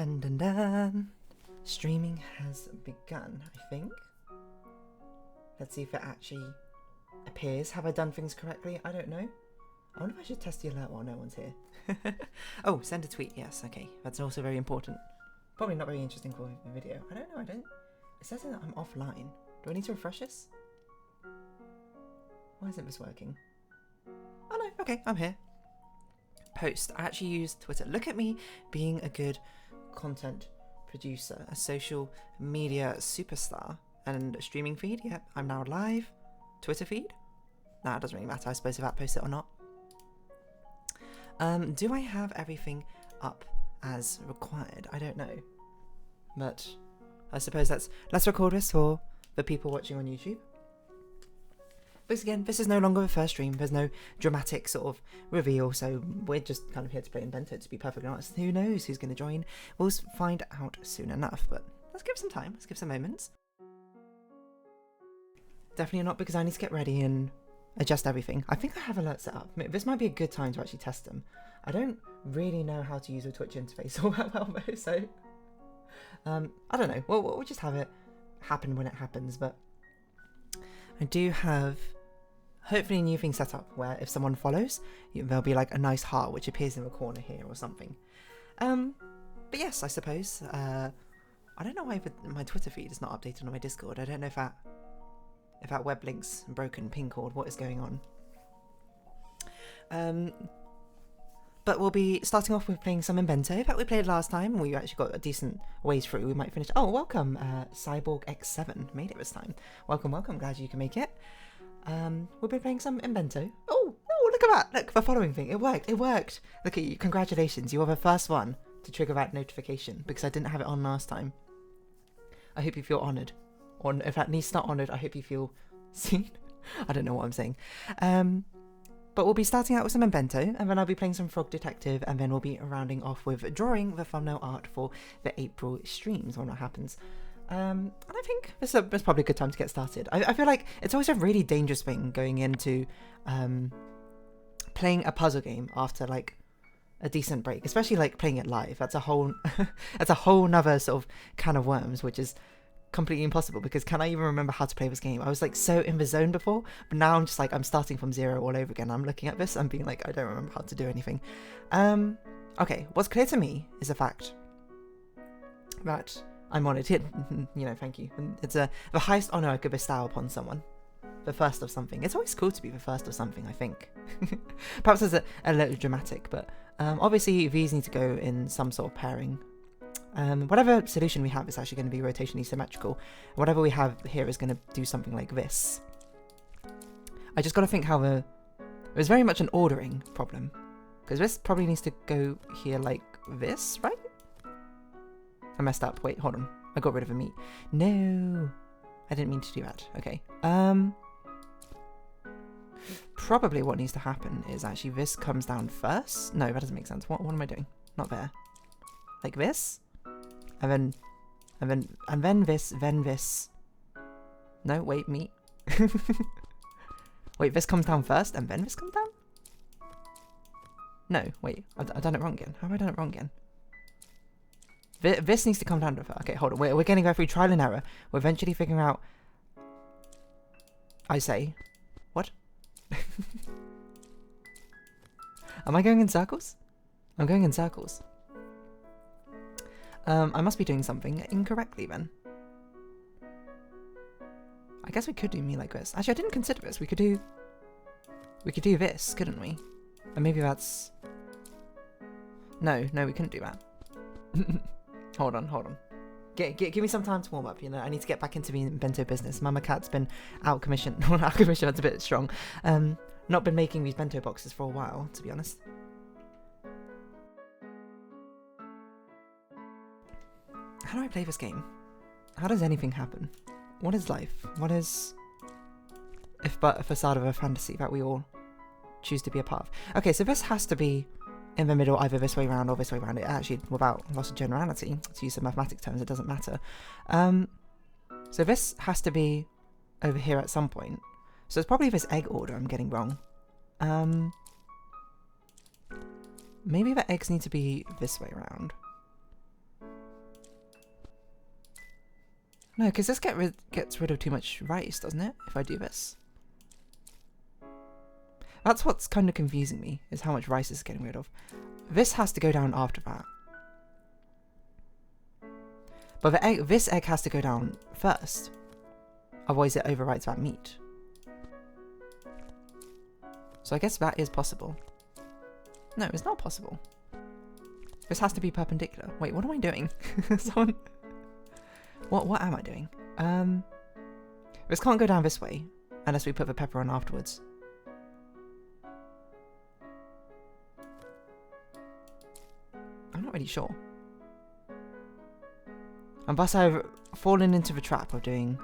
Dun dun dun. Streaming has begun, I think. Let's see if it actually appears. Have I done things correctly? I don't know. I wonder if I should test the alert while no one's here. Oh, send a tweet. Yes, okay. That's also very important. Probably not very interesting for a video. I don't know. It says that I'm offline. Do I need to refresh this? Why isn't this working? Oh no, okay, I'm here. Post. I actually use Twitter. Look at me being a good content producer, a social media superstar, and a streaming feed. Yep, I'm now live. Twitter feed? Nah, it doesn't really matter, I suppose, if I post it or not. Do I have everything up as required? I don't know. But I suppose let's record this for the people watching on YouTube. Because again, this is no longer the first stream. There's no dramatic sort of reveal, so we're just kind of here to play Inbento, to be perfectly honest. Who knows who's going to join? We'll find out soon enough, but let's give some time. Let's give some moments. Definitely not, because I need to get ready and adjust everything. I think I have alerts set up. This might be a good time to actually test them. I don't really know how to use a Twitch interface all that well, though, so I don't know. We'll just have it happen when it happens, but I do have hopefully a new thing set up where if someone follows, there'll be like a nice heart which appears in the corner here or something. But yes, I suppose. I don't know why my Twitter feed is not updated on my Discord. I don't know if that web link's broken, ping cord, what is going on. But we'll be starting off with playing some Inbento. In fact, we played last time. We actually got a decent ways through. We might finish. Oh, welcome, Cyborg X7. Made it this time. Welcome, welcome. Glad you can make it. We'll be playing some Inbento. Oh, look at that. Look, the following thing. It worked. It worked. Look at you. Congratulations. You are the first one to trigger that notification because I didn't have it on last time. I hope you feel honoured. Or if at least not honoured, I hope you feel seen. I don't know what I'm saying. But we'll be starting out with some Inbento, and then I'll be playing some Frog Detective, and then we'll be rounding off with drawing the thumbnail art for the April streams when that happens. And I think this is probably a good time to get started. I feel like it's always a really dangerous thing going into playing a puzzle game after like a decent break, especially like playing it live. That's a whole nother sort of can of worms, which is completely impossible because can I even remember how to play this game? I was like so in the zone before, but now I'm just like I'm starting from zero all over again. I'm looking at this and being like I don't remember how to do anything. Okay, what's clear to me is the fact that I'm honoured here. You know, thank you. And it's the highest honour I could bestow upon someone. The first of something. It's always cool to be the first of something, I think. Perhaps it's a little dramatic, but obviously these need to go in some sort of pairing. Whatever solution we have is actually going to be rotationally symmetrical. Whatever we have here is going to do something like this. I just got to think how it was very much an ordering problem. Because this probably needs to go here like this, right? I messed up. Wait, hold on. I got rid of a meat. No, I didn't mean to do that. Okay. Probably what needs to happen is actually this comes down first. No, that doesn't make sense. What am I doing? Not there. Like this? And then this, then this. No, wait, meat. Wait, this comes down first, and then this comes down? No, wait, I've done it wrong again. How have I done it wrong again? This needs to come down to okay, hold on. We're getting there through trial and error. We're eventually figuring out. I say, what? Am I going in circles? I'm going in circles. I must be doing something incorrectly then. I guess we could do me like this. Actually, I didn't consider this. We could do this, couldn't we? And maybe that's. No, we couldn't do that. Hold on. Give me some time to warm up, you know. I need to get back into the Inbento business. Mama Cat's been out commission. Well, out commission, that's a bit strong. Not been making these bento boxes for a while, to be honest. How do I play this game? How does anything happen? What is life? What is if but a facade of a fantasy that we all choose to be a part of? Okay, so this has to be in the middle, either this way around or this way around. It actually, without loss of generality, to use some mathematic terms, it doesn't matter. So this has to be over here at some point. So it's probably this egg order I'm getting wrong. Maybe the eggs need to be this way around. No, because this gets rid of too much rice, doesn't it? If I do this. That's what's kind of confusing me, is how much rice is getting rid of. This has to go down after that. But the egg, this egg has to go down first. Otherwise it overwrites that meat. So I guess that is possible. No, it's not possible. This has to be perpendicular. Wait, what am I doing? Someone... What am I doing? This can't go down this way, unless we put the pepper on afterwards. I'm not really sure. And thus I've fallen into the trap of doing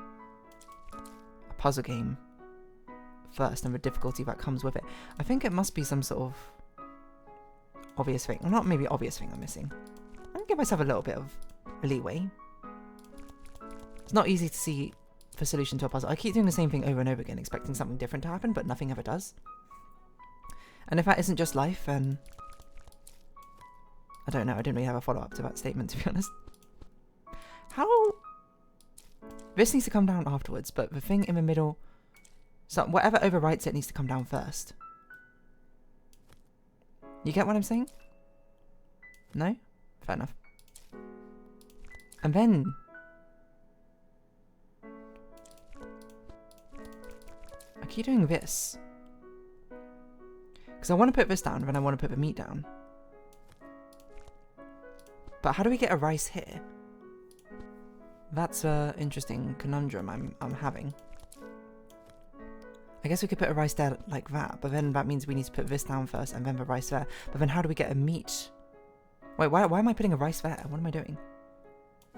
a puzzle game first and the difficulty that comes with it. I think it must be some sort of obvious thing. Well, not maybe obvious thing I'm missing. I'm going to give myself a little bit of leeway. It's not easy to see the solution to a puzzle. I keep doing the same thing over and over again, expecting something different to happen, but nothing ever does. And if that isn't just life, then... I don't know, I didn't really have a follow-up to that statement, to be honest. How... This needs to come down afterwards, but the thing in the middle... So whatever overwrites it needs to come down first. You get what I'm saying? No? Fair enough. And then... I keep doing this. Because I want to put this down, and then I want to put the meat down. But how do we get a rice here? That's an interesting conundrum I'm having. I guess we could put a rice there like that, but then that means we need to put this down first and then the rice there. But then how do we get a meat? Wait, why am I putting a rice there? What am I doing?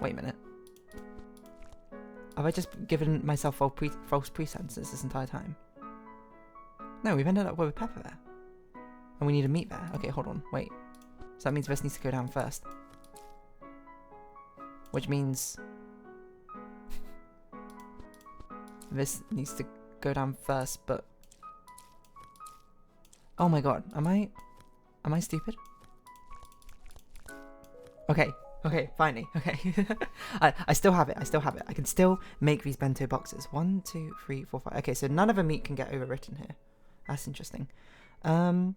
Wait a minute. Have I just given myself false pretenses this entire time? No, we've ended up with a pepper there. And we need a meat there. Okay, hold on, wait. So that means this needs to go down first. Which means... this needs to go down first, but... Oh my god, am I stupid? Okay, finally, okay. I still have it, I can still make these bento boxes. 1, 2, 3, 4, 5. Okay, so none of the meat can get overwritten here. That's interesting. So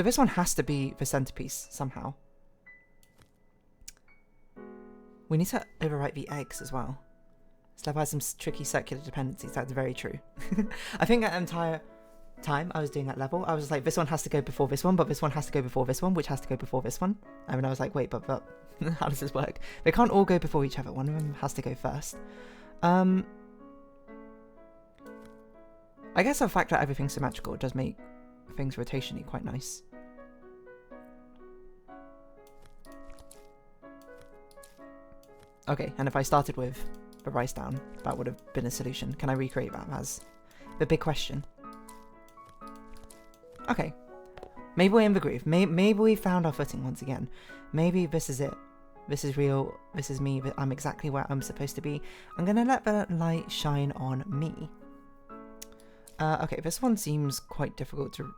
this one has to be the centerpiece somehow. We need to overwrite the eggs as well. So I've had some tricky circular dependencies, that's very true. I think that entire time I was doing that level, I was like, this one has to go before this one, but this one has to go before this one, which has to go before this one. I mean, I was like, wait, but how does this work? They can't all go before each other, one of them has to go first. I guess the fact that everything's symmetrical does make things rotationally quite nice. Okay, and if I started with the rice down, that would have been a solution. Can I recreate that? That's the big question. Okay. Maybe we're in the groove. Maybe we found our footing once again. Maybe this is it. This is real. This is me. I'm exactly where I'm supposed to be. I'm going to let the light shine on me. Okay, this one seems quite difficult to...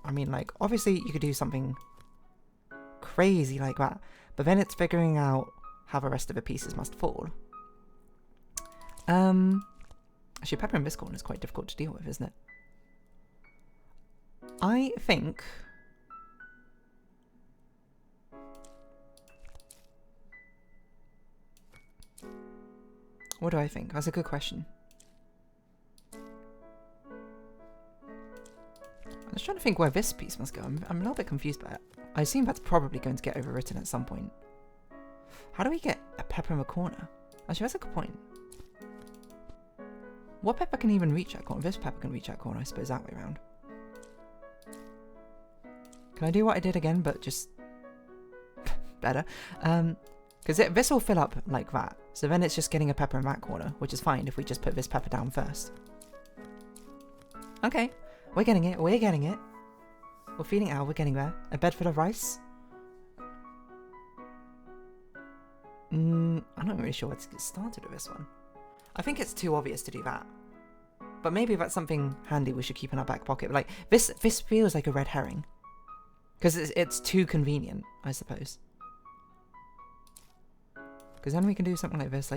I mean, like, obviously you could do something crazy like that. But then it's figuring out how the rest of the pieces must fall. Actually, pepper and this corn is quite difficult to deal with, isn't it? I think... What do I think? That's a good question. I'm just trying to think where this piece must go. I'm a little bit confused by it. I assume that's probably going to get overwritten at some point. How do we get a pepper in the corner? Actually, that's a good point. What pepper can even reach that corner? This pepper can reach that corner, I suppose, that way around. Can I do what I did again, but just better? Because this will fill up like that. So then it's just getting a pepper in that corner, which is fine if we just put this pepper down first. Okay, we're getting it, we're getting it. We're feeling out, we're getting there. A bed full of rice? I'm not really sure where to get started with this one. I think it's too obvious to do that. But maybe that's something handy we should keep in our back pocket. Like, this feels like a red herring. Because it's too convenient, I suppose. Because then we can do something like this,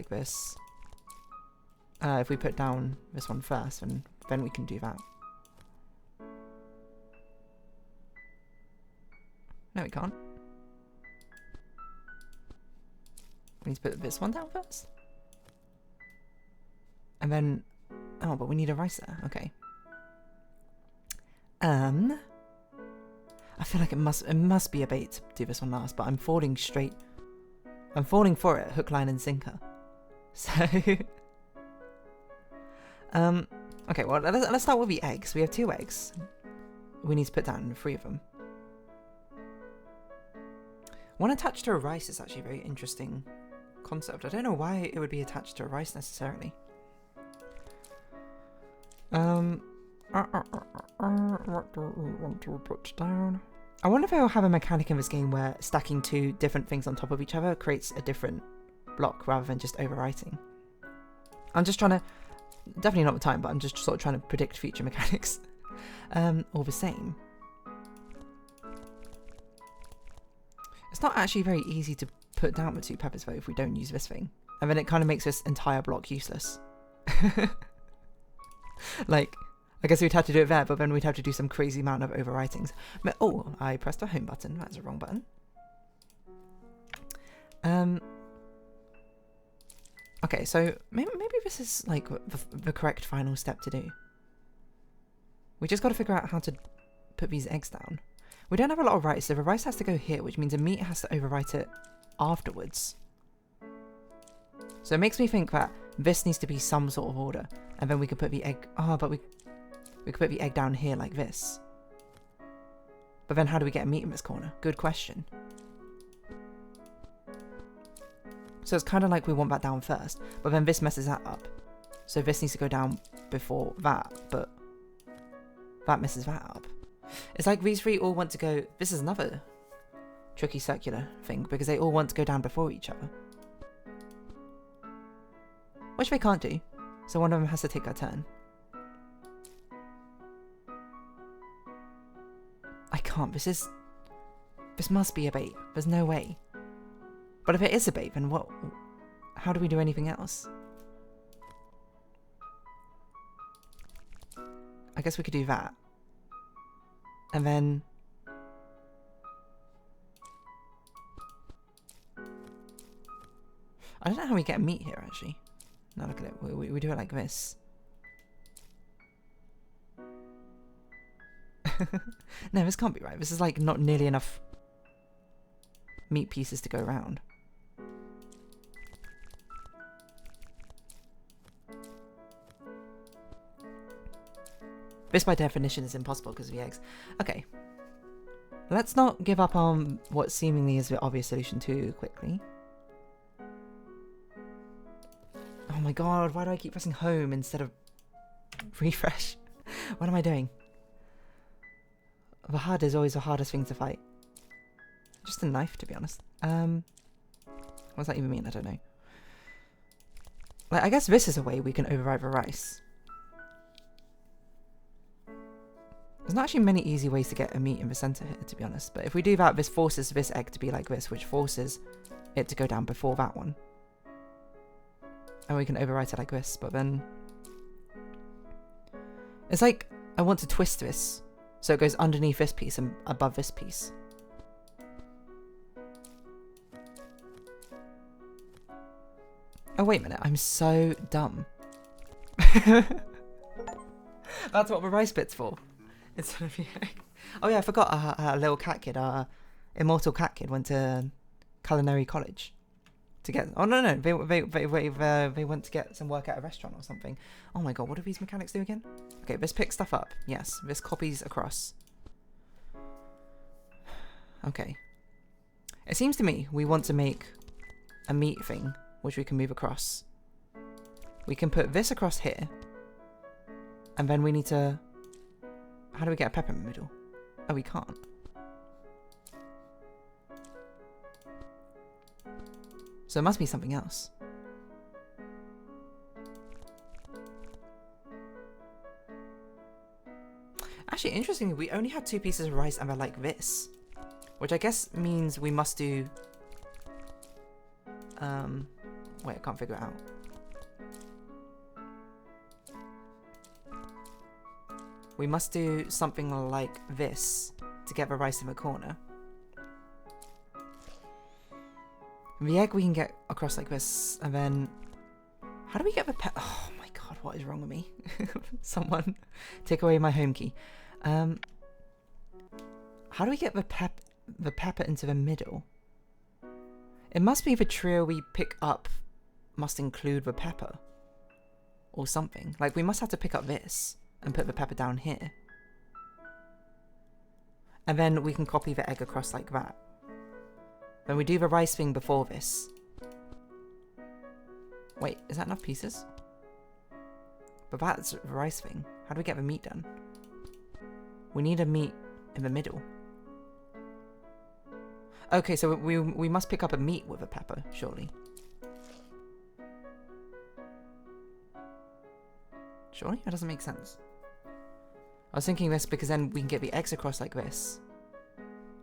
if we put down this one first, and then we can do that. No, we can't. We need to put this one down first. And then... Oh, but we need a rice there. Okay. I feel like it must be a bait to do this one last, but I'm falling straight... I'm falling for it, hook, line, and sinker. So... okay, well, let's start with the eggs. We have 2 eggs. We need to put down 3 of them. One attached to a rice is actually a very interesting concept. I don't know why it would be attached to a rice necessarily. What do we want to put down? I wonder if I'll have a mechanic in this game where stacking 2 different things on top of each other creates a different block rather than just overwriting. I'm just trying to... Definitely not the time, but I'm just sort of trying to predict future mechanics. All the same. It's not actually very easy to put down the 2 peppers though if we don't use this thing. And then it kind of makes this entire block useless. Like, I guess we'd have to do it there, but then we'd have to do some crazy amount of overwritings. But, oh, I pressed the home button. That's the wrong button. Okay, so maybe this is like the correct final step to do. We just got to figure out how to put these eggs down. We don't have a lot of rice, so the rice has to go here, which means the meat has to overwrite it afterwards. So it makes me think that this needs to be some sort of order, and then we could put the egg... Oh, but we could put the egg down here like this. But then how do we get meat in this corner? Good question. So it's kind of like we want that down first, but then this messes that up. So this needs to go down before that, but that messes that up. It's like these 3 all want to go... This is another tricky circular thing, because they all want to go down before each other. Which they can't do, so one of them has to take a turn. I can't, this must be a bait. There's no way. But if it is a bait, then what? How do we do anything else? I guess we could do that. And then... I don't know how we get meat here, actually. Now look at it. We do it like this. No, this can't be right. This is like not nearly enough meat pieces to go around. This by definition is impossible because of the eggs. Okay. Let's not give up on what seemingly is the obvious solution too quickly. Oh my god, why do I keep pressing home instead of refresh? What am I doing? The HUD is always the hardest thing to fight. Just a knife, to be honest. What does that even mean? I don't know. Like, I guess this is a way we can override the rice. There's not actually many easy ways to get a meat in the center here, to be honest. But if we do that, this forces this egg to be like this, which forces it to go down before that one. And we can overwrite it like this, but then... It's like, I want to twist this, so it goes underneath this piece and above this piece. Oh, wait a minute, I'm so dumb. That's what the rice bit's for. Instead of the egg. Oh yeah, I forgot our little cat kid, our immortal cat kid went to culinary college. To get... Oh, no, they went to get some work at a restaurant or something. Oh my god, what do these mechanics do again? Okay, this picks stuff up. Yes, this copies across. Okay. It seems to me we want to make a meat thing, which we can move across. We can put this across here. And then we need to... How do we get a pepper in the middle? Oh, we can't. So it must be something else. Actually, interestingly, we only had 2 pieces of rice and they're like this. Which I guess means we must do... Wait, I can't figure it out. We must do something like this to get the rice in the corner. The egg we can get across like this, and then... How do we get the oh my god, what is wrong with me? Someone take away my home key. How do we get the pepper into the middle? It must be the trio we pick up must include the pepper. Or something. Like, we must have to pick up this and put the pepper down here. And then we can copy the egg across like that. Then we do the rice thing before this. Wait, is that enough pieces? But that's the rice thing. How do we get the meat done? We need a meat in the middle. Okay, so we must pick up a meat with a pepper, surely. Surely? That doesn't make sense. I was thinking this because then we can get the eggs across like this.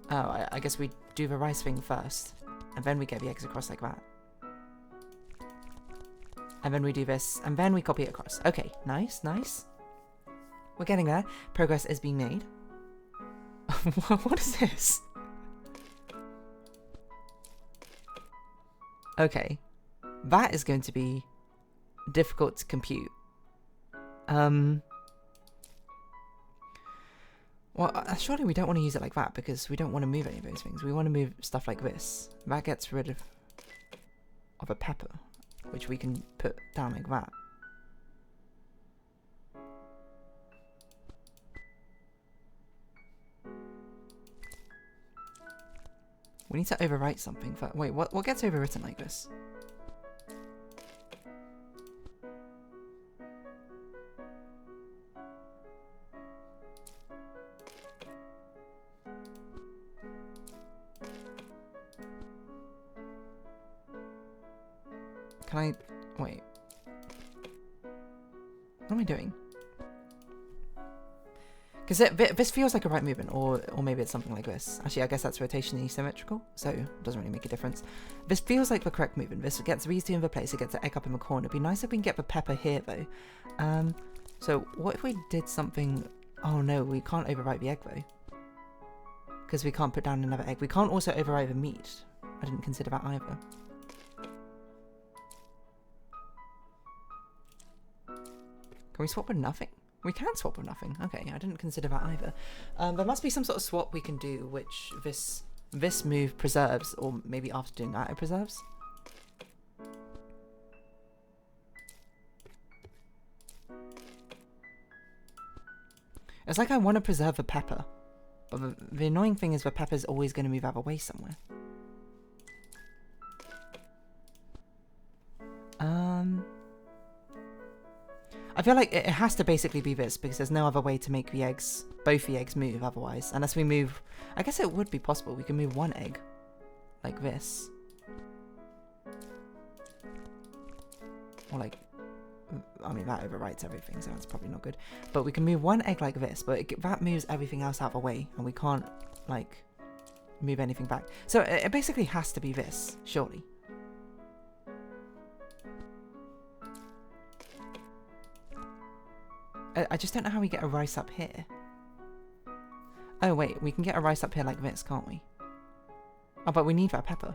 Oh, I guess we do the rice thing first. And then we get the eggs across like that. And then we do this, and then we copy it across. Okay, nice, nice. We're getting there. Progress is being made. What is this? Okay. That is going to be difficult to compute. Well, surely we don't want to use it like that because we don't want to move any of those things. We want to move stuff like this. That gets rid of a pepper, which we can put down like that. We need to overwrite something. Wait, what gets overwritten like this? Can I... Wait. What am I doing? Because this feels like a right movement, or maybe it's something like this. Actually, I guess that's rotationally symmetrical, so it doesn't really make a difference. This feels like the correct movement. This gets these two in the place, it gets the egg up in the corner. It'd be nice if we can get the pepper here, though. So what if we did something... Oh no, we can't overwrite the egg, though. Because we can't put down another egg. We can't also overwrite the meat. I didn't consider that either. Can we swap with nothing? We can swap with nothing. Okay, I didn't consider that either. There must be some sort of swap we can do which this move preserves, or maybe after doing that it preserves. It's like I want to preserve the pepper, but the annoying thing is the pepper's always going to move out of the way somewhere. I feel like it has to basically be this, because there's no other way to make the eggs, both the eggs move otherwise. Unless we move, I guess it would be possible. We can move one egg, like this. Or like, I mean that overwrites everything, so that's probably not good. But we can move one egg like this, but that moves everything else out of the way, and we can't, like, move anything back. So it basically has to be this, surely. I just don't know how we get a rice up here. Oh wait, we can get a rice up here like this, can't we? Oh, but we need that pepper.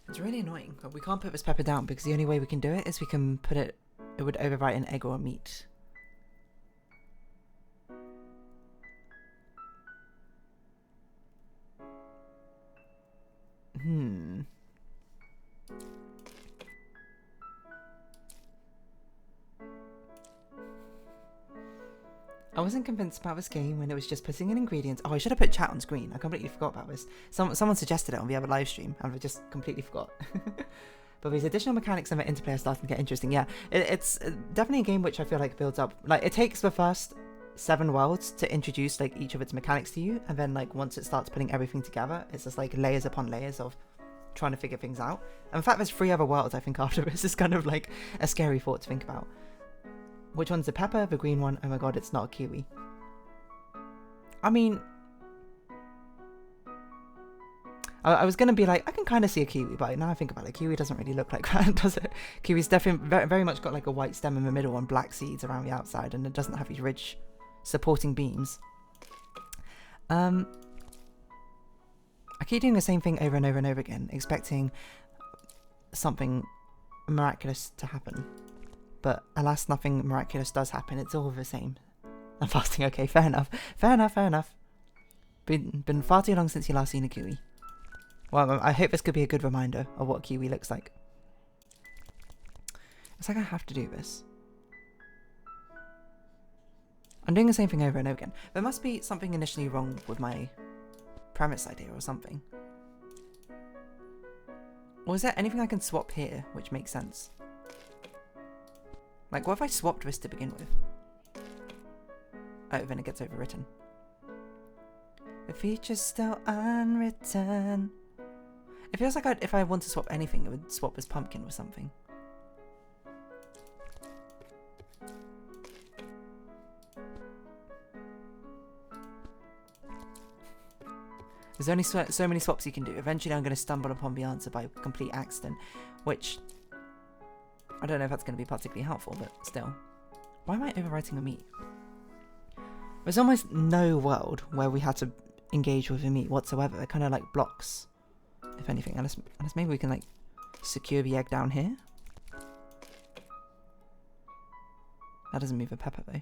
It's really annoying, but we can't put this pepper down because the only way we can do it is we can put it would overwrite an egg or a meat. I wasn't convinced about this game when it was just putting in ingredients. Oh, I should have put chat on screen. I completely forgot about this. Someone suggested it on the other live stream, and I just completely forgot. But these additional mechanics and the interplay are starting to get interesting. Yeah, it's definitely a game which I feel like builds up. Like, it takes the first 7 worlds to introduce like each of its mechanics to you, and then like once it starts putting everything together, it's just like layers upon layers of trying to figure things out. And in fact, there's 3 other worlds, I think, after this. Is kind of like a scary thought to think about. Which one's the pepper? The green one? Oh my god, it's not a kiwi. I mean, I was going to be like, I can kind of see a kiwi, but now I think about it, kiwi doesn't really look like that, does it? Kiwi's definitely very much got like a white stem in the middle and black seeds around the outside, and it doesn't have these ridge supporting beams. I keep doing the same thing over and over and over again, expecting something miraculous to happen. But alas, nothing miraculous does happen. It's all the same. I'm fasting. Okay, fair enough. Fair enough, fair enough. Been far too long since you last seen a kiwi. Well, I hope this could be a good reminder of what kiwi looks like. It's like I have to do this. I'm doing the same thing over and over again. There must be something initially wrong with my premise idea or something. Or is there anything I can swap here which makes sense? Like, what if I swapped this to begin with? Oh, then it gets overwritten. The feature's still unwritten. It feels like if I want to swap anything, it would swap this pumpkin with something. There's only so many swaps you can do. Eventually I'm going to stumble upon the answer by complete accident, which I don't know if that's going to be particularly helpful, but still. Why am I overwriting a meat? There's almost no world where we had to engage with a meat whatsoever. They're kind of like blocks, if anything. Unless maybe we can like secure the egg down here. That doesn't move the pepper though.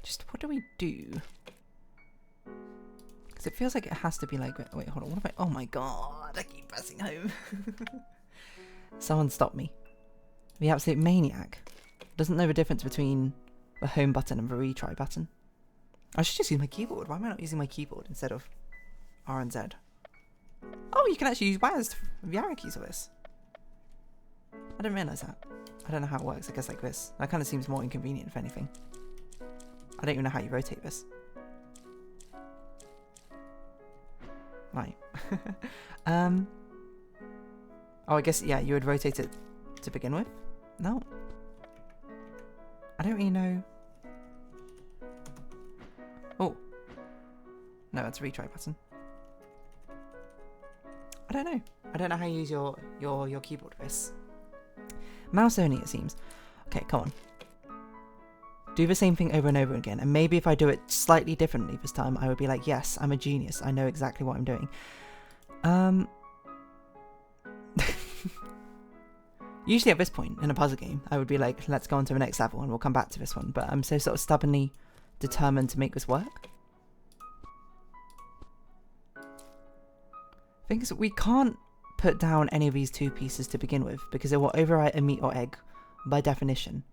Just what do we do? Because it feels like it has to be like... Wait, hold on. What if I... Oh my god. I keep pressing home. Someone stop me. The absolute maniac. Doesn't know the difference between the home button and the retry button. I should just use my keyboard. Why am I not using my keyboard instead of R and Z? Oh, you can actually use wires for the arrow keys of this. I didn't realise that. I don't know how it works. I guess like this. That kind of seems more inconvenient, if anything. I don't even know how you rotate this. Right. Oh, I guess, yeah, you would rotate it to begin with? No. I don't really know. Oh. No, that's a retry button. I don't know. I don't know how you use your keyboard for this. Mouse only, it seems. Okay, come on. Do the same thing over and over again, and maybe if I do it slightly differently this time, I would be like, yes, I'm a genius. I know exactly what I'm doing. Usually at this point in a puzzle game, I would be like, let's go on to the next level and we'll come back to this one. But I'm so sort of stubbornly determined to make this work. Thing is, we can't put down any of these 2 pieces to begin with because it will overwrite a meat or egg by definition.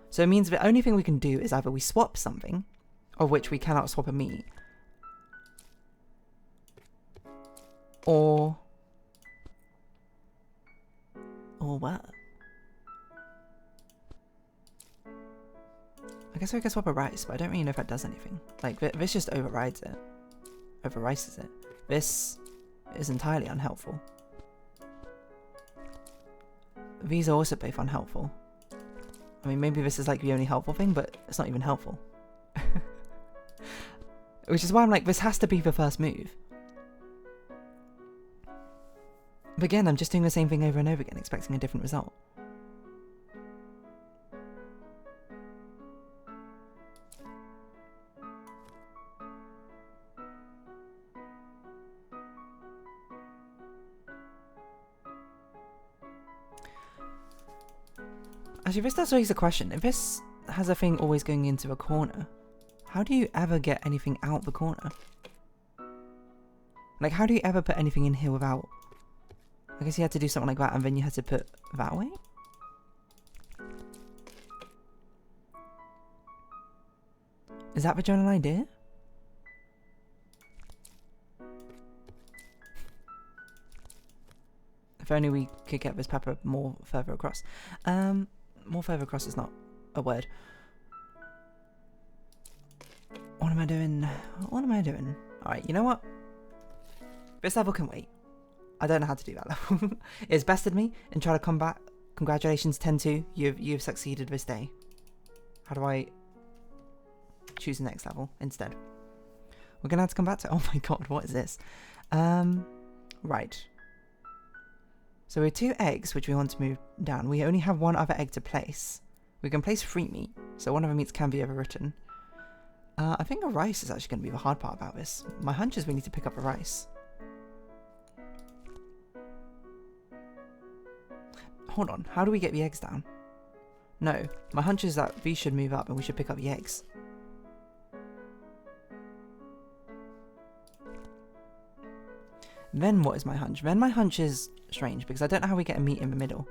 So it means the only thing we can do is either we swap something, of which we cannot swap a meat, or what? I guess we can swap a rice, but I don't really know if that does anything. Like, this just overrides it. Overrices it. This is entirely unhelpful. These are also both unhelpful. I mean, maybe this is like the only helpful thing, but it's not even helpful. Which is why I'm like, this has to be the first move. But again, I'm just doing the same thing over and over again, expecting a different result. Actually, this does raise a question. If this has a thing always going into a corner, how do you ever get anything out the corner? Like, how do you ever put anything in here without... I guess you had to do something like that and then you had to put that away? Is that the general idea? If only we could get this pepper more further across. More further across is not a word. What am I doing? What am I doing? Alright, you know what? This level can wait. I don't know how to do that level. It's bested me in Try to Combat. Congratulations, 10-2. You've succeeded this day. How do I choose the next level instead? We're gonna have to come back to. Oh my god, what is this? Right. So we have 2 eggs which we want to move down. We only have 1 other egg to place. We can place 3 meat, so 1 of the meats can be overwritten. I think a rice is actually going to be the hard part about this. My hunch is we need to pick up a rice. Hold on, how do we get the eggs down? No, my hunch is that these should move up and we should pick up the eggs. Then what is my hunch? Then my hunch is strange because I don't know how we get a meat in the middle.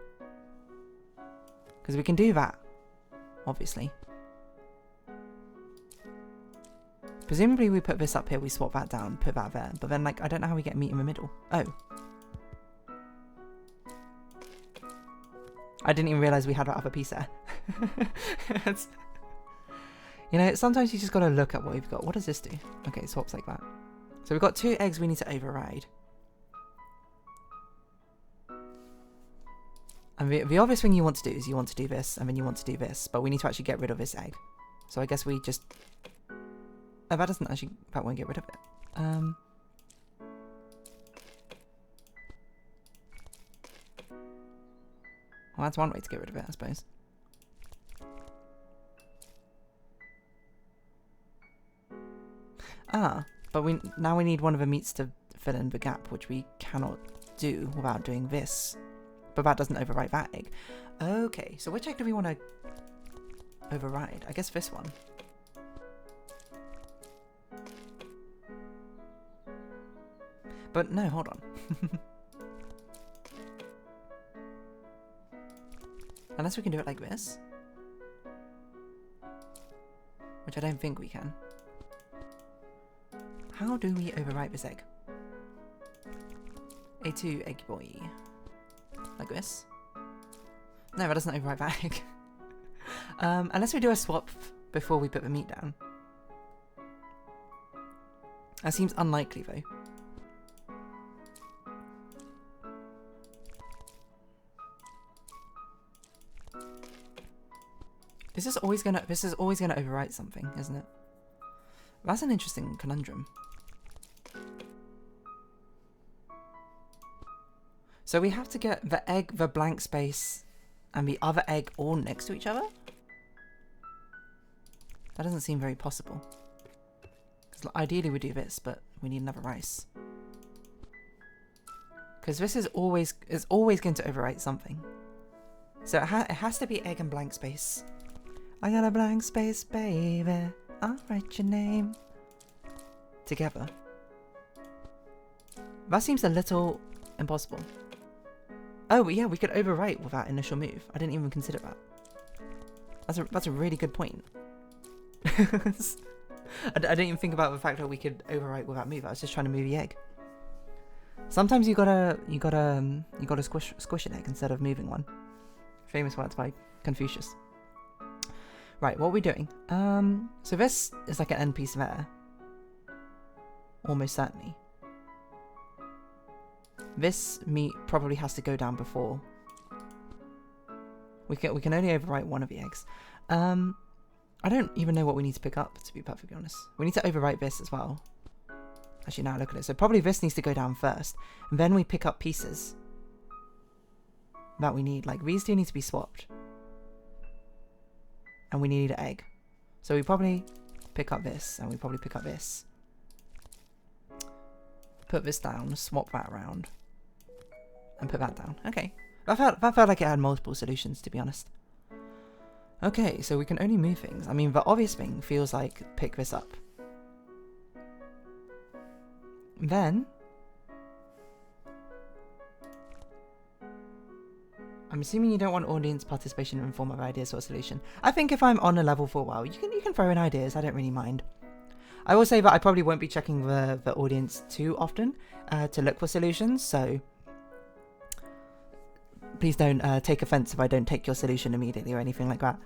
Because we can do that, obviously. Presumably we put this up here, we swap that down, put that there. But then, like, I don't know how we get meat in the middle. Oh. I didn't even realise we had that other piece there. You know, sometimes you just gotta look at what we've got. What does this do? Okay, it swaps like that. So we've got 2 eggs we need to override. And the obvious thing you want to do is you want to do this, and then you want to do this. But we need to actually get rid of this egg. So I guess we just... Oh, that doesn't actually... That won't get rid of it. Well, that's one way to get rid of it, I suppose. Ah, but now we need one of the meats to fill in the gap, which we cannot do without doing this. But that doesn't override that egg. Okay, so which egg do we want to override? I guess this one. But no, hold on. Unless we can do it like this. Which I don't think we can. How do we overwrite this egg? A2 egg boy. Like this? No, that doesn't overwrite that egg. Unless we do a swap before we put the meat down. That seems unlikely though. This is always gonna overwrite something, isn't it? That's an interesting conundrum. So we have to get the egg, the blank space, and the other egg all next to each other? That doesn't seem very possible. Because ideally we do this, but we need another rice. Because this is always going to overwrite something. So it has to be egg and blank space. I got a blank space, baby. I'll write your name. Together. That seems a little impossible. Oh, yeah, we could overwrite with that initial move. I didn't even consider that. That's a really good point. I didn't even think about the fact that we could overwrite with that move. I was just trying to move the egg. Sometimes you gotta squish an egg instead of moving one. Famous words by Confucius. Right, what are we doing? So this is like an end piece there. Almost certainly. This meat probably has to go down before. We can only overwrite one of the eggs. I don't even know what we need to pick up, to be perfectly honest. We need to overwrite this as well. Actually, now look at it. So probably this needs to go down first. And then we pick up pieces that we need. Like, these two need to be swapped. And we need an egg. So we probably pick up this, and we probably pick up this. Put this down, swap that around. And put that down. Okay. That felt like it had multiple solutions, to be honest. Okay, so we can only move things. I mean, the obvious thing feels like pick this up. Then... I'm assuming you don't want audience participation in the form of ideas or solution. I think if I'm on a level for a while, you can throw in ideas. I don't really mind. I will say that I probably won't be checking the audience too often to look for solutions. So Please don't take offense if I don't take your solution immediately or anything like that.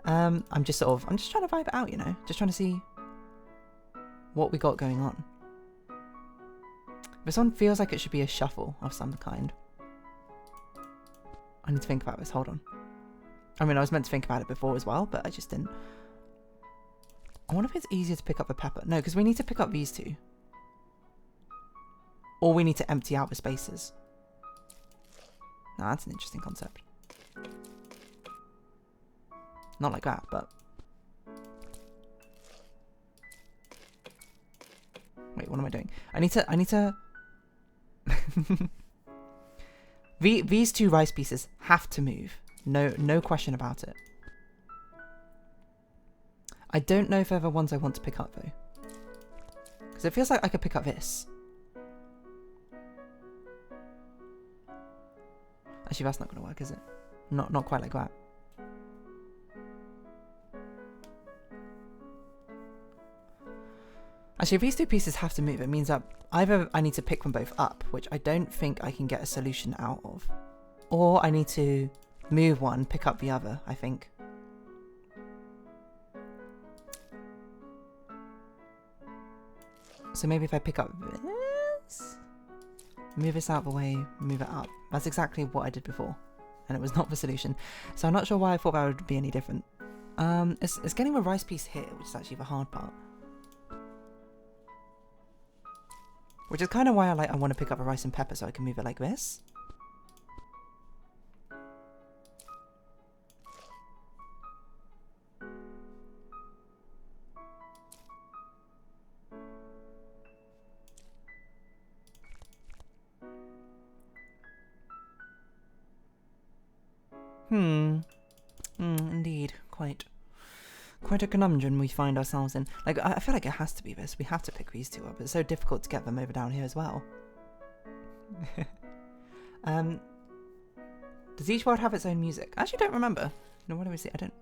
I'm just trying to vibe it out, you know, just trying to see what we got going on. This one feels like it should be a shuffle of some kind. I need to think about this. Hold on. I mean, I was meant to think about it before as well, but I just didn't. I wonder if it's easier to pick up the pepper. No, because we need to pick up these two. Or we need to empty out the spaces. Now, that's an interesting concept. Not like that, but... Wait, what am I doing? I need to... These two rice pieces have to move. No question about it. I don't know if they're the ones I want to pick up, though. Because it feels like I could pick up this. Actually, that's not going to work, is it? Not quite like that. Actually, if these two pieces have to move, it means that either I need to pick them both up, which I don't think I can get a solution out of. Or I need to move one, pick up the other, I think. So maybe if I pick up this, move this out of the way, move it up. That's exactly what I did before, and it was not the solution. So I'm not sure why I thought that would be any different. It's getting the rice piece here, which is actually the hard part. Which is kind of why I want to pick up the rice and pepper so I can move it like this. Indeed. Quite a conundrum we find ourselves in. Like, I feel like it has to be this. We have to pick these two up. It's so difficult to get them over down here as well. Does each world have its own music? I actually don't remember. No, what do we see? I don't...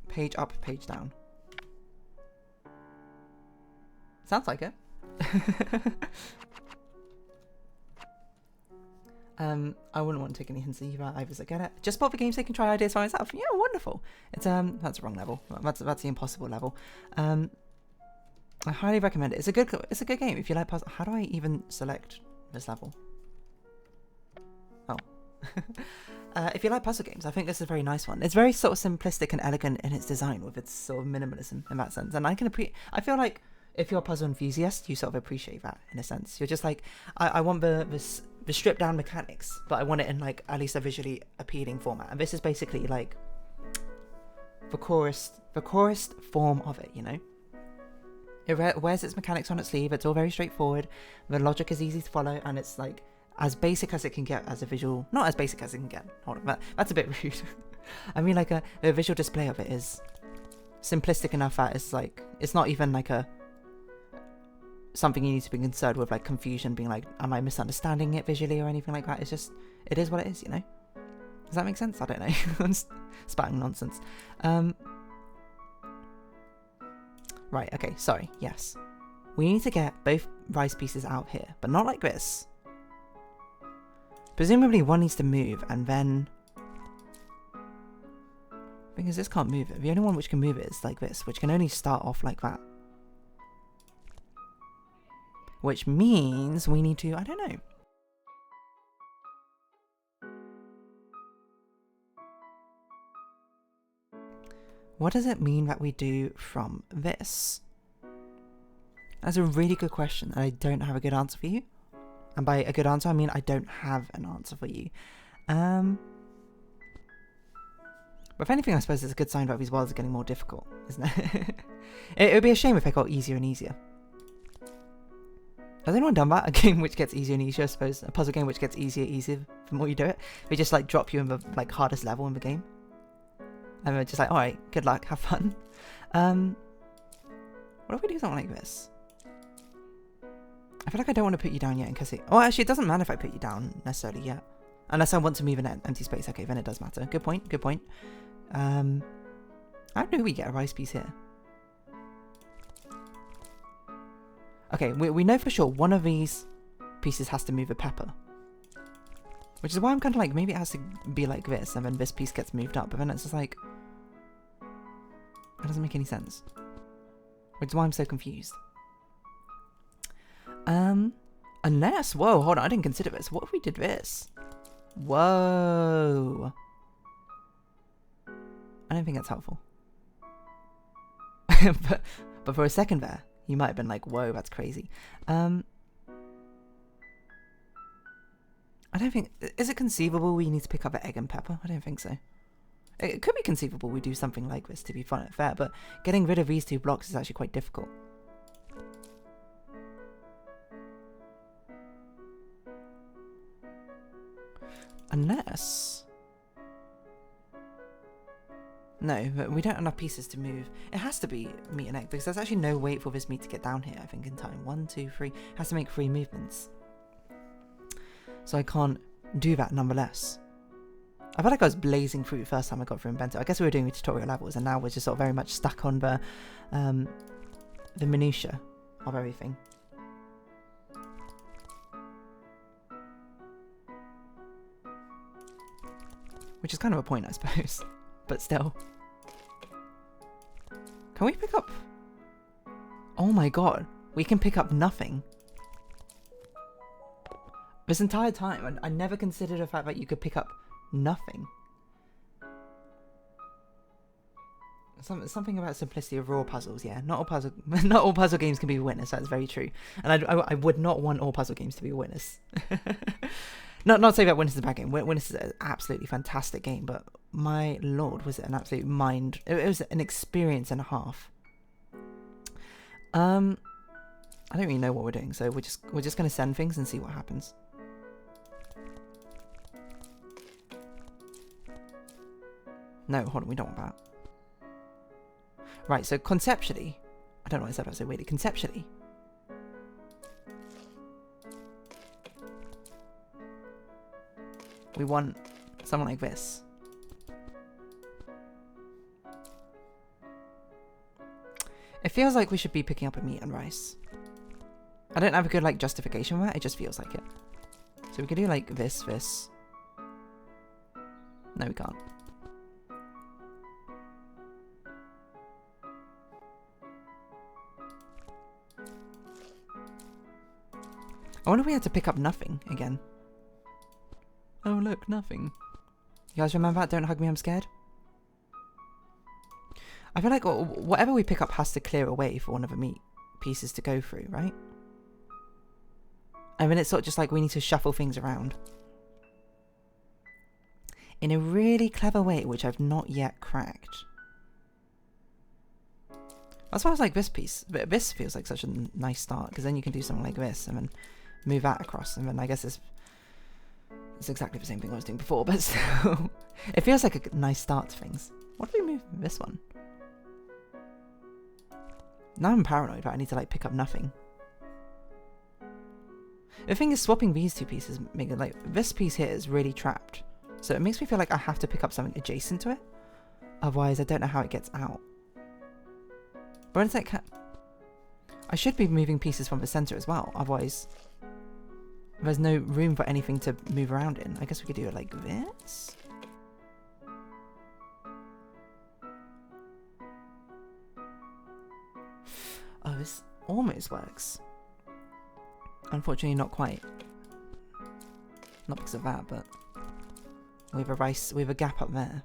Page up, page down. Sounds like it. I wouldn't want to take any hints either. I was like, get it. Just bought the game so I can try ideas for myself. Yeah, wonderful. It's that's the wrong level. That's the impossible level. I highly recommend it. It's a good game if you like puzzle. How do I even select this level? Oh. If you like puzzle games, I think this is a very nice one. It's very sort of simplistic and elegant in its design with its sort of minimalism in that sense. And I feel like if you're a puzzle enthusiast, you sort of appreciate that in a sense. You're just like, I want the stripped down mechanics, but I want it in like at least a visually appealing format. And this is basically like the chorus form of it, you know? It wears its mechanics on its sleeve. It's all very straightforward. The logic is easy to follow, and it's like as basic as it can get as a visual. Not as basic as it can get. Hold on, that's a bit rude. I mean, like the visual display of it is simplistic enough that it's like it's not even like something you need to be concerned with, like confusion, being like, am I misunderstanding it visually or anything like that? It's just, it is what it is, you know? Does that make sense? I don't know. I'm spouting nonsense. Right, okay, sorry, yes. We need to get both rice pieces out here, but not like this. Presumably one needs to move, and then... Because this can't move it. The only one which can move it is like this, which can only start off like that. Which means we need to, I don't know. What does it mean that we do from this? That's a really good question, and I don't have a good answer for you. And by a good answer, I mean I don't have an answer for you. But if anything, I suppose it's a good sign that these worlds are getting more difficult, isn't it? It would be a shame if they got easier and easier. Has anyone done that? A game which gets easier and easier, I suppose. A puzzle game which gets easier the more you do it. They just like drop you in the like hardest level in the game. And they're just like, alright, good luck, have fun. What if we do something like this? I feel like I don't want to put you down yet in case it... Oh, actually, it doesn't matter if I put you down necessarily yet. Unless I want to move an empty space. Okay, then it does matter. Good point, good point. How do we get a rice piece here? Okay, we know for sure one of these pieces has to move a pepper. Which is why I'm kind of like, maybe it has to be like this, and then this piece gets moved up, but then it's just like, that doesn't make any sense. Which is why I'm so confused. Unless, whoa, hold on, I didn't consider this. What if we did this? Whoa. I don't think that's helpful. but for a second there, you might have been like, whoa, that's crazy. I don't think... Is it conceivable we need to pick up an egg and pepper? I don't think so. It could be conceivable we do something like this to be fun and fair, but getting rid of these 2 blocks is actually quite difficult. Unless... No, but we don't have enough pieces to move. It has to be meat and egg, because there's actually no way for this meat to get down here, I think, in time. 1, 2, 3. It has to make 3 movements. So I can't do that nonetheless. I felt like I was blazing through the first time I got through Inbento. I guess we were doing the tutorial levels, and now we're just sort of very much stuck on the minutiae of everything. Which is kind of a point, I suppose. But still. Can we pick up... Oh my god. We can pick up nothing. This entire time, I never considered the fact that you could pick up nothing. Something about simplicity of raw puzzles, yeah. Not all puzzle games can be winners, that's very true. And I would not want all puzzle games to be winners. Not say that Winners is a bad game. Winners is an absolutely fantastic game, but my lord, was it an absolute mind... It was an experience and a half. I don't really know what we're doing, so we're just going to send things and see what happens. No, hold on, we don't want that. Right, so conceptually... I don't know what I said, I was so weirdly. Conceptually... we want something like this. It feels like we should be picking up a meat and rice. I don't have a good like justification for it, it just feels like it. So we could do like this. No, we can't. I wonder if we had to pick up nothing again. Oh look, nothing. You guys remember that? Don't hug me, I'm scared? I feel like whatever we pick up has to clear a way for one of the meat pieces to go through, right? I mean, it's sort of just like we need to shuffle things around. In a really clever way, which I've not yet cracked. That's why I was like this piece. But this feels like such a nice start, because then you can do something like this and then move that across, and then I guess it's exactly the same thing I was doing before, but still, it feels like a nice start to things. What if we move this one? Now I'm paranoid that I need to like pick up nothing. The thing is, swapping these 2 pieces, make it like this piece here is really trapped, so it makes me feel like I have to pick up something adjacent to it. Otherwise, I don't know how it gets out. But it's like I should be moving pieces from the center as well. Otherwise, there's no room for anything to move around in. I guess we could do it like this. Oh, this almost works. Unfortunately, not quite. Not because of that, but we have a gap up there.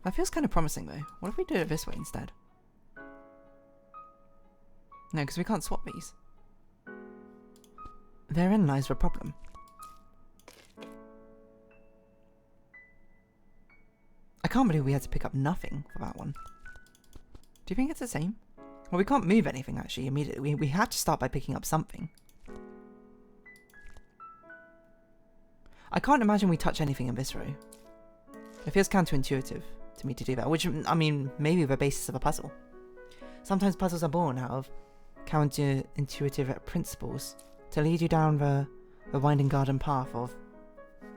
That feels kind of promising though. What if we do it this way instead? No, because we can't swap these. Therein lies the problem. I can't believe we had to pick up nothing for that one. Do you think it's the same? Well, we can't move anything actually immediately. We had to start by picking up something. I can't imagine we touch anything in this row. It feels counterintuitive to me to do that, which, I mean, maybe the basis of a puzzle. Sometimes puzzles are born out of counterintuitive principles to lead you down the winding garden path of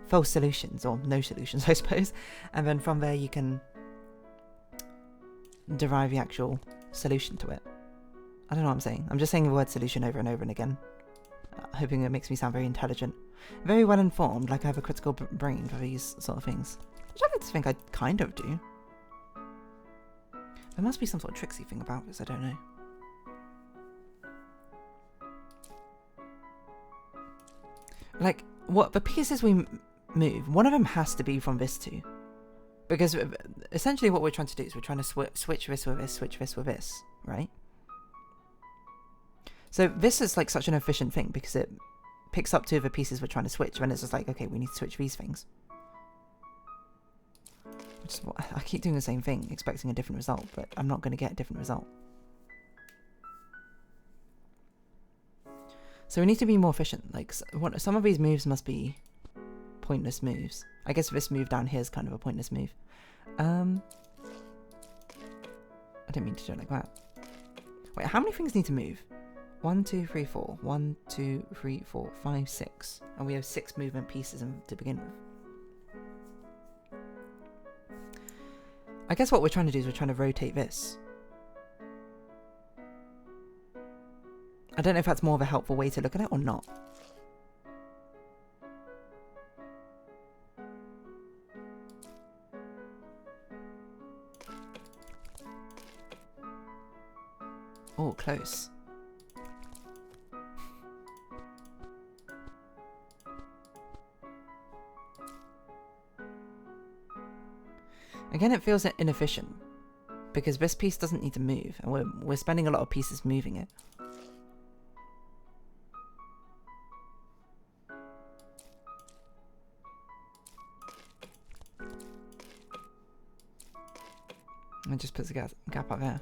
false solutions, or no solutions, I suppose. And then from there you can derive the actual solution to it. I don't know what I'm saying. I'm just saying the word solution over and over and again. hoping it makes me sound very intelligent. Very well informed, like I have a critical brain for these sort of things. Which I like to think I kind of do. There must be some sort of tricksy thing about this, I don't know. Like, what the pieces we move, one of them has to be from this too. Because essentially what we're trying to do is we're trying to switch this with this, switch this with this, right? So this is like such an efficient thing because it picks up two of the pieces we're trying to switch, and it's just like, okay, we need to switch these things. I keep doing the same thing, expecting a different result, but I'm not going to get a different result. So we need to be more efficient. Like, some of these moves must be pointless moves. I guess this move down here is kind of a pointless move. I didn't mean to do it like that. Wait, how many things need to move? 1, 2, 3, 4. 1, 2, 3, 4, 5, 6. And we have 6 movement pieces to begin with. I guess what we're trying to do is we're trying to rotate this. I don't know if that's more of a helpful way to look at it or not. Oh, close. Again, it feels inefficient because this piece doesn't need to move, and we're spending a lot of pieces moving it. It just puts a gap up there.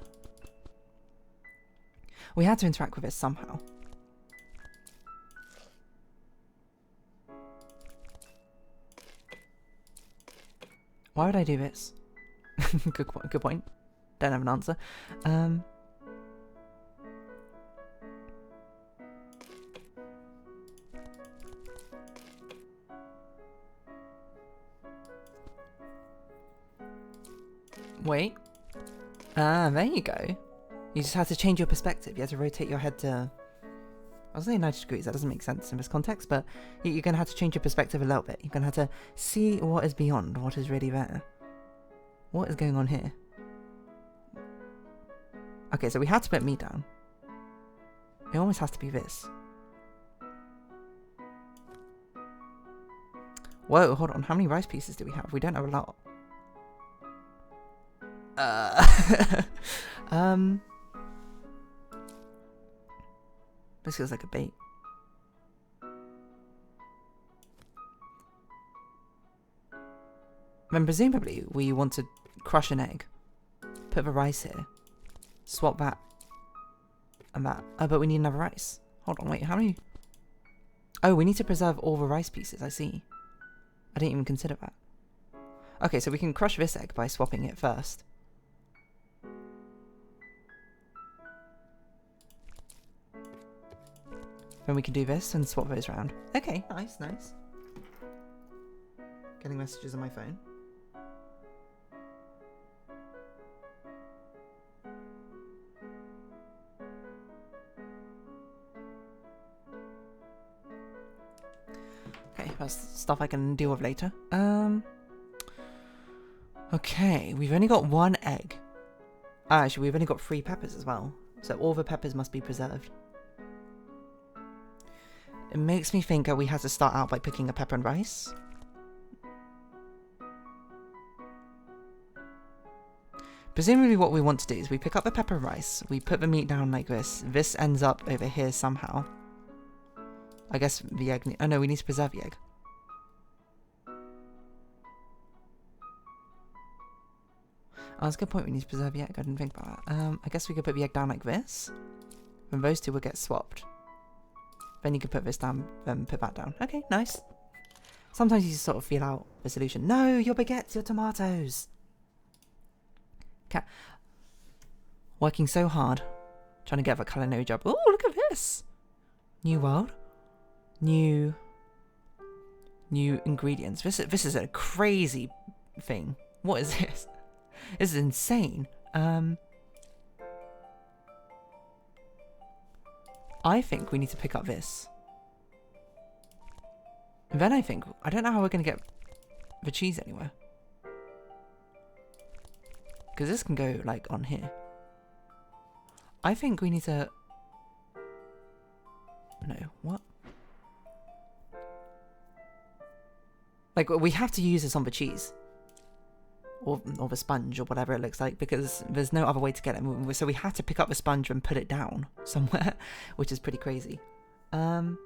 We had to interact with this somehow. Why would I do this? Good point. Don't have an answer. Wait. There you go. You just have to change your perspective. You have to rotate your head to... I was saying 90 degrees. That doesn't make sense in this context, but you're going to have to change your perspective a little bit. You're going to have to see what is beyond, what is really there. What is going on here? Okay, so we had to put me down. It almost has to be this. Whoa, hold on. How many rice pieces do we have? We don't have a lot. This feels like a bait. Then presumably we want to crush an egg, put the rice here, swap that and that. Oh, but we need another rice. Hold on, wait, how many? Oh, we need to preserve all the rice pieces, I see. I didn't even consider that. Okay, so we can crush this egg by swapping it first. Then we can do this and swap those around. Okay, nice, nice. Getting messages on my phone. Okay, that's stuff I can deal with later. Okay, we've only got 1 egg. Actually, we've only got 3 peppers as well. So all the peppers must be preserved. It makes me think that we had to start out by picking a pepper and rice. Presumably what we want to do is we pick up the pepper and rice, we put the meat down like this, this ends up over here somehow. I guess the egg... Oh no, we need to preserve the egg. Oh, that's a good point, we need to preserve the egg, I didn't think about that. I guess we could put the egg down like this, and those two will get swapped. Then you can put this down, then put that down. Okay, nice. Sometimes you just sort of feel out the solution. No, your baguettes, your tomatoes. Cat. Working so hard. Trying to get that culinary job. Oh, look at this. New world. New ingredients. This is a crazy thing. What is this? This is insane. I think we need to pick up this. And then I don't know how we're going to get the cheese anywhere. Because this can go, like, on here. I think we need to... No, what? Like, we have to use this on the cheese. Or the sponge, or whatever it looks like, because there's no other way to get it. So we had to pick up the sponge and put it down somewhere, which is pretty crazy. So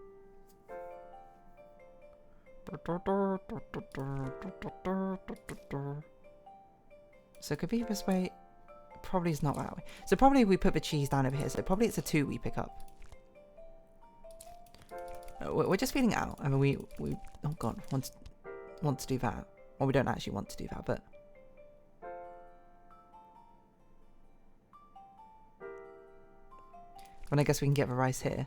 it could be this way. Probably it's not that way. So probably we put the cheese down over here. So probably it's a 2 we pick up. We're just feeling it out. I mean, we oh god, want to do that. Well, we don't actually want to do that, but... Well, I guess we can get the rice here.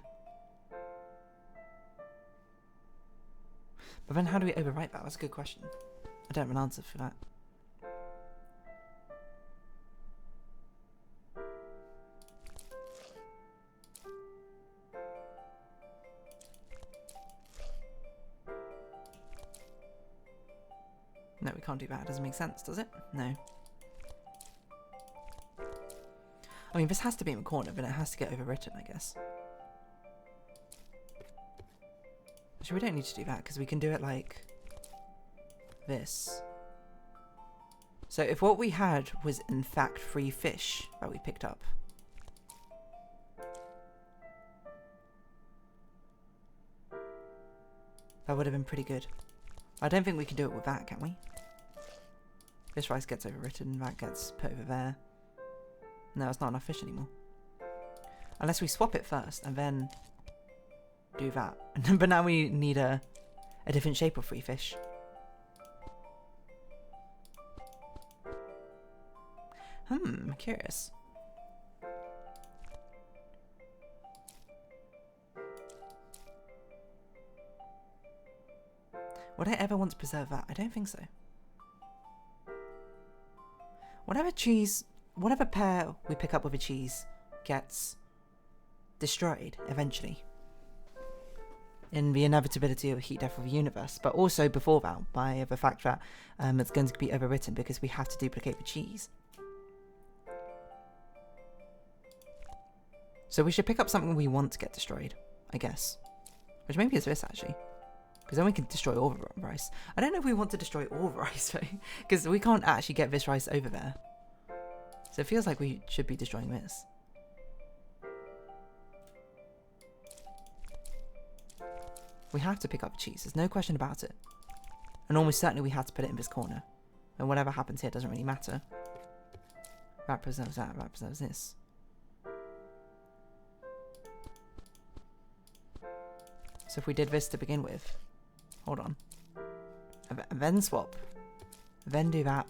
But then how do we overwrite that? That's a good question. I don't have an answer for that. No, we can't do that. It doesn't make sense, does it? No. I mean, this has to be in the corner, but it has to get overwritten, I guess. Actually, we don't need to do that, because we can do it like this. So if what we had was, in fact, 3 fish that we picked up. That would have been pretty good. I don't think we can do it with that, can we? This rice gets overwritten, that gets put over there. No, it's not enough fish anymore. Unless we swap it first and then do that. But now we need a different shape of 3 fish. Curious. Would I ever want to preserve that? I don't think so. Whatever pair we pick up with a cheese gets destroyed eventually. In the inevitability of heat death of the universe, but also before that, by the fact that it's going to be overwritten because we have to duplicate the cheese. So we should pick up something we want to get destroyed, I guess. Which maybe is this, actually. Because then we can destroy all the rice. I don't know if we want to destroy all the rice, though. Because we can't actually get this rice over there. So it feels like we should be destroying this. We have to pick up cheese. There's no question about it. And almost certainly we had to put it in this corner. And whatever happens here doesn't really matter. That preserves that. That preserves this. So if we did this to begin with... Hold on. And then swap. Then do that.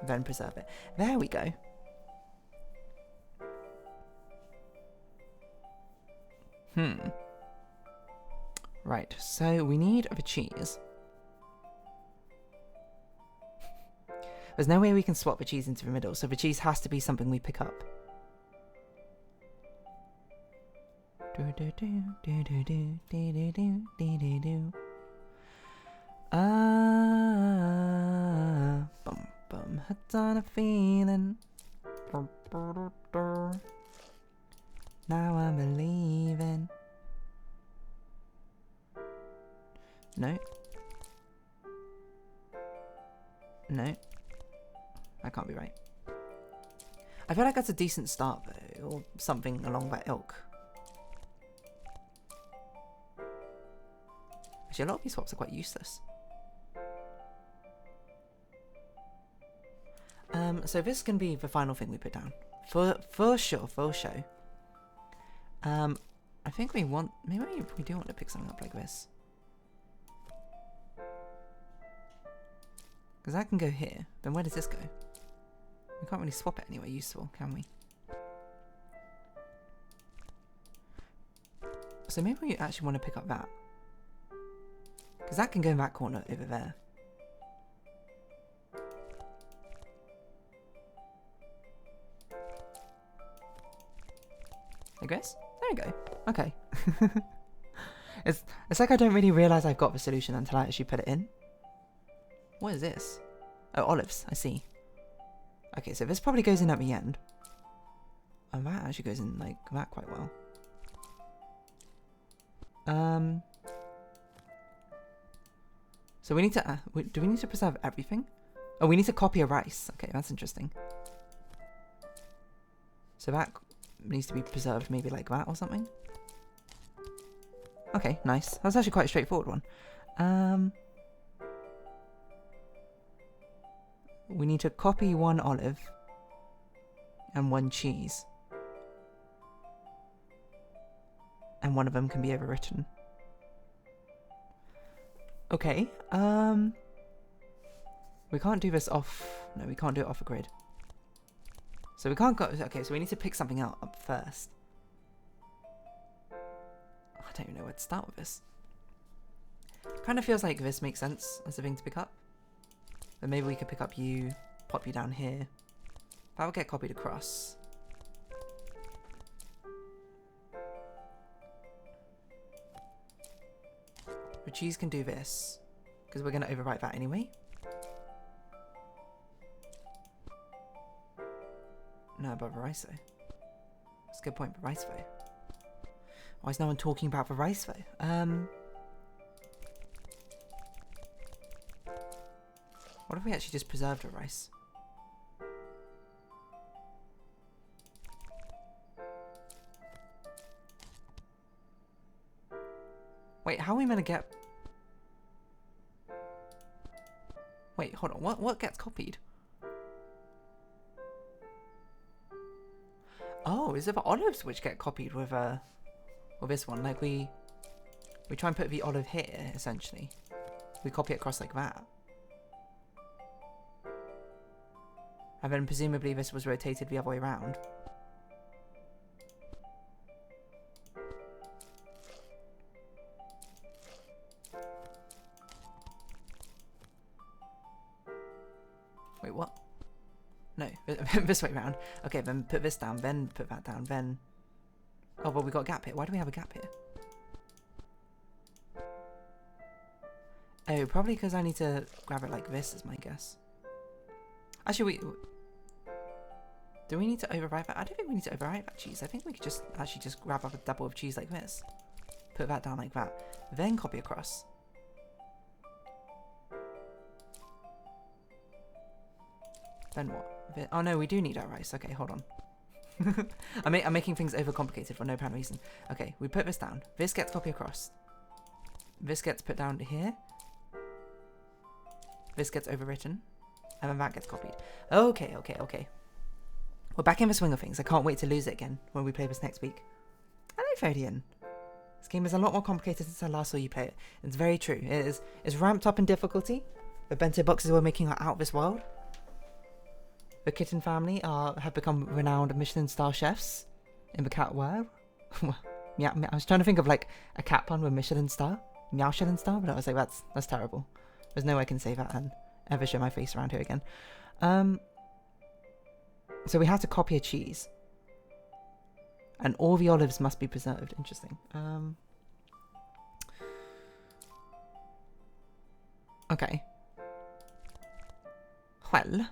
Then preserve it. There we go. Right, so we need the cheese. There's no way we can swap the cheese into the middle, so the cheese has to be something we pick up. Bum bum, had on a feeling. Now I'm believing. No. No. That can't be right. I feel like that's a decent start though, or something along that ilk. Actually, a lot of these swaps are quite useless. So this can be the final thing we put down. For sure, for show. I think we want... Maybe we do want to pick something up like this. Because that can go here. Then where does this go? We can't really swap it anywhere useful, can we? So maybe we actually want to pick up that. Because that can go in that corner over there. I guess? There we go. Okay. It's like I don't really realise I've got the solution until I actually put it in. What is this? Oh, olives. I see. Okay, so this probably goes in at the end. And that actually goes in like that quite well. So we need to, do we need to preserve everything? Oh, we need to copy a rice. Okay, that's interesting. So that needs to be preserved maybe like that or something. Okay, nice. That's actually quite a straightforward one. We need to copy one olive and one cheese. And one of them can be overwritten. Okay, we can't do this off, no, we can't do it off a grid. So we can't go, okay, so we need to pick something out up first. I don't even know where to start with this. Kind of feels like this makes sense as a thing to pick up. But maybe we could pick up you, pop you down here. That will get copied across. The cheese can do this, because we're going to overwrite that anyway. No, but the rice though. That's a good point, the rice though. Why is no one talking about the rice though? What if we actually just preserved the rice? Wait, how are we meant to get... Wait, hold on. What gets copied? Oh, is it the olives which get copied with this one? Like we try and put the olive here, essentially. We copy it across like that. And then presumably this was rotated the other way around. Wait, what? No, this way around. Okay, then put this down, then put that down, then... Oh, well, we got a gap here. Why do we have a gap here? Oh, probably because I need to grab it like this is my guess. Actually, do we need to overwrite that? I don't think we need to overwrite that cheese. I think we could just actually just grab up a double of cheese like this. Put that down like that. Then copy across. Then what? Oh no, we do need our rice. Okay, hold on. I'm making things overcomplicated for no apparent reason. Okay, we put this down. This gets copied across. This gets put down here. This gets overwritten. And then that gets copied. Okay. We're back in the swing of things. I can't wait to lose it again when we play this next week. Hello, Fodian. This game is a lot more complicated since I last saw you play it. It's very true. It's ramped up in difficulty. The bento boxes we're making are out of this world. The kitten family have become renowned Michelin star chefs in the cat world. Yeah, I was trying to think of like a cat pun with Michelin star, Michelin star, but I was like, that's terrible. There's no way I can say that and ever show my face around here again. So we have to copy a cheese, and all the olives must be preserved. Interesting. Okay. Well.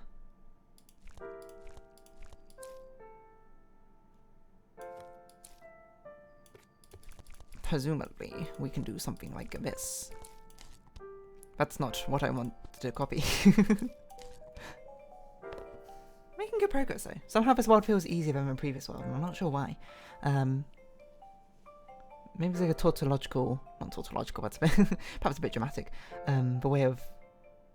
Presumably, we can do something like this. That's not what I want to copy. Making good progress though. Somehow this world feels easier than the previous world, and I'm not sure why. Maybe it's like a tautological, not tautological, that's perhaps a bit dramatic. The way of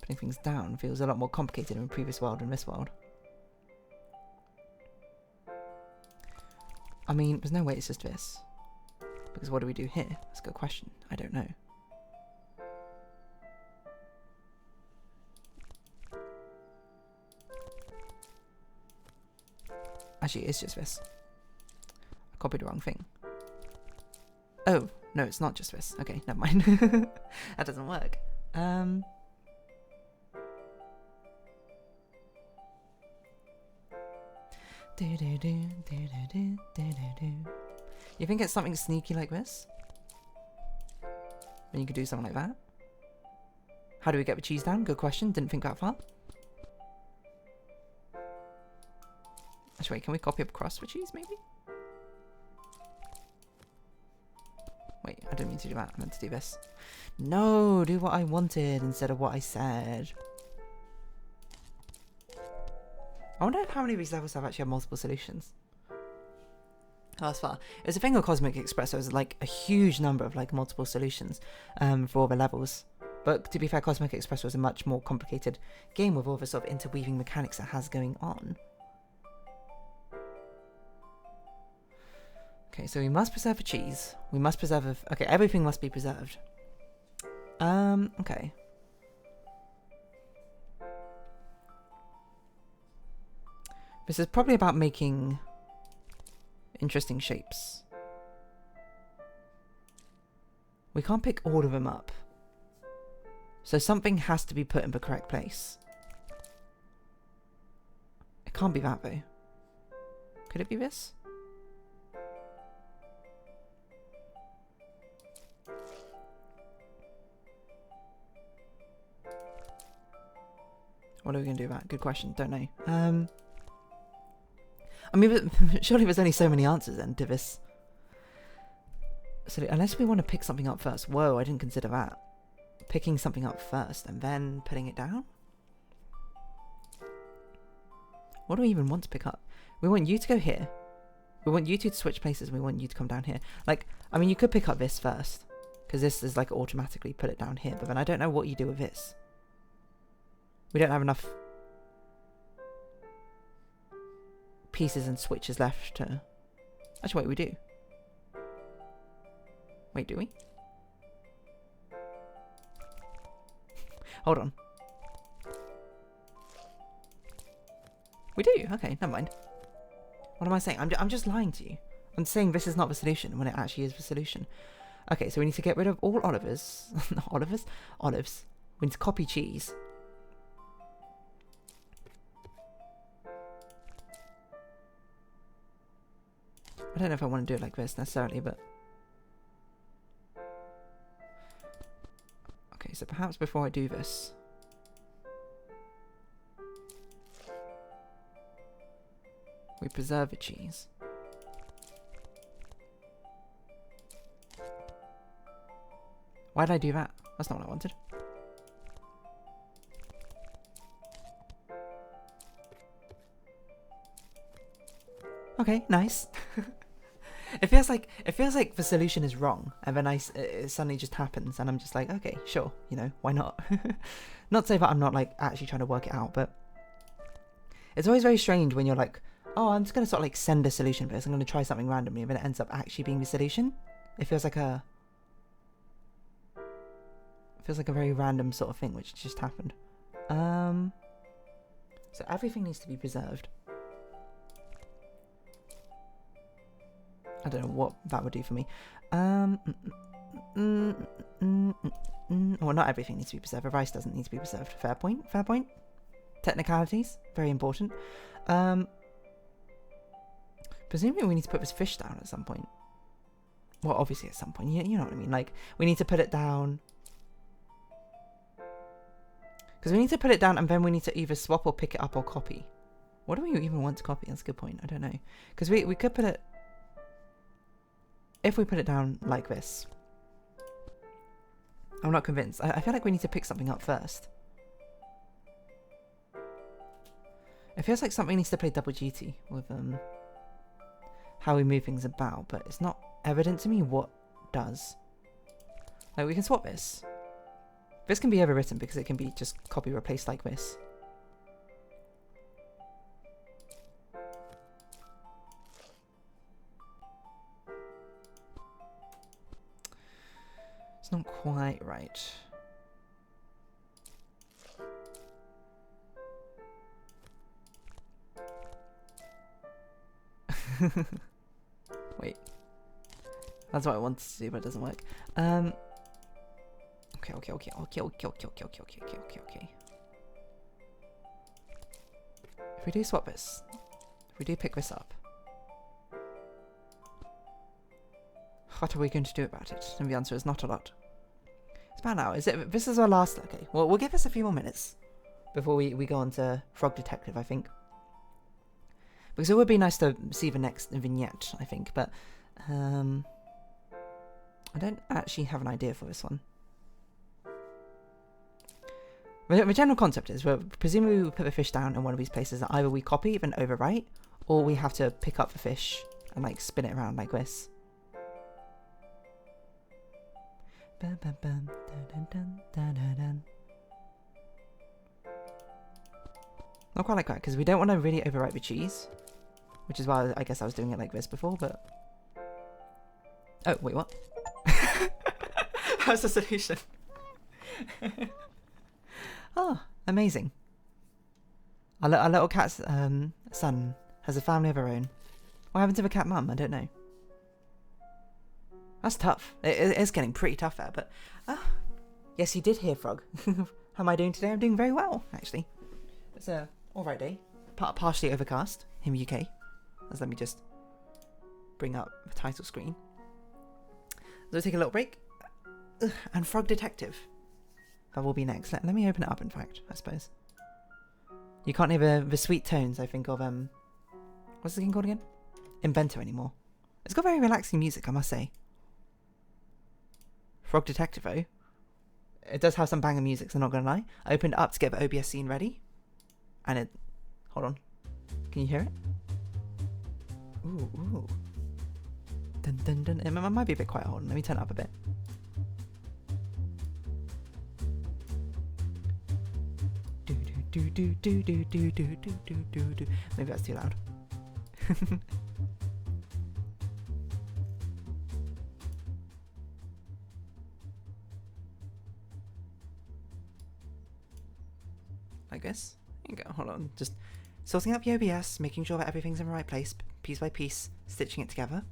putting things down feels a lot more complicated in the previous world than this world. I mean, there's no way it's just this. Because what do we do here? That's a good question. I don't know. Actually, it's just this. I copied the wrong thing. Oh, no, it's not just this. Okay, never mind. That doesn't work. You think it's something sneaky like this? Then you could do something like that. How do we get the cheese down? Good question. Didn't think that far. Actually, wait, can we copy across the cheese, maybe? Wait, I didn't mean to do that. I meant to do this. No, do what I wanted instead of what I said. I wonder how many of these levels have actually have multiple solutions. Oh, that's far. It's a thing of Cosmic Express. There's like a huge number of like multiple solutions for all the levels. But to be fair, Cosmic Express was a much more complicated game with all the sort of interweaving mechanics it has going on. Okay, so we must preserve the cheese. We must preserve... Okay, everything must be preserved. Okay. This is probably about making interesting shapes. We can't pick all of them up. So something has to be put in the correct place. It can't be that though. Could it be this? What are we going to do about it? Good question. Don't know. I mean, surely there's only so many answers then to this. So unless we want to pick something up first. Whoa, I didn't consider that. Picking something up first and then putting it down? What do we even want to pick up? We want you to go here. We want you two to switch places. We want you to come down here. Like, I mean, you could pick up this first. Because this is like automatically put it down here. But then I don't know what you do with this. We don't have enough pieces and switches left to... Actually, wait, we do. Wait, do we? Hold on. We do? Okay, never mind. What am I saying? I'm just lying to you. I'm saying this is not the solution when it actually is the solution. Okay, so we need to get rid of all Olivers. Not Olivers? Olives. We need to copy cheese. I don't know if I want to do it like this necessarily, but... Okay, so perhaps before I do this... we preserve the cheese. Why did I do that? That's not what I wanted. Okay, nice. It feels like the solution is wrong, and then it suddenly just happens, and I'm just like, okay, sure, you know, why not? Not to say that I'm not like actually trying to work it out, but it's always very strange when you're like, oh, I'm just gonna sort of like send a solution for this. I'm gonna try something randomly, and then it ends up actually being the solution. It feels like a very random sort of thing which just happened. So everything needs to be preserved. I don't know what that would do for me. Well, not everything needs to be preserved. The rice doesn't need to be preserved. Fair point. Fair point. Technicalities, very important. Presumably we need to put this fish down at some point. Well, obviously at some point. You know what I mean? Like, we need to put it down. Because we need to put it down and then we need to either swap or pick it up or copy. What do we even want to copy? That's a good point. I don't know. Because we could put it... If we put it down like this. I'm not convinced. I feel like we need to pick something up first. It feels like something needs to play double duty with how we move things about, but it's not evident to me what does. Like, we can swap this. This can be overwritten because it can be just copy replaced like this. It's not quite right. Wait. That's what I wanted to do, but it doesn't work. Okay. If we do swap this, if we do pick this up, what are we going to do about it? And the answer is not a lot. It's about an hour. This is our last... Okay, well, we'll give this a few more minutes before we go on to Frog Detective, I think. Because it would be nice to see the next vignette, I think, but I don't actually have an idea for this one. The general concept is, presumably we put the fish down in one of these places that either we copy then overwrite, or we have to pick up the fish and like spin it around like this. Not quite like that, because we don't want to really overwrite the cheese, which is why I guess I was doing it like this before, but... Oh, wait, what? How's the solution? Oh, amazing. Our little cat's son has a family of her own. What happened to the cat mum? I don't know. That's tough. It is getting pretty tough there, but... yes, you did hear Frog. How am I doing today? I'm doing very well, actually. It's a alright day. Partially overcast in the UK. Let me just bring up the title screen. So we'll take a little break. And Frog Detective. That will be next. Let me open it up, in fact, I suppose. You can't hear the sweet tones, I think, of... what's the game called again? Inbento anymore. It's got very relaxing music, I must say. Frog Detective, though. It does have some banger music, so I'm not going to lie. I opened it up to get the OBS scene ready. And it... Hold on. Can you hear it? Ooh, ooh. Dun, dun, dun. It might be a bit quiet. Hold on, let me turn it up a bit. Do do do do do do do do do do. Maybe that's too loud. Like this. There you go. Hold on. Just sorting out the OBS, making sure that everything's in the right place, piece by piece, stitching it together.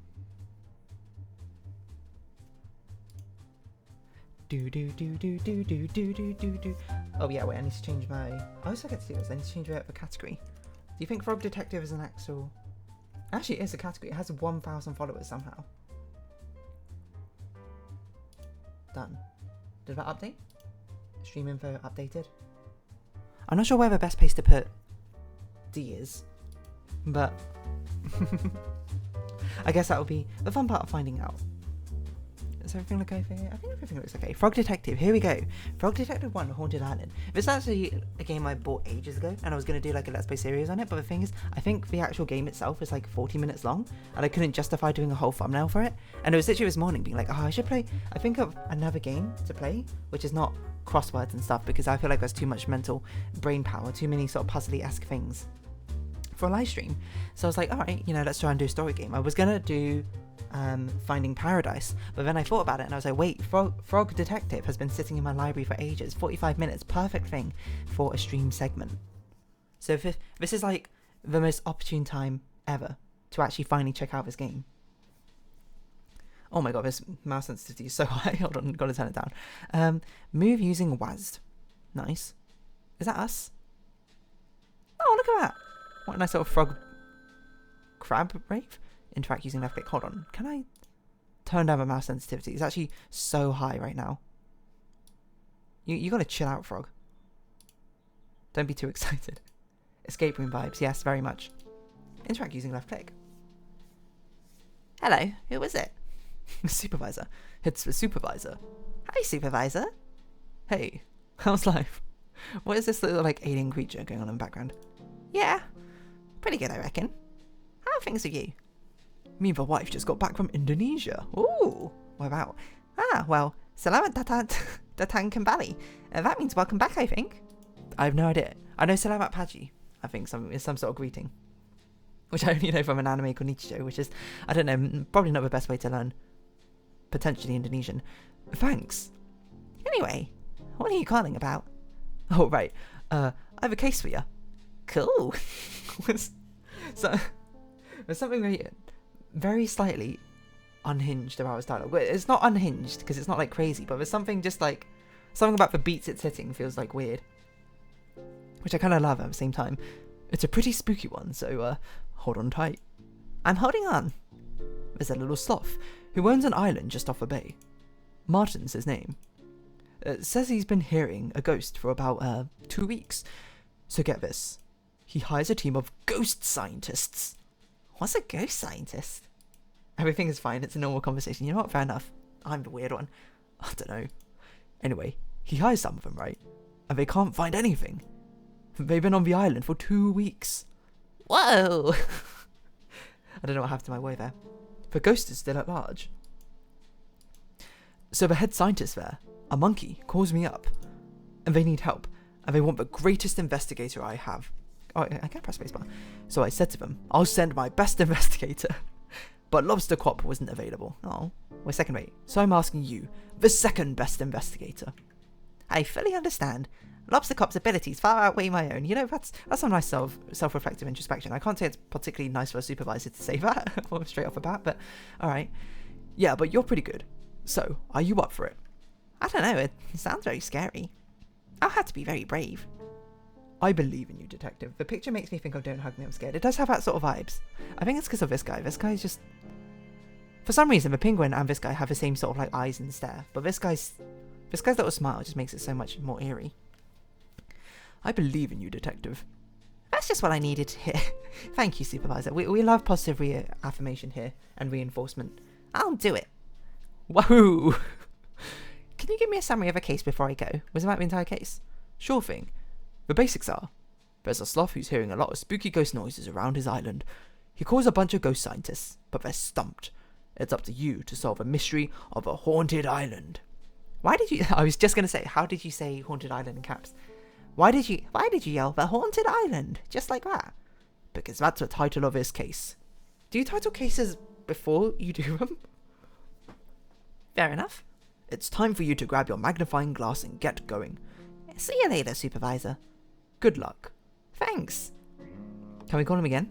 Do do do do do do do do do do. Oh yeah, wait, I need to change my... I always forget to do this. I need to change the category. Do you think Frog Detective is an actual... Actually, it is a category. It has 1,000 followers somehow. Done. Did that update? Stream info updated. I'm not sure where the best place to put D is, but I guess that will be the fun part of finding out. Does everything look okay? I think everything looks okay. Frog Detective, here we go. Frog Detective 1, Haunted Island. This is actually a game I bought ages ago, and I was going to do like a Let's Play series on it, but the thing is, I think the actual game itself is like 40 minutes long, and I couldn't justify doing a whole thumbnail for it. And it was literally this morning being like, oh, I should think of another game to play, which is not crosswords and stuff, because I feel like there's too much mental brain power, too many sort of puzzly-esque things for a live stream. So I was like, alright, let's try and do a story game. I was going to do Finding Paradise, but then I thought about it and I was like, wait, Frog Detective has been sitting in my library for ages, 45 minutes, perfect thing for a stream segment. So this is like the most opportune time ever to actually finally check out this game. Oh my god, this mouse sensitivity is so high. Hold on, gotta turn it down. Move using WASD. Nice. Is that us? Oh, look at that. What a nice little frog crab rave. Interact using left click. Hold on. Can I turn down my mouse sensitivity? It's actually so high right now. You gotta chill out, frog. Don't be too excited. Escape room vibes. Yes, very much. Interact using left click. Hello, who is it? Supervisor. It's the supervisor. Hi, supervisor. Hey, how's life? What is this little like alien creature going on in the background? Yeah, pretty good, I reckon. How are things with you? Me and the wife just got back from Indonesia. Ooh, where about? Ah, well, selamat datang kembali. That means welcome back, I think. I have no idea. I know selamat pagi. I think is some sort of greeting, which I only know from an anime called Nichijou, which is, I don't know, probably not the best way to learn potentially Indonesian. Thanks. Anyway, what are you calling about? Oh, right. I have a case for you. Cool. So, there's something very slightly unhinged about his dialogue. It's not unhinged, because it's not like crazy, but there's something just like, something about the beats it's hitting feels like weird. Which I kind of love at the same time. It's a pretty spooky one, so hold on tight. I'm holding on. There's a little sloth who owns an island just off the bay. Martin's his name. Says he's been hearing a ghost for about 2 weeks. So get this. He hires a team of ghost scientists. What's a ghost scientist? Everything is fine. It's a normal conversation. You know what? Fair enough. I'm the weird one. I don't know. Anyway, he hires some of them, right? And they can't find anything. They've been on the island for 2 weeks. Whoa! I don't know what happened to my way there. The ghost is still at large. So the head scientist there, a monkey, calls me up. And they need help. And they want the greatest investigator I have. Oh, I can't press spacebar. So I said to them, I'll send my best investigator. But Lobster Cop wasn't available. Oh, we're second rate. So I'm asking you, the second best investigator. I fully understand. Lobster Cop's abilities far outweigh my own. You know, that's some nice self-reflective introspection. I can't say it's particularly nice for a supervisor to say that straight off the bat, but alright. Yeah, but you're pretty good. So, are you up for it? I don't know, it sounds very scary. I'll have to be very brave. I believe in you, detective. The picture makes me think of Don't Hug Me, I'm Scared. It does have that sort of vibes. I think it's because of this guy. This guy is just... For some reason, the penguin and this guy have the same sort of like eyes and stare, but this guy's little smile just makes it so much more eerie. I believe in you, detective. That's just what I needed to hear. Thank you, supervisor. We love positive affirmation here and reinforcement. I'll do it. Whoa! Can you give me a summary of a case before I go? Was that the entire case? Sure thing. The basics are, there's a sloth who's hearing a lot of spooky ghost noises around his island. He calls a bunch of ghost scientists, but they're stumped. It's up to you to solve a mystery of a haunted island. Why did you... I was just going to say, how did you say haunted island in caps? Why did you yell the haunted island? Just like that? Because that's the title of this case. Do you title cases before you do them? Fair enough. It's time for you to grab your magnifying glass and get going. See you later, supervisor. Good luck. Thanks. Can we call him again?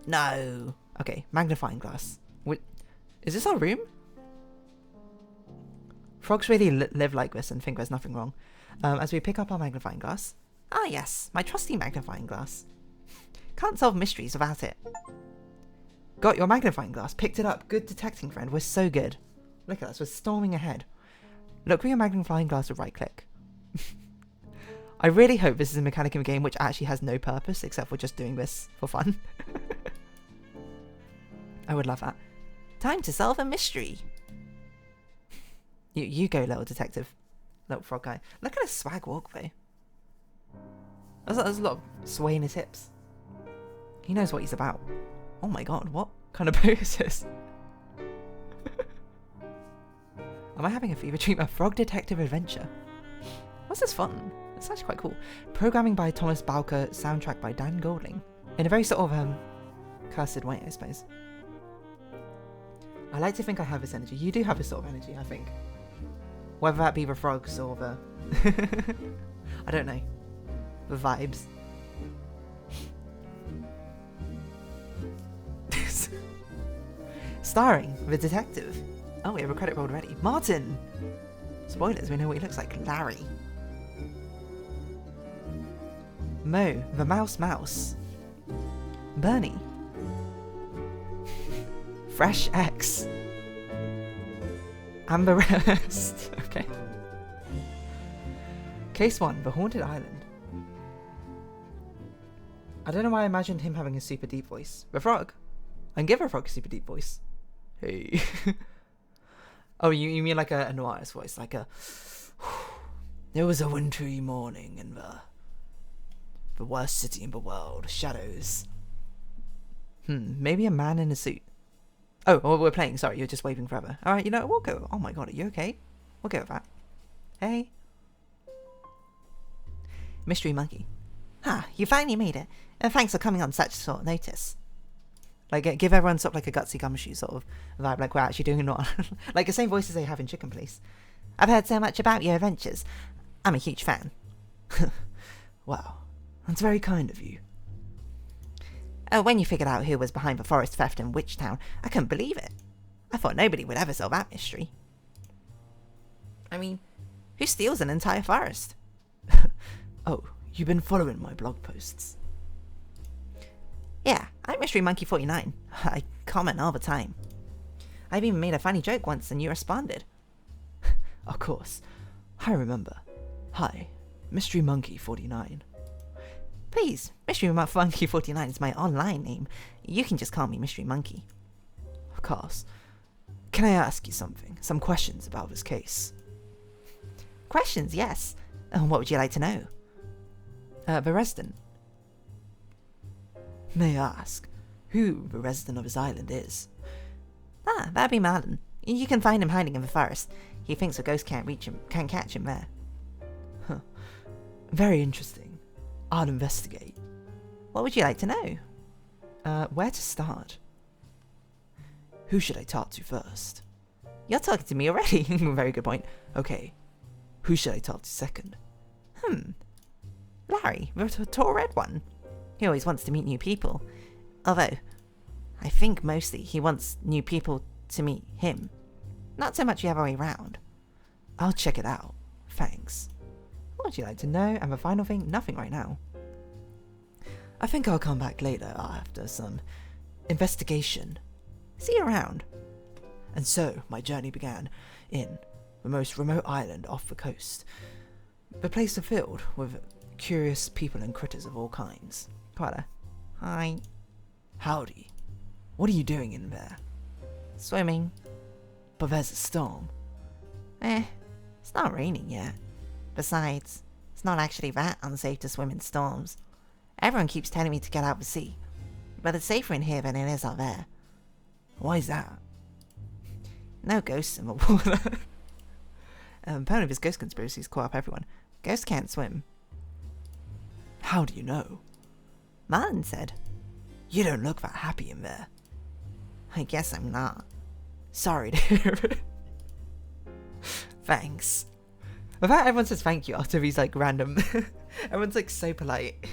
No. Okay, magnifying glass. Is this our room? Frogs really live like this and think there's nothing wrong. As we pick up our magnifying glass. Ah yes, my trusty magnifying glass. Can't solve mysteries without it. Got your magnifying glass. Picked it up. Good detecting, friend. We're so good. Look at us. We're storming ahead. Look for your magnifying glass with right click. I really hope this is a mechanic in a game which actually has no purpose except for just doing this for fun. I would love that. Time to solve a mystery. You go, little detective. Little frog guy. Look at his swag walk, though. There's a lot of sway in his hips. He knows what he's about. Oh my god, what kind of boat is this? Am I having a fever dream? A frog detective adventure. What's this fun? It's actually quite cool. Programming by Thomas Bowker, soundtrack by Dan Golding. In a very sort of cursed way, I suppose. I like to think I have this energy. You do have this sort of energy, I think. Whether that be the frogs or the... I don't know. The vibes. Starring the detective. Oh, we have a credit roll already. Martin! Spoilers, we know what he looks like. Larry. Mo, the mouse. Bernie. Fresh X. And the rest. Okay. Case 1, the haunted island. I don't know why I imagined him having a super deep voice. The frog. I can give a frog a super deep voice. Hey. Oh, you mean like a noir's voice, like a... It was a wintry morning in the worst city in the world, Shadows. Maybe a man in a suit. Oh, well, we're playing, sorry, you're just waving forever. Alright, you know, we'll go. Oh my god, are you okay? We'll go with that. Hey. Mystery monkey. Ah, you finally made it. And thanks for coming on such short notice. Like, give everyone sort of like a gutsy gumshoe sort of vibe, like we're actually doing it not. Like the same voices they have in Chicken Police. I've heard so much about your adventures. I'm a huge fan. Wow, that's very kind of you. Oh, when you figured out who was behind the forest theft in Witchtown, I couldn't believe it. I thought nobody would ever solve that mystery. I mean, who steals an entire forest? Oh, you've been following my blog posts. Yeah, I'm Mystery Monkey 49. I comment all the time. I've even made a funny joke once and you responded. Of course. I remember. Hi, Mystery Monkey 49. Please, Mystery Monkey 49 is my online name. You can just call me Mystery Monkey. Of course. Can I ask you something? Some questions about this case? Questions, yes. What would you like to know? The resident. May I ask who the resident of his island is? Ah, that'd be Marlin. You can find him hiding in the forest. He thinks a ghost can't reach him, can't catch him there. Huh. Very interesting. I'll investigate. What would you like to know? Where to start? Who should I talk to first? You're talking to me already. Very good point. Okay. Who should I talk to second? Larry, the tall red one. He always wants to meet new people. Although, I think mostly he wants new people to meet him. Not so much the other way round. I'll check it out. Thanks. What would you like to know? And the final thing, nothing right now. I think I'll come back later after some investigation. See you around. And so, my journey began in the most remote island off the coast. The place is filled with curious people and critters of all kinds. Quite hi. Howdy. What are you doing in there? Swimming. But there's a storm. It's not raining yet. Besides, it's not actually that unsafe to swim in storms. Everyone keeps telling me to get out of the sea. But it's safer in here than it is out there. Why is that? No ghosts in the water. Apparently this ghost conspiracy's caught up everyone. Ghosts can't swim. How do you know? Martin said. You don't look that happy in there. I guess I'm not. Sorry to hear it. Thanks. I bet everyone says thank you after these like random. Everyone's like so polite.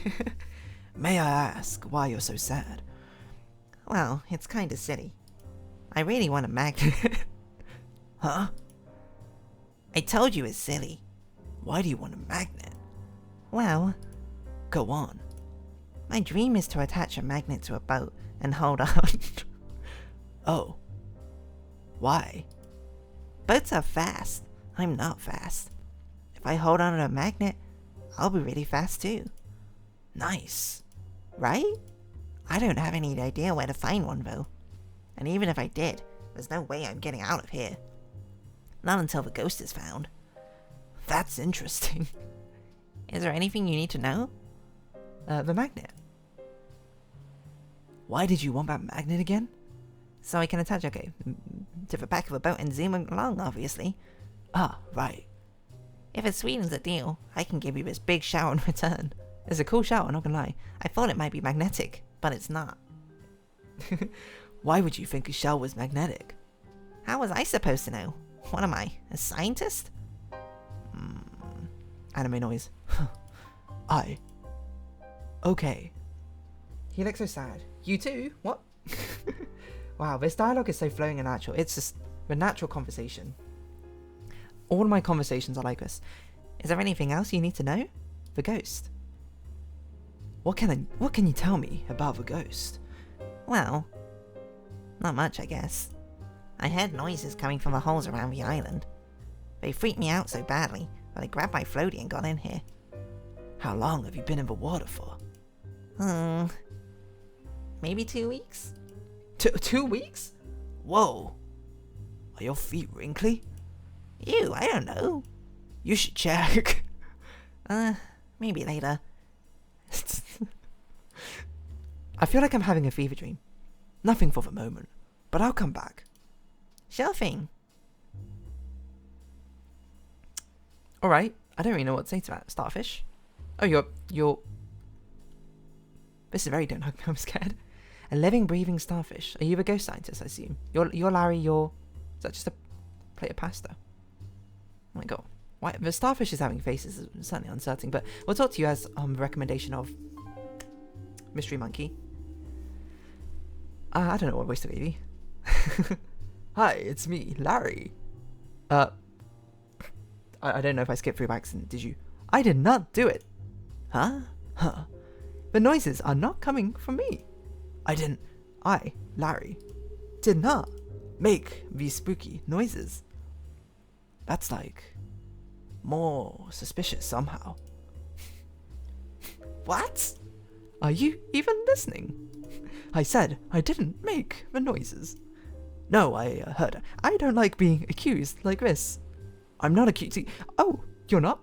May I ask why you're so sad? Well, it's kinda silly. I really want a magnet. Huh? I told you it's silly. Why do you want a magnet? Well, go on. My dream is to attach a magnet to a boat and hold on. Oh. Why? Boats are fast. I'm not fast. If I hold on to a magnet, I'll be really fast too. Nice. Right? I don't have any idea where to find one though. And even if I did, there's no way I'm getting out of here. Not until the ghost is found. That's interesting. Is there anything you need to know? The magnet. Why did you want that magnet again? So I can attach, okay, to the back of a boat and zoom along, obviously. Ah, right. If it sweetens the deal, I can give you this big shower in return. It's a cool shower, not gonna lie. I thought it might be magnetic, but it's not. Why would you think a shell was magnetic? How was I supposed to know? What am I, a scientist? Anime noise. Okay. He looks so sad. You too? What? Wow, this dialogue is so flowing and natural. It's just the natural conversation. All my conversations are like this. Is there anything else you need to know? The ghost. What can you tell me about the ghost? Well, not much, I guess. I heard noises coming from the holes around the island. They freaked me out so badly that I grabbed my floaty and got in here. How long have you been in the water for? Maybe 2 weeks? 2 weeks? Whoa. Are your feet wrinkly? Ew, I don't know. You should check. Maybe later. I feel like I'm having a fever dream. Nothing for the moment, but I'll come back. Sure thing. Alright, I don't really know what to say to that. Starfish? Oh, you're... This is very don't hug me, I'm scared. A living, breathing starfish. Are you the ghost scientist, I assume? You're Larry, you're... Is that just a plate of pasta? Oh my god. Why? The starfish is having faces is certainly uncertain, but we'll talk to you as the recommendation of Mystery Monkey. I don't know what voice to baby. Hi, it's me, Larry. I don't know if I skipped through by accident, did you? I did not do it. Huh? Huh. The noises are not coming from me. I, Larry, did not make these spooky noises. That's like more suspicious somehow. What? Are you even listening? I said I didn't make the noises. No, I heard. I don't like being accused like this. I'm not accused. Oh, you're not?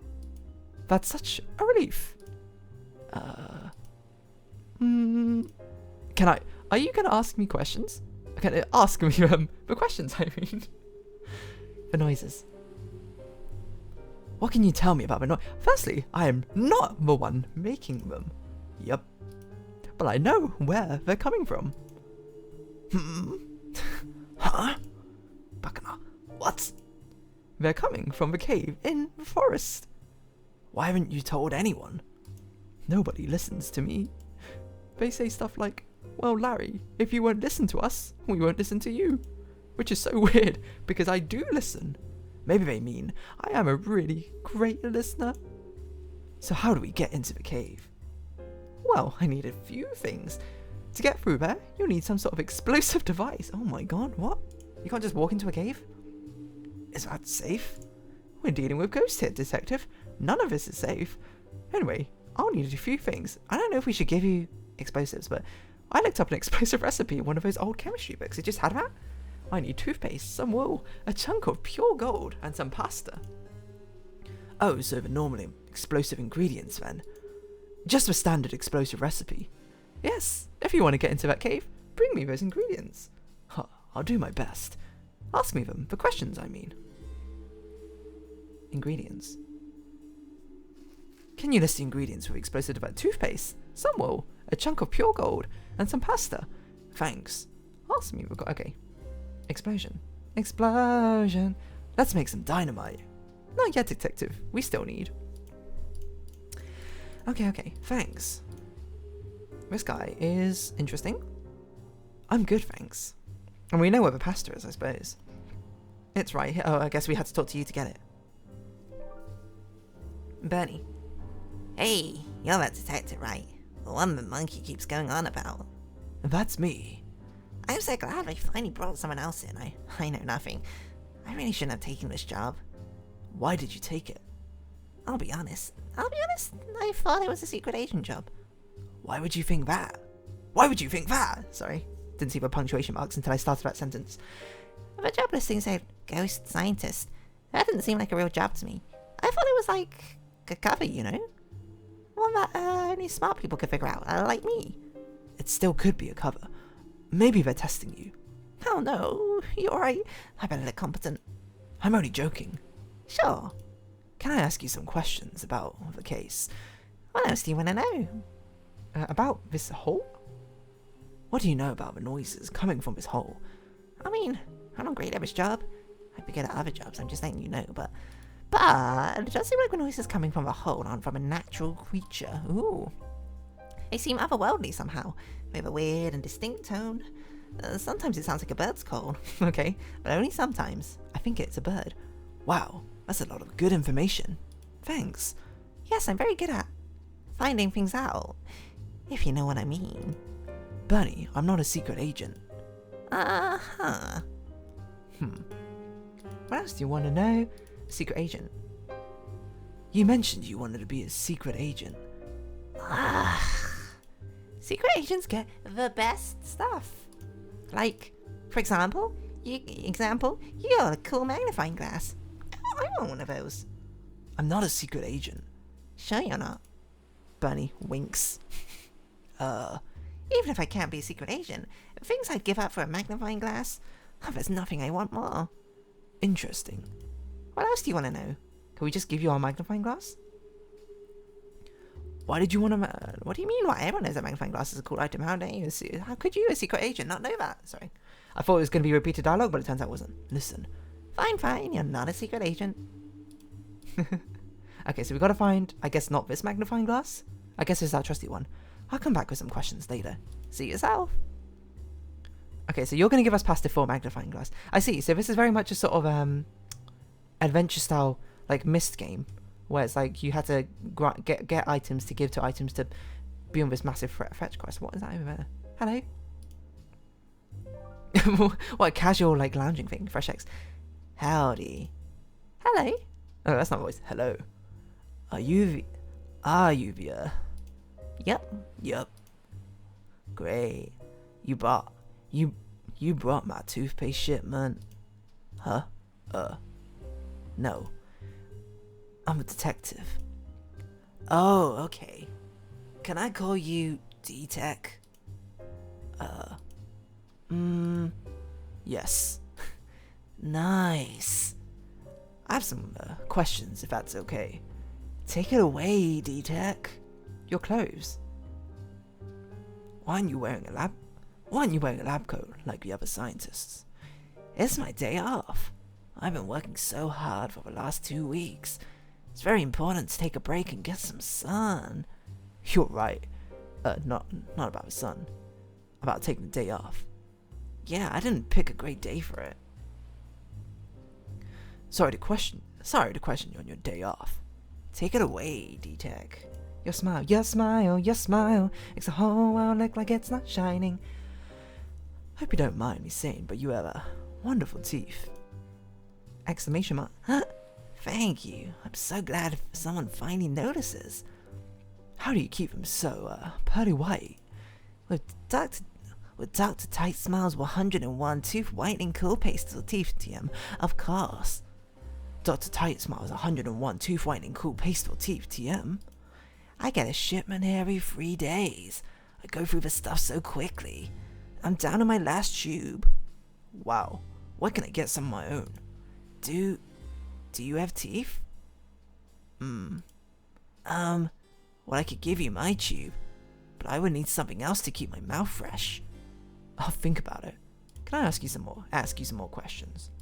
That's such a relief. Are you gonna ask me questions? Okay, ask me the questions, I mean. The noises. What can you tell me about the noise? Firstly, I am not the one making them. Yep. But I know where they're coming from. Huh? Bacana. What? They're coming from the cave in the forest. Why haven't you told anyone? Nobody listens to me. They say stuff like, well, Larry, if you won't listen to us, we won't listen to you. Which is so weird, because I do listen. Maybe they mean I am a really great listener. So how do we get into the cave? Well, I need a few things. To get through there, you'll need some sort of explosive device. Oh my god, what? You can't just walk into a cave? Is that safe? We're dealing with ghosts here, detective. None of this is safe. Anyway, I'll need a few things. I don't know if we should give you explosives, but I looked up an explosive recipe in one of those old chemistry books. It just had that. I need toothpaste, some wool, a chunk of pure gold, and some pasta. Oh, so the normal explosive ingredients then. Just the standard explosive recipe. Yes, if you want to get into that cave, bring me those ingredients. Huh, I'll do my best. Ask me them, the questions I mean. Ingredients. Can you list the ingredients for the explosive device? Toothpaste, some wool, a chunk of pure gold, and some pasta. Thanks. Ask me, okay. Explosion. Explosion. Let's make some dynamite. Not yet, detective. We still need. Okay, thanks. This guy is interesting. I'm good, thanks. And we know where the pasta is, I suppose. It's right here. Oh, I guess we had to talk to you to get it. Bernie. Hey, you're that detective, right? The one the monkey keeps going on about. That's me. I'm so glad we finally brought someone else in. I know nothing. I really shouldn't have taken this job. Why did you take it? I'll be honest. I thought it was a secret agent job. Why would you think that? Sorry. Didn't see the punctuation marks until I started that sentence. The job listing said ghost scientist. That didn't seem like a real job to me. I thought it was like a cover, you know? One that only smart people could figure out, like me. It still could be a cover. Maybe they're testing you. Oh no, you're right. I better look competent. I'm only joking. Sure. Can I ask you some questions about the case? What else do you want to know? About this hole? What do you know about the noises coming from this hole? I mean, I'm not great at this job. I'd be good at other jobs, I'm just letting you know, but it does seem like the noises coming from the hole aren't from a natural creature. Ooh. They seem otherworldly somehow, with a weird and distinct tone. Sometimes it sounds like a bird's call. Okay, but only sometimes. I think it's a bird. Wow, that's a lot of good information. Thanks. Yes, I'm very good at finding things out, if you know what I mean. Bernie, I'm not a secret agent. Uh-huh. What else do you want to know? Secret agent. You mentioned you wanted to be a secret agent. Secret agents get the best stuff. Like, for example, you got a cool magnifying glass. I want one of those. I'm not a secret agent. Sure you're not. Bernie winks. Even if I can't be a secret agent, things I'd give up for a magnifying glass, there's nothing I want more. Interesting. What else do you want to know? Can we just give you our magnifying glass? Why did you want to... What do you mean? Why? Everyone knows that magnifying glass is a cool item. How could you, a secret agent, not know that? Sorry. I thought it was going to be repeated dialogue, but it turns out it wasn't. Listen. Fine. You're not a secret agent. Okay, so we got to find, I guess, not this magnifying glass. I guess it's our trusty one. I'll come back with some questions later. See yourself. Okay, so you're going to give us pasta for magnifying glass. I see. So this is very much a sort of adventure style, like Myst game, where it's like you had to get items to give to items to be on this massive fetch quest. What is that over there? Hello. What a casual like lounging thing. Fresh X. Howdy. Hello. No, that's not voice. Hello. Are you the... Yep. Yup. Great. You brought my toothpaste shipment. Huh? No. I'm a detective. Oh, okay. Can I call you D-Tech? Yes. Nice. I have some questions, if that's okay. Take it away, D-Tech. Your clothes. Why aren't you wearing a lab coat like the other scientists? It's my day off. I've been working so hard for the last 2 weeks. It's very important to take a break and get some sun. You're right. Not about the sun. About taking the day off. Yeah, I didn't pick a great day for it. Sorry to question you on your day off. Take it away, D-Tech. Your smile makes the whole world look like it's not shining. Hope you don't mind me saying, but you have wonderful teeth. Exclamation mark. Thank you. I'm so glad if someone finally notices. How do you keep them so pearly white? With Dr. Tight Smile's 101 tooth whitening cool pastel teeth TM, of course. Dr. Tight Smile's 101 tooth whitening cool pastel teeth TM. I get a shipment here every 3 days. I go through the stuff so quickly. I'm down to my last tube. Wow, why can't I get some of my own? Do you have teeth? Well, I could give you my tube, but I would need something else to keep my mouth fresh. I'll think about it. Can I ask you some more questions?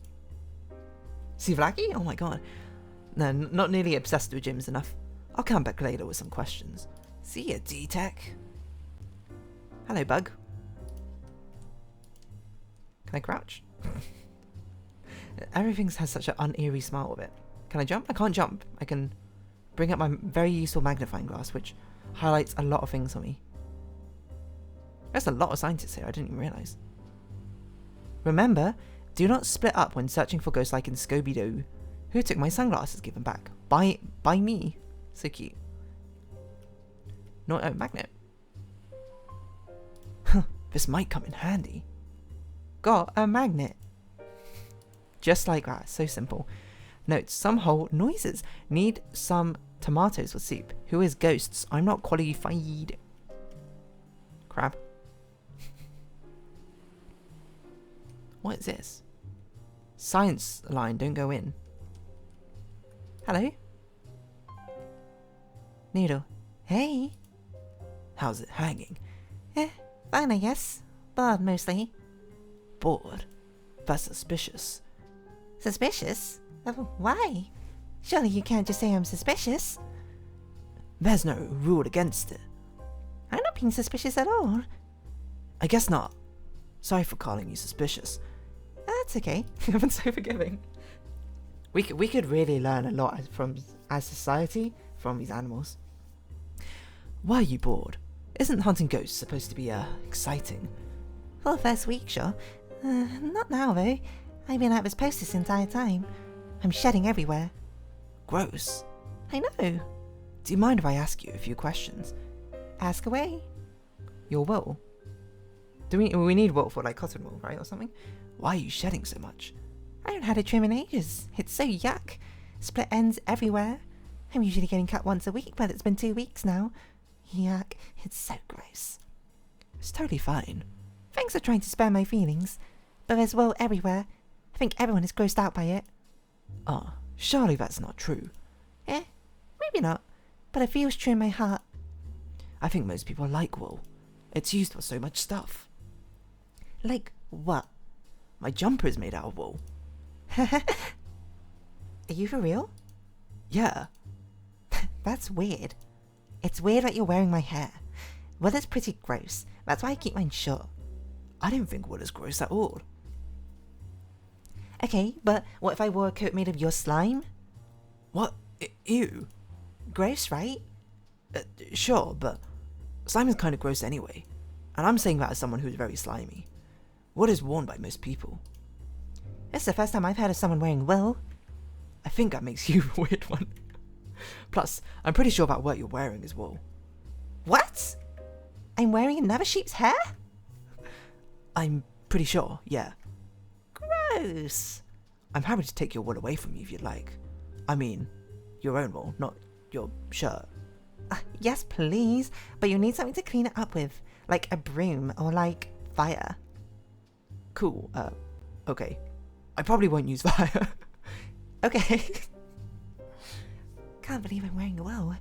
Sivlaki? Oh my god. No, not nearly obsessed with gyms enough. I'll come back later with some questions. See ya, D-Tech. Hello, bug. Can I crouch? Everything has such an uneery smile with it. Can I jump? I can't jump. I can bring up my very useful magnifying glass, which highlights a lot of things for me. There's a lot of scientists here, I didn't even realise. Remember, do not split up when searching for ghosts like in Scooby-Doo. Who took my sunglasses? Give them back. By me. So cute. No, magnet. This might come in handy. Got a magnet. Just like that, so simple. Note, some whole noises. Need some tomatoes for soup. Who is ghosts? I'm not qualified. Crab. What is this? Science line, don't go in. Hello? Noodle. Hey. How's it hanging? Fine, I guess. Bored, mostly. Bored? That's suspicious. Suspicious? Why? Surely you can't just say I'm suspicious. There's no rule against it. I'm not being suspicious at all. I guess not. Sorry for calling you suspicious. That's okay. You've been so forgiving. We could really learn a lot as society from these animals. Why are you bored? Isn't hunting ghosts supposed to be exciting? For the first week, sure. Not now though. I've been at this post this entire time. I'm shedding everywhere. Gross. I know. Do you mind if I ask you a few questions? Ask away. Your wool? Do we need wool for like cotton wool, right, or something? Why are you shedding so much? I haven't had a trim in ages. It's so yuck. Split ends everywhere. I'm usually getting cut once a week, but it's been 2 weeks now. Yuck. It's so gross. It's totally fine. Thanks for trying to spare my feelings. But there's wool everywhere. I think everyone is grossed out by it. Oh, surely that's not true. Maybe not. But it feels true in my heart. I think most people like wool. It's used for so much stuff. Like what? My jumper is made out of wool. Are you for real? Yeah. That's weird. It's weird that you're wearing my hair. Wool is pretty gross. That's why I keep mine short. I didn't think wool is gross at all. Okay, but what if I wore a coat made of your slime? What? Ew. Gross, right? Sure, but slime is kind of gross anyway. And I'm saying that as someone who's very slimy. Wool is worn by most people. It's the first time I've heard of someone wearing wool. I think that makes you a weird one. Plus, I'm pretty sure that what you're wearing is wool. What? I'm wearing another sheep's hair? I'm pretty sure, yeah. Gross. I'm happy to take your wool away from you if you'd like. I mean, your own wool, not your shirt. Yes, please. But you'll need something to clean it up with. Like a broom or like fire. Cool, okay. I probably won't use fire. Okay. Can't believe I'm wearing a wool. What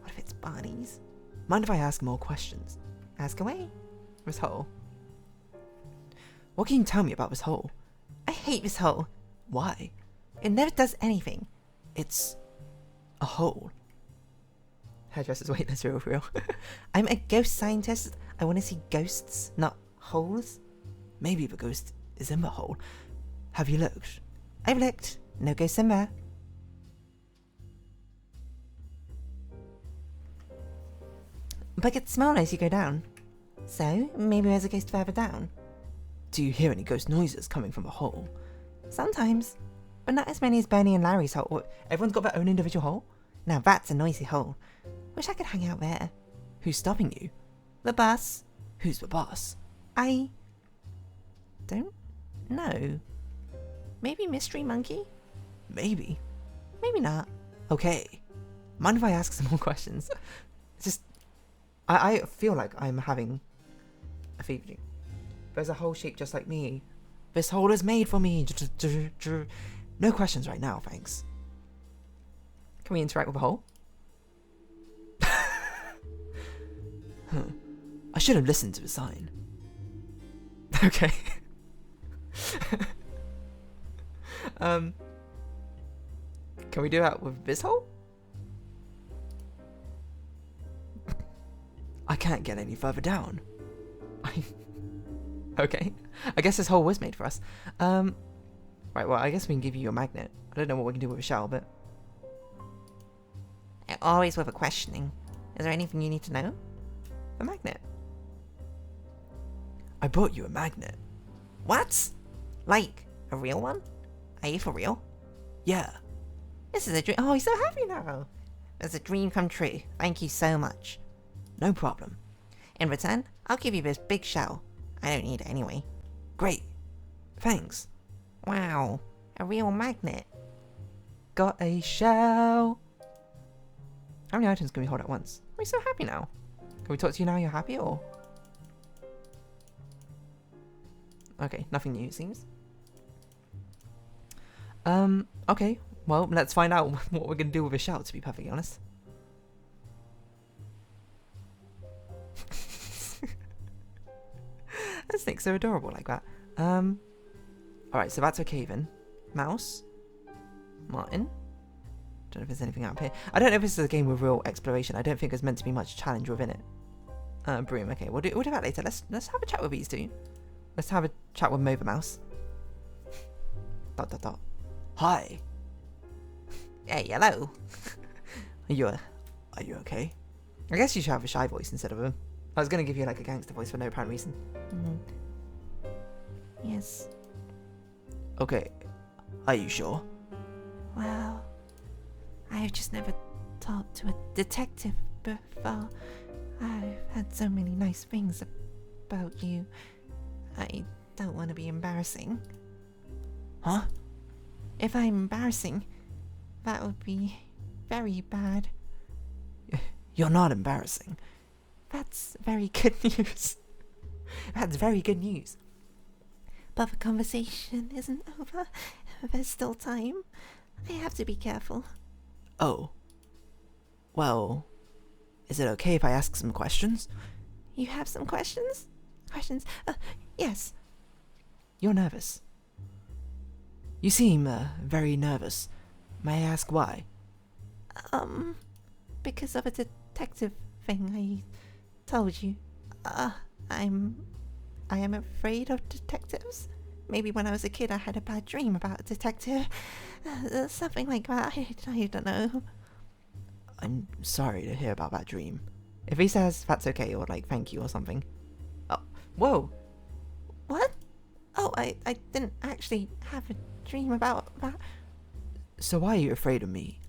if it's Barney's? Mind if I ask more questions? Ask away. This hole. What can you tell me about this hole? I hate this hole. Why? It never does anything. It's a hole. Hairdresser's wait, that's real for real. I'm a ghost scientist. I want to see ghosts, not holes. Maybe the ghost is in the hole. Have you looked? I've looked. No ghosts in there. But it smells as you go down. So, maybe there's a ghost further down. Do you hear any ghost noises coming from the hole? Sometimes. But not as many as Bernie and Larry's hole. Everyone's got their own individual hole? Now that's a noisy hole. Wish I could hang out there. Who's stopping you? The bus. Who's the boss? I don't know. Maybe Mystery Monkey? Maybe. Maybe not. Okay. Mind if I ask some more questions? It's just... I feel like I'm having a fever dream. There's a hole shaped just like me. This hole is made for me. No questions right now, thanks. Can we interact with the hole? I should have listened to the sign. Okay. Can we do that with this hole? I can't get any further down. Okay. I guess this hole was made for us. Right, well, I guess we can give you a magnet. I don't know what we can do with a shell, but... Always with a questioning. Is there anything you need to know? A magnet. I brought you a magnet. What? Like, a real one? Are you for real? Yeah. This is a dream. Oh, he's so happy now. It's a dream come true. Thank you so much. No problem. In return, I'll give you this big shell. I don't need it anyway. Great. Thanks. Wow. A real magnet. Got a shell. How many items can we hold at once? Are we so happy now? Can we talk to you now you're happy, or...? Okay, nothing new, it seems. Okay. Well, let's find out what we're going to do with a shell, to be perfectly honest. That snake's so adorable like that. Alright, so that's okay then. Mouse. Martin. Don't know if there's anything up here. I don't know if this is a game with real exploration. I don't think there's meant to be much challenge within it. Broom, okay. We'll do that later. Let's have a chat with these two. Let's have a chat with Mova Mouse. ... Hi. Hey, hello. Are you okay? I guess you should have a shy voice instead of a... I was going to give you like a gangster voice for no apparent reason. Yes. Okay. Are you sure? Well, I've just never talked to a detective before. I've had so many nice things about you. I don't want to be embarrassing. Huh? If I'm embarrassing, that would be very bad. You're not embarrassing. That's very good news. That's very good news. But the conversation isn't over. There's still time. I have to be careful. Oh. Well, is it okay if I ask some questions? You have some questions? Questions? Yes. You're nervous. You seem very nervous. May I ask why? Because of a detective thing I told you. I am afraid of detectives. Maybe when I was a kid I had a bad dream about a detective. Something like that. I don't know. I'm sorry to hear about that dream. If he says that's okay or like thank you or something. Oh, whoa. What? Oh, I didn't actually have a dream about that. So why are you afraid of me?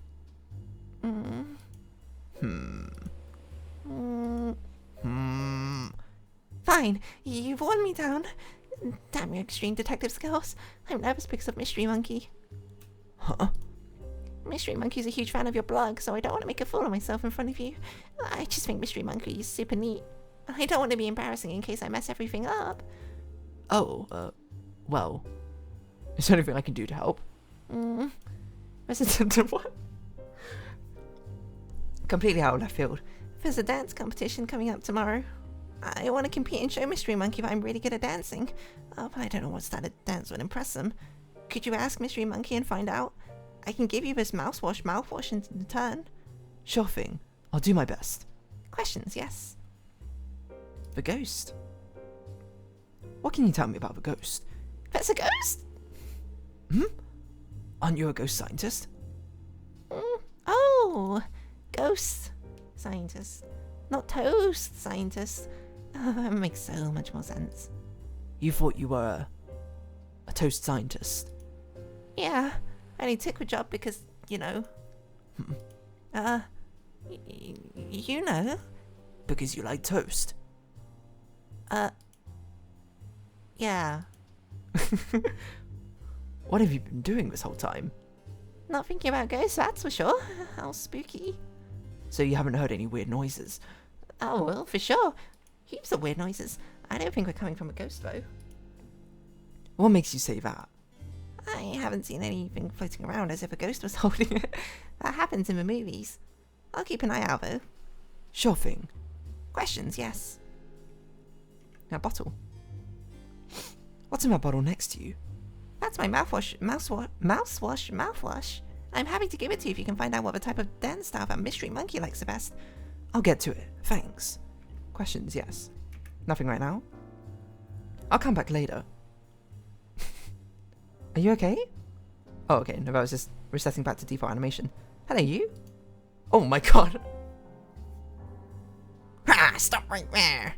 Mm. Hmm. Fine, you've worn me down. Damn your extreme detective skills. I'm nervous because of Mystery Monkey. Huh? Mystery Monkey's a huge fan of your blog, so I don't want to make a fool of myself in front of you. I just think Mystery Monkey is super neat. I don't want to be embarrassing in case I mess everything up. Oh, well. Is there anything I can do to help? What? Completely out of left field. There's a dance competition coming up tomorrow. I want to compete and show Mystery Monkey that I'm really good at dancing. But I don't know what style of dance would impress him. Could you ask Mystery Monkey and find out? I can give you this mouthwash in return. Sure thing. I'll do my best. Questions, yes. The ghost? What can you tell me about the ghost? There's a ghost? Aren't you a ghost scientist? Oh, ghost scientist. Not toast scientist. That makes so much more sense. You thought you were a toast scientist? Yeah, I only took the job because, you know. You know. Because you like toast? Yeah. What have you been doing this whole time? Not thinking about ghosts, that's for sure. How spooky. So you haven't heard any weird noises? Oh, well, for sure. Heaps of weird noises. I don't think we're coming from a ghost, though. What makes you say that? I haven't seen anything floating around as if a ghost was holding it. That happens in the movies. I'll keep an eye out, though. Sure thing. Questions, yes. A bottle. What's in that bottle next to you? That's my mouthwash. I'm happy to give it to you if you can find out what the type of dance style that Mystery Monkey likes the best. I'll get to it. Thanks. Questions, yes. Nothing right now? I'll come back later. Are you okay? Oh, okay. No, I was just resetting back to default animation. Hello, you? Oh my god. Ha! Stop right there!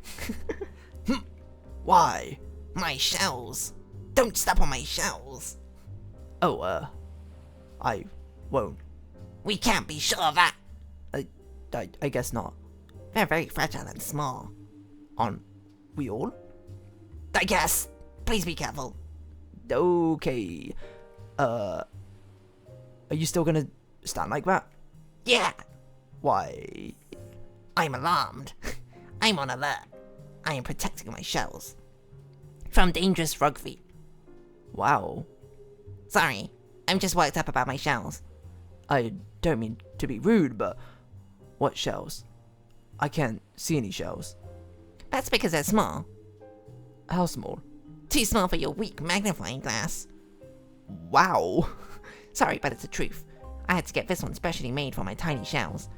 Why? My shells. Don't step on my shells. Oh, I won't. We can't be sure of that. I guess not. They're very fragile and small. Aren't we all? I guess. Please be careful. Okay. Are you still gonna stand like that? Yeah, Why? I'm alarmed. I'm on alert. I am protecting my shells from dangerous frog feet. Wow. Sorry, I'm just worked up about my shells. I don't mean to be rude, but what shells? I can't see any shells. That's because they're small. How small? Too small for your weak magnifying glass. Wow. Sorry, but it's the truth. I had to get this one specially made for my tiny shells.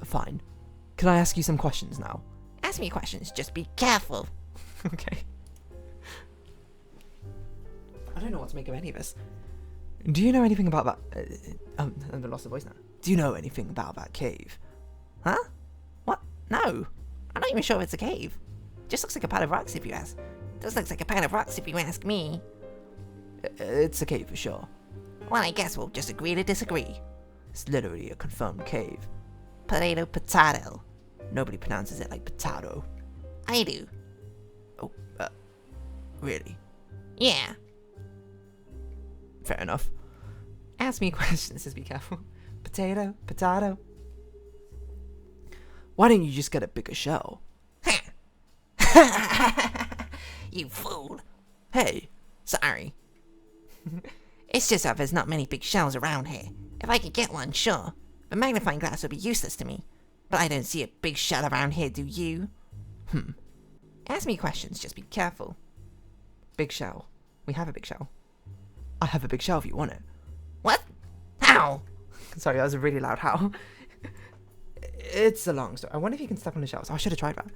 Fine. Can I ask you some questions now? Ask me questions, just be careful. Okay. I don't know what to make of any of this. Do you know anything about that? I'm lost the voice now. Do you know anything about that cave? Huh? What? No. I'm not even sure if it's a cave. Just looks like a pile of rocks if you ask. Just looks like a pile of rocks if you ask me. It's a cave for sure. Well, I guess we'll just agree to disagree. It's literally a confirmed cave. Potato, potato. Nobody pronounces it like potato. I do. Oh, really? Yeah. Fair enough. Ask me questions, just be careful. Potato, potato. Why don't you just get a bigger shell? You fool. Hey. Sorry. It's just that there's not many big shells around here. If I could get one, sure. The magnifying glass would be useless to me. But I don't see a big shell around here, do you? Ask me questions, just be careful. Big shell. We have a big shell. I have a big shell if you want it. What? How? Sorry, that was a really loud how. It's a long story. I wonder if you can step on the shells. I should have tried that.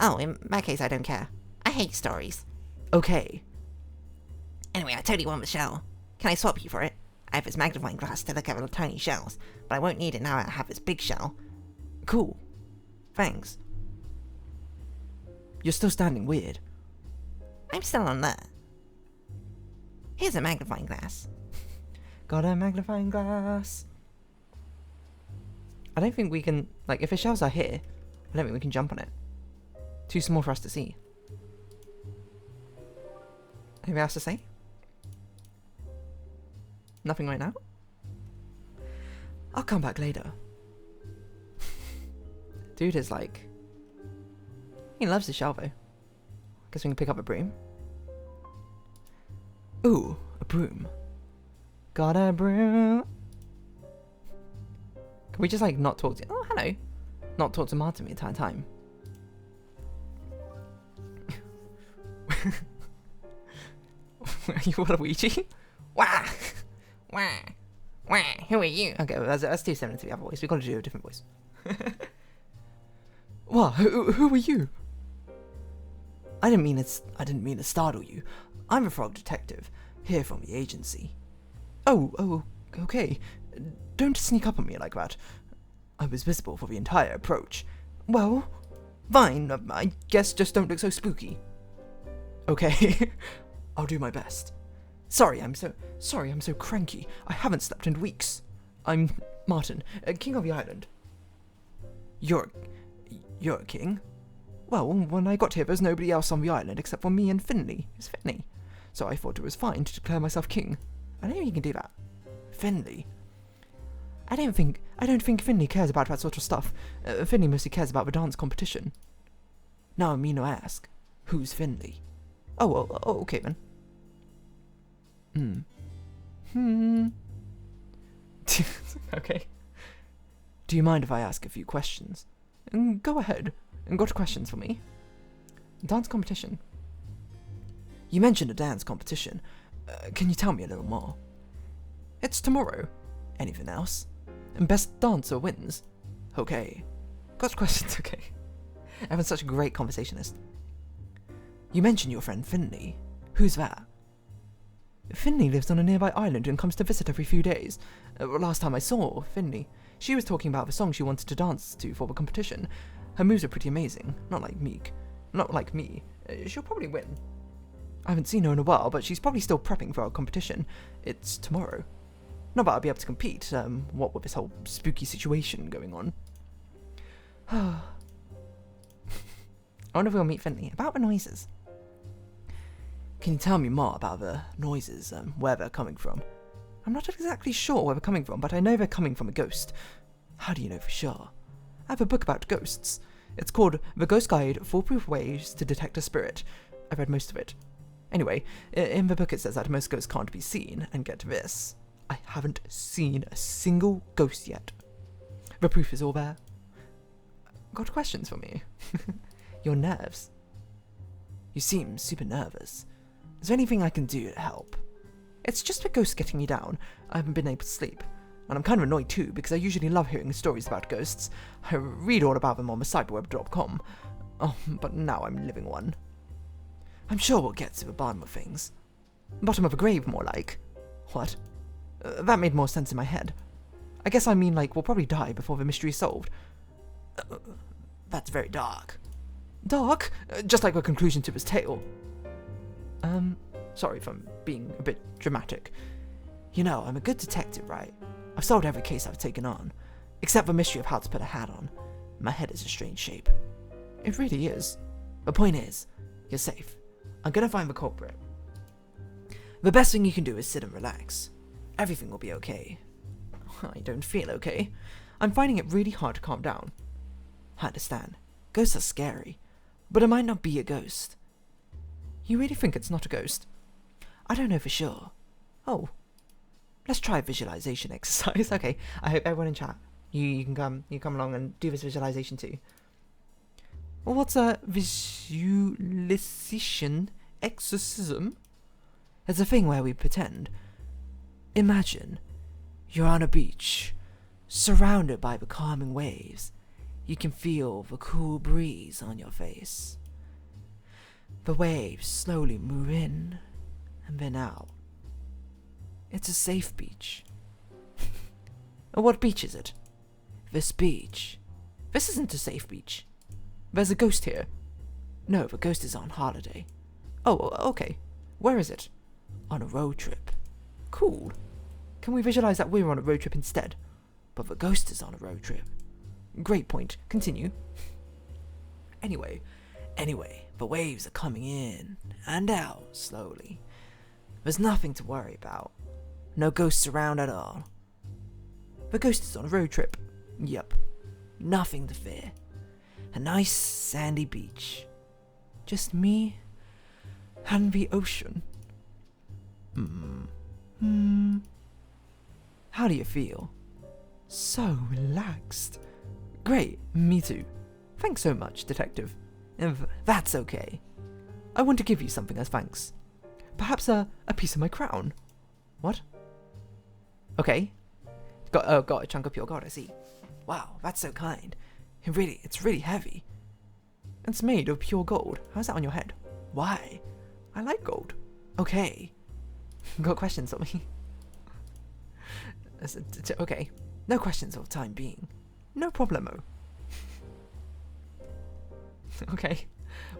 Oh, in that case, I don't care. I hate stories. Okay. Anyway, I totally want the shell. Can I swap you for it? I have this magnifying glass to look at little tiny shells, but I won't need it now I have this big shell. Cool. Thanks. You're still standing weird. I'm still on that. Here's a magnifying glass. Got a magnifying glass. I don't think we can, like, if the shelves are here, I don't think we can jump on it. Too small for us to see. Anything else to say? Nothing right now? I'll come back later. Dude is like... He loves the shelf though. Guess we can pick up a broom. Ooh, a broom. Got a broom. Can we just like not talk to... Oh, hello. Not talk to Martin the entire time. You want a Ouija? Wah! Wah! Wah! Who are you? Okay, well, that's too similar to the other voice. We've got to do a different voice. What? Who are you? I didn't mean to startle you. I'm a frog detective, here from the agency. Oh, okay. Don't sneak up on me like that. I was visible for the entire approach. Well, fine. I guess just don't look so spooky. Okay. I'll do my best. Sorry, I'm so cranky. I haven't slept in weeks. I'm Martin, king of the island. You're a king? Well, when I got here, there's nobody else on the island except for me and Finley. It's Finley. So I thought it was fine to declare myself king. I know you can do that. Finley? I don't think Finley cares about that sort of stuff. Finley mostly cares about the dance competition. Now I mean to ask, who's Finley? Oh, okay then. Okay. Do you mind if I ask a few questions? Go ahead. Got questions for me? Dance competition. You mentioned a dance competition. Can you tell me a little more? It's tomorrow. Anything else? And best dancer wins. Okay. Got questions, okay. Everyone's such a great conversationalist. You mentioned your friend Finley. Who's that? Finley lives on a nearby island and comes to visit every few days. Last time I saw Finley, she was talking about the song she wanted to dance to for the competition. Her moves are pretty amazing, not like me. She'll probably win. I haven't seen her in a while, but she's probably still prepping for our competition. It's tomorrow. Not that I'll be able to compete, what with this whole spooky situation going on. I wonder if we'll meet Finley. About the noises. Can you tell me more about the noises, where they're coming from? I'm not exactly sure where they're coming from, but I know they're coming from a ghost. How do you know for sure? I have a book about ghosts. It's called The Ghost Guide, Foolproof Ways to Detect a Spirit. I've read most of it. Anyway, in the book it says that most ghosts can't be seen, and get this. I haven't seen a single ghost yet. The proof is all there. Got questions for me? Your nerves. You seem super nervous. Is there anything I can do to help? It's just the ghost getting me down. I haven't been able to sleep. And I'm kind of annoyed too, because I usually love hearing stories about ghosts. I read all about them on the cyberweb.com. Oh, but now I'm living one. I'm sure we'll get to the bottom of things. Bottom of a grave, more like. What? That made more sense in my head. I guess I mean, like, we'll probably die before the mystery's solved. That's very dark. Dark? Just like the conclusion to his tale. Sorry if I'm being a bit dramatic. You know, I'm a good detective, right? I've solved every case I've taken on, except the mystery of how to put a hat on. My head is a strange shape. It really is. The point is, you're safe. I'm gonna find the culprit. The best thing you can do is sit and relax. Everything will be okay. I don't feel okay. I'm finding it really hard to calm down. I understand. Ghosts are scary, but it might not be a ghost. You really think it's not a ghost? I don't know for sure. Oh. Let's try a visualization exercise. Okay, I hope everyone in chat, you can come along and do this visualization too. Well, what's a visualization exorcism? It's a thing where we pretend. Imagine you're on a beach, surrounded by the calming waves. You can feel the cool breeze on your face. The waves slowly move in and then out. It's a safe beach. What beach is it? This beach. This isn't a safe beach. There's a ghost here. No, the ghost is on holiday. Oh, okay. Where is it? On a road trip. Cool. can we visualize that we're on a road trip instead? But the ghost is on a road trip. Great point. Continue. Anyway, the waves are coming in and out slowly. There's nothing to worry about. No ghosts around at all. The ghost is on a road trip. Yep. Nothing to fear. A nice sandy beach. Just me and the ocean. How do you feel? So relaxed. Great, me too. Thanks so much, detective. That's okay. I want to give you something as thanks. Perhaps a piece of my crown. What? Okay. Got a chunk of pure gold, I see. Wow, that's so kind. It's really heavy. It's made of pure gold. How's that on your head? Why? I like gold. Okay. Got questions on me? Okay. No questions for the time being. No problemo. Okay.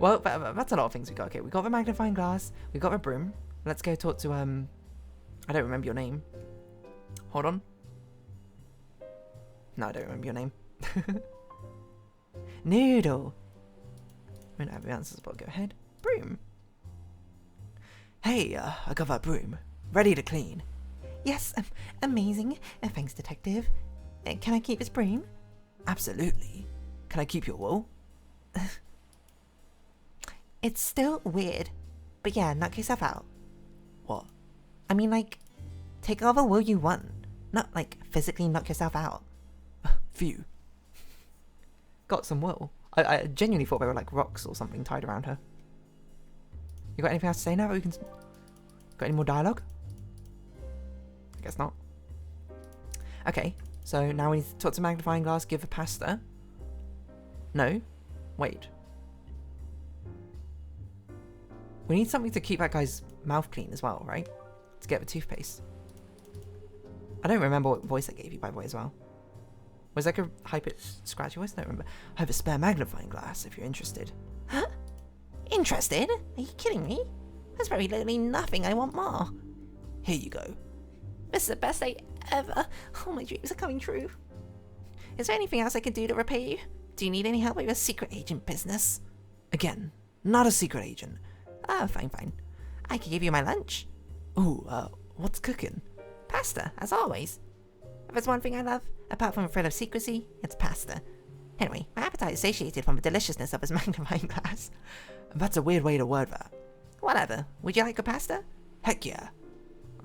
Well, that's a lot of things we got. Okay, we got the magnifying glass. We got the broom. Let's go talk to, I don't remember your name. Hold on. No, I don't remember your name. Noodle. I don't have the answers, but go ahead. Broom. Hey, I got that broom. Ready to clean. Yes, amazing. Thanks, detective. Can I keep this broom? Absolutely. Can I keep your wool? It's still weird. But yeah, knock yourself out. What? I mean, like, take all the wool you want. Not, like, physically knock yourself out. Phew. Got some wool. I genuinely thought they were like rocks or something tied around her. You got anything else to say now? Got any more dialogue? I guess not. Okay, so now we need to talk to magnifying glass, give the pasta. No? Wait. We need something to keep that guy's mouth clean as well, right? To get the toothpaste. I don't remember what voice I gave you, by the way, as well. Was that like a high-pitched, scratchy voice? I don't remember. I have a spare magnifying glass, if you're interested. Huh? Interested? Are you kidding me? There's very literally nothing I want more. Here you go. This is the best day ever. All my dreams are coming true. Is there anything else I can do to repay you? Do you need any help with your secret agent business? Again, not a secret agent. Oh, fine. I can give you my lunch. Ooh, what's cooking? Pasta, as always. If there's one thing I love, apart from a thrill of secrecy, it's pasta. Anyway, my appetite is satiated from the deliciousness of his magnifying glass. That's a weird way to word that. Whatever. Would you like a pasta? Heck yeah.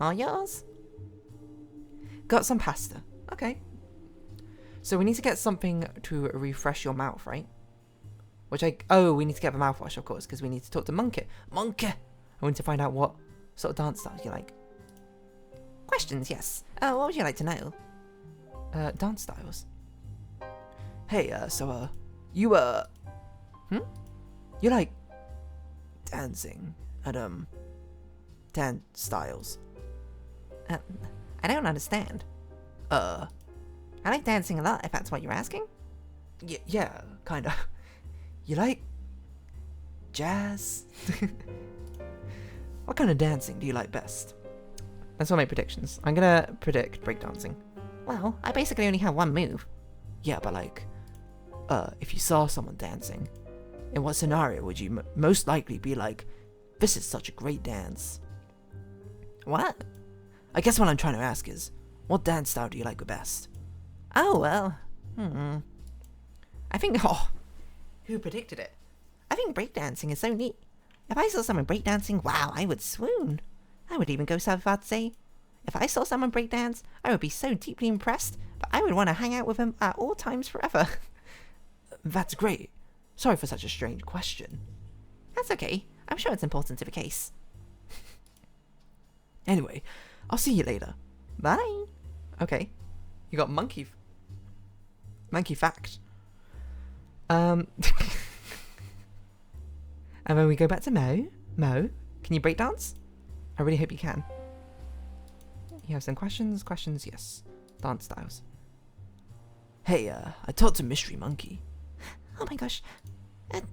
All yours? Got some pasta. Okay. So we need to get something to refresh your mouth, right? We need to get the mouthwash, of course, because we need to talk to Monkey. Monkey! I want to find out what sort of dance styles you like. Questions, yes. What would you like to know? Dance styles. Hey, you like dancing and, dance styles? I don't understand. I like dancing a lot, if that's what you're asking. Yeah, kinda. You like jazz? What kind of dancing do you like best? Let's all make predictions. I'm gonna predict breakdancing. Well, I basically only have one move. Yeah, but like, if you saw someone dancing, in what scenario would you most likely be like, this is such a great dance? What? I guess what I'm trying to ask is, what dance style do you like the best? Oh, well, I think, who predicted it? I think breakdancing is so neat. If I saw someone breakdancing, wow, I would swoon. I would even go so far to say, if I saw someone breakdance, I would be so deeply impressed that I would want to hang out with them at all times forever. That's great. Sorry for such a strange question. That's okay. I'm sure it's important to the case. Anyway, I'll see you later. Bye. Okay. You got monkey fact. And when we go back to Mo, can you break dance? I really hope you can. You have some questions? Questions, yes. Dance styles. Hey, I talked to Mystery Monkey. Oh my gosh.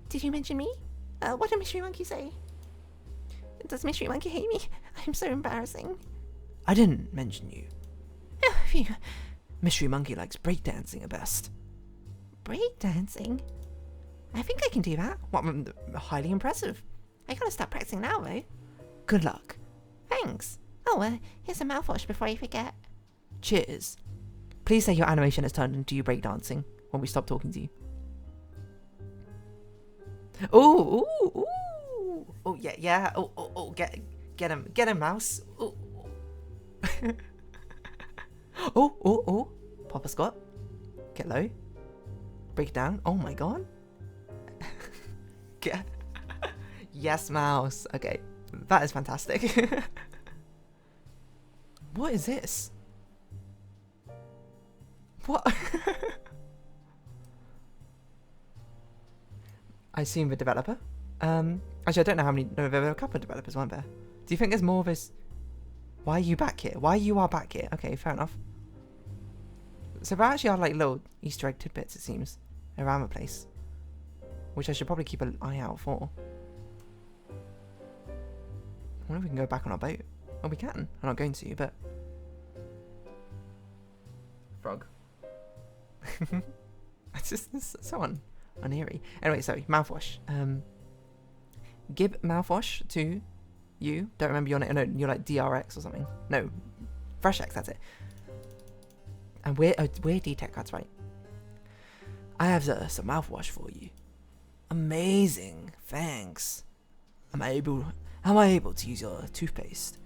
Did you mention me? What did Mystery Monkey say? Does Mystery Monkey hate me? I'm so embarrassing. I didn't mention you. Phew. Mystery Monkey likes breakdancing at best. Breakdancing? I think I can do that. What? Highly impressive. I gotta start practicing now, though. Good luck. Thanks. Oh, here's a mouthwash before I forget. Cheers. Please say your animation has turned into you breakdancing when we stop talking to you. Ooh, ooh, ooh. Oh, yeah, yeah. Oh, get him, mouse. Ooh. Oh. Pop a squat. Get low. Break down. Oh my god. Get. Yes, mouse. Okay. That is fantastic. What is this? What? I assume the developer. Actually, I don't know how many. No, there were a couple of developers, weren't there? Do you think there's more of this? Why are you back here? Why you are back here? Okay, fair enough. So there actually are like little Easter egg tidbits, it seems, around the place, which I should probably keep an eye out for. I wonder if we can go back on our boat. Well, we can. I'm not going to, but frog. It's so uneery. Anyway, sorry, mouthwash. Give mouthwash to you. Don't remember your name. No, you're like DRX or something. No, Fresh X. That's it. And we're D-Tech. That's right. I have some mouthwash for you. Amazing. Thanks. Am I able to use your toothpaste?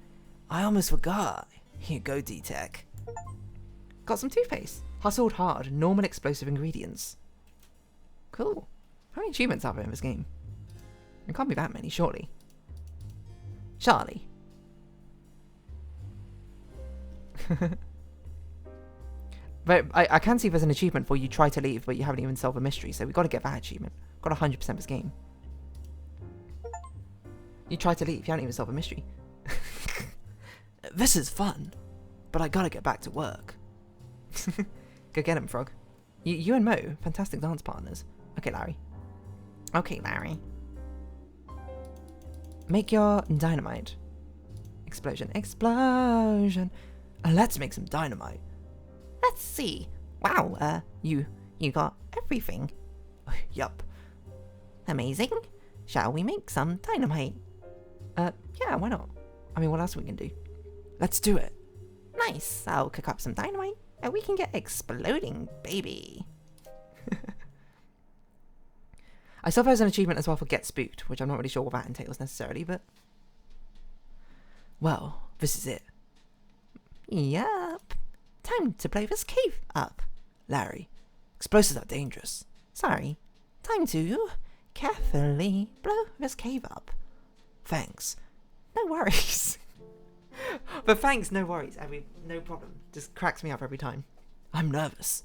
I almost forgot. Here you go, D-Tech. Got some toothpaste. Hustled hard. Normal explosive ingredients. Cool. How many achievements are there in this game? There can't be that many, surely. Charlie. But I can see there's an achievement for you try to leave, but you haven't even solved a mystery, so we've got to get that achievement. Got 100% this game. You try to leave, you haven't even solved a mystery. This is fun, but I gotta get back to work. Go get him, Frog. You and Mo, fantastic dance partners. Okay, Larry. Okay, Larry. Make your dynamite. Explosion. Explosion. Let's make some dynamite. Let's see. Wow, you got everything. Yup. Amazing. Shall we make some dynamite? Yeah, why not? I mean, what else we can do? Let's do it. Nice. I'll cook up some dynamite and we can get exploding, baby. I saw there's an achievement as well for Get Spooked, which I'm not really sure what that entails necessarily, but... Well, this is it. Yup. Time to blow this cave up. Larry, explosives are dangerous. Sorry. Time to carefully blow this cave up. Thanks. No worries. But thanks, no worries. No problem. Just cracks me up every time. I'm nervous.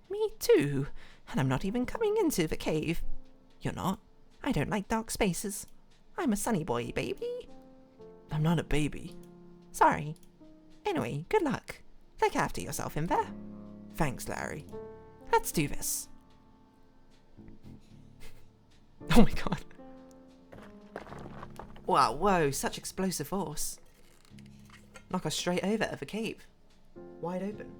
Me too. And I'm not even coming into the cave. You're not? I don't like dark spaces. I'm a sunny boy, baby. I'm not a baby. Sorry. Anyway, good luck. Look after yourself in there. Thanks, Larry. Let's do this. Oh my god. Wow, whoa, such explosive force. Knock us straight over the cave. Wide open.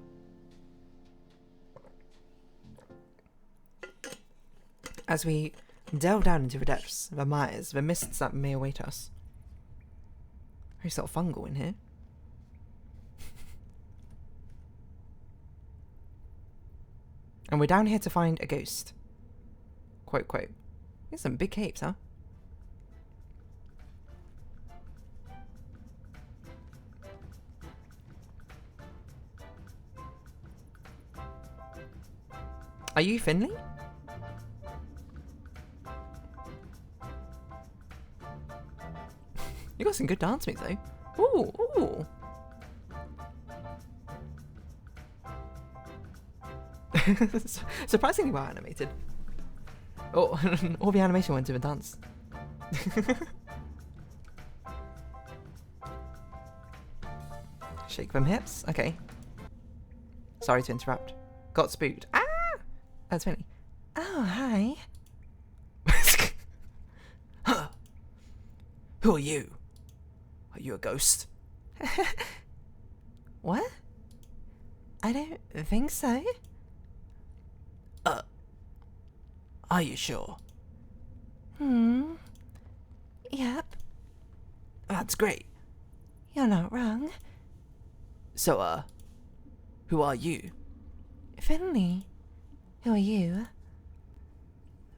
As we delve down into the depths, the mires, the mists that may await us. Very sort of fungal in here. And we're down here to find a ghost. Quote, quote. There's some big caves, huh? Are you Finley? You got some good dance moves though. Ooh, ooh. Surprisingly well animated. Oh, all the animation went to the dance. Shake them hips. Okay. Sorry to interrupt. Got spooked. Ah! That's Finley. Oh, hi. Huh. Who are you? Are you a ghost? What? I don't think so. Are you sure? Yep, That's great. you're not wrong. So, who are you? Finley, who are you?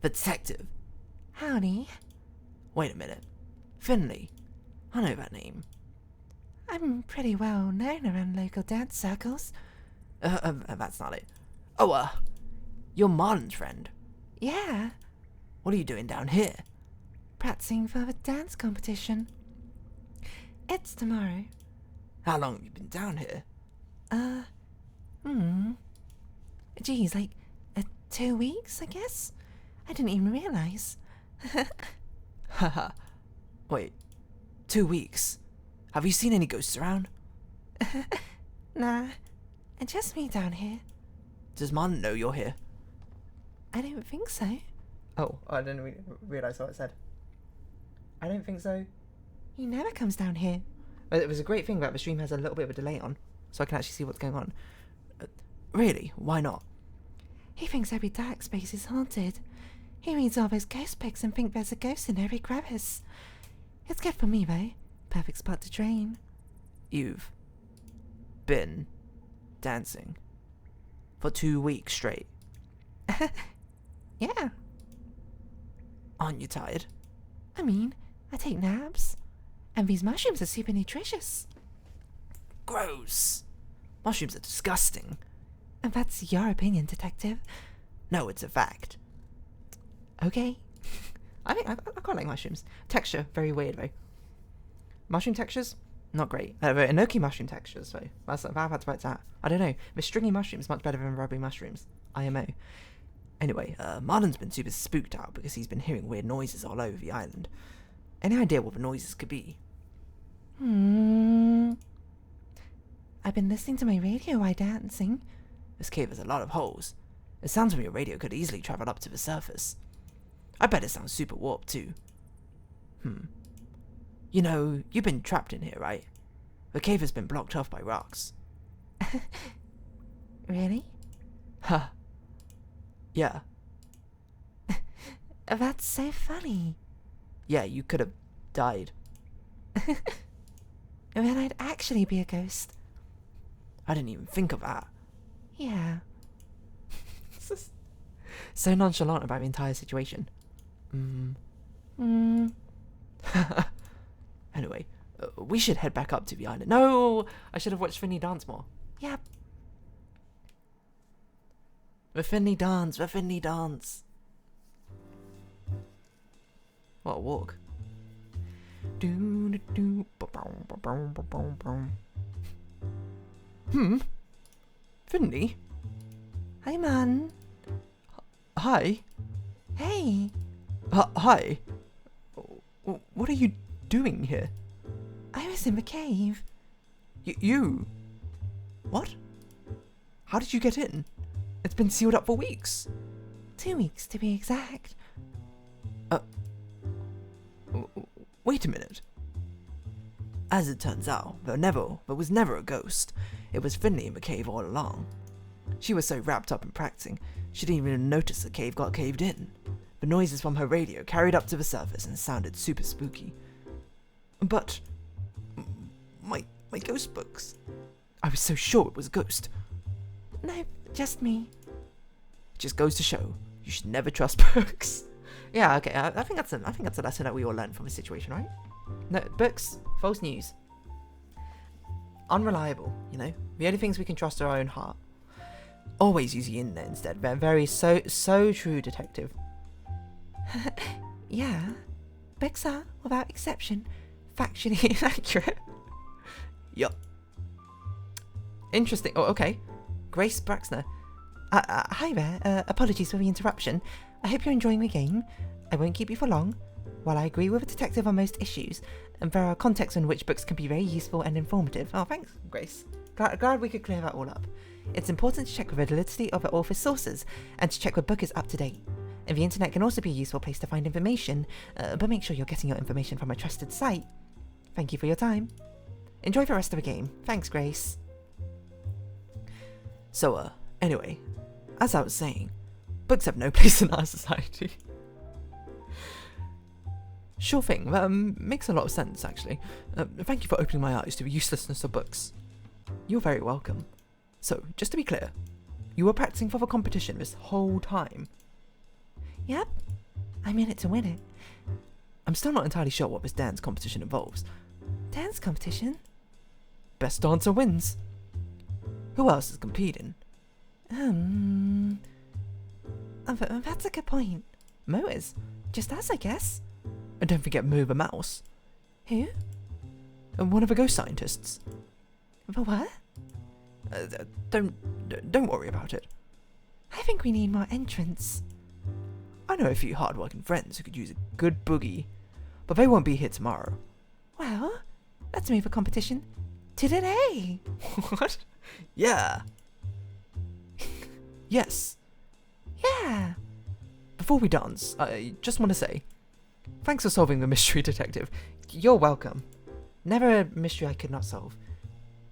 The detective. Howdy. Wait a minute. Finley. I know that name. I'm pretty well known around local dance circles. That's not it. Oh, you're Martin's friend. Yeah, What are you doing down here? practicing for the dance competition. It's tomorrow. How long have you been down here? Geez, like, 2 weeks, I guess? I didn't even realise. Haha. Wait, 2 weeks? Have you seen any ghosts around? Nah, just me down here. Does Martin know you're here? I don't think so. Oh, I didn't realise what it said. I don't think so. He never comes down here. But it was a great thing that the stream has a little bit of a delay on, so I can actually see what's going on. Really? Why not? He thinks every dark space is haunted. He reads all those ghost pics and thinks there's a ghost in every crevice. It's good for me, though. Perfect spot to train. You've been dancing for 2 weeks straight. Yeah, Aren't you tired? I mean, I take naps. And these mushrooms are super nutritious. Gross. Mushrooms are disgusting. And that's your opinion, detective. No, it's a fact. Okay. I think I quite like mushrooms. Texture, very weird though. Mushroom textures, not great. The enoki mushroom textures though. That's that. I don't know. The stringy mushrooms much better than rubbery mushrooms. IMO. Anyway, Martin's been super spooked out because he's been hearing weird noises all over the island. Any idea what the noises could be? I've been listening to my radio while dancing. This cave has a lot of holes. It sounds from your radio could easily travel up to the surface. I bet it sounds super warped too. You know, you've been trapped in here, right? The cave has been blocked off by rocks. Really? Huh. Yeah. That's so funny. Yeah, you could have died. Then I'd actually be a ghost. I didn't even think of that. Yeah. So nonchalant about the entire situation. Anyway, we should head back up to the island. No! I should have watched Finny dance more. Yep. The Finley dance, the Finley dance. What a walk. Finny? Hi, man. Hi? Hey. Hi? What are you doing here? I was in the cave. You? What? How did you get in? It's been sealed up for weeks. 2 weeks, to be exact. Wait a minute. As it turns out, there was never a ghost. It was Finley in the cave all along. She was so wrapped up in practicing, she didn't even notice the cave got caved in. The noises from her radio carried up to the surface and sounded super spooky. But my ghost books. I was so sure it was a ghost. No, just me. It just goes to show you should never trust books. Yeah, okay. I think that's a lesson that we all learned from this situation, right? No, books, false news, unreliable. You know, the only things we can trust are our own heart. Always use the internet instead. Very so true, detective. Yeah. Books are, without exception, factually inaccurate. Yup. Interesting. Oh, okay. Grace Braxner. Hi there. Apologies for the interruption. I hope you're enjoying the game. I won't keep you for long. While I agree with the detective on most issues, and there are contexts in which books can be very useful and informative. Oh, thanks, Grace. Glad we could clear that all up. It's important to check the validity of the author's sources, and to check the book is up to date. And the internet can also be a useful place to find information, but make sure you're getting your information from a trusted site. Thank you for your time. Enjoy the rest of the game. Thanks, Grace. So, anyway, as I was saying, books have no place in our society. Sure thing, makes a lot of sense, actually. Thank you for opening my eyes to the uselessness of books. You're very welcome. So, just to be clear, you were practicing for the competition this whole time? Yep. I'm in it to win it. I'm still not entirely sure what this dance competition involves. Dance competition? Best dancer wins. Who else is competing? That's a good point. Mo is. Just us, I guess. And don't forget Mo the mouse. Who? And one of the ghost scientists. The what? Don't worry about it. I think we need more entrants. I know a few hard-working friends who could use a good boogie, but they won't be here tomorrow. Well, let's move the competition to today. What? Yeah. Yes. Yeah. Before we dance, I just want to say, thanks for solving the mystery, detective. You're welcome. Never a mystery I could not solve.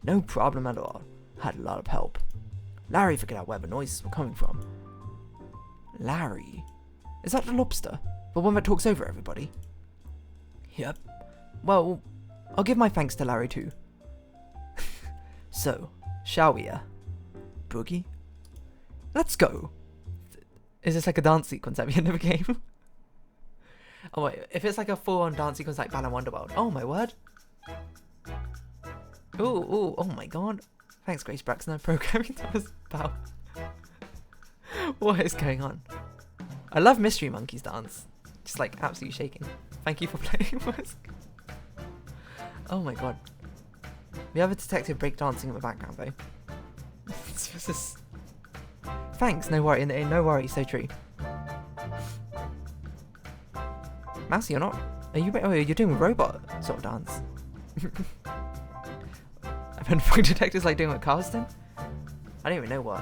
No problem at all. Had a lot of help. Larry figured out where the noises were coming from. Larry? Is that the lobster? The one that talks over everybody? Yep. Well, I'll give my thanks to Larry too. So, shall we, boogie? Let's go. Is this like a dance sequence at the end of the game? Oh wait, if it's like a full-on dance sequence like Balan Wonderworld. Oh my word. Ooh, oh my god. Thanks, Grace Braxner. Programming that was about. What is going on? I love Mystery Monkey's dance. Just like absolutely shaking. Thank you for playing with. Oh my god. We have a detective breakdancing in the background though. This is... Thanks, no worry, no worry, so true. Mousy, you're not... Are you... Oh, you're doing a robot sort of dance. I've been fucking detectives like doing what Carl's doing. I don't even know what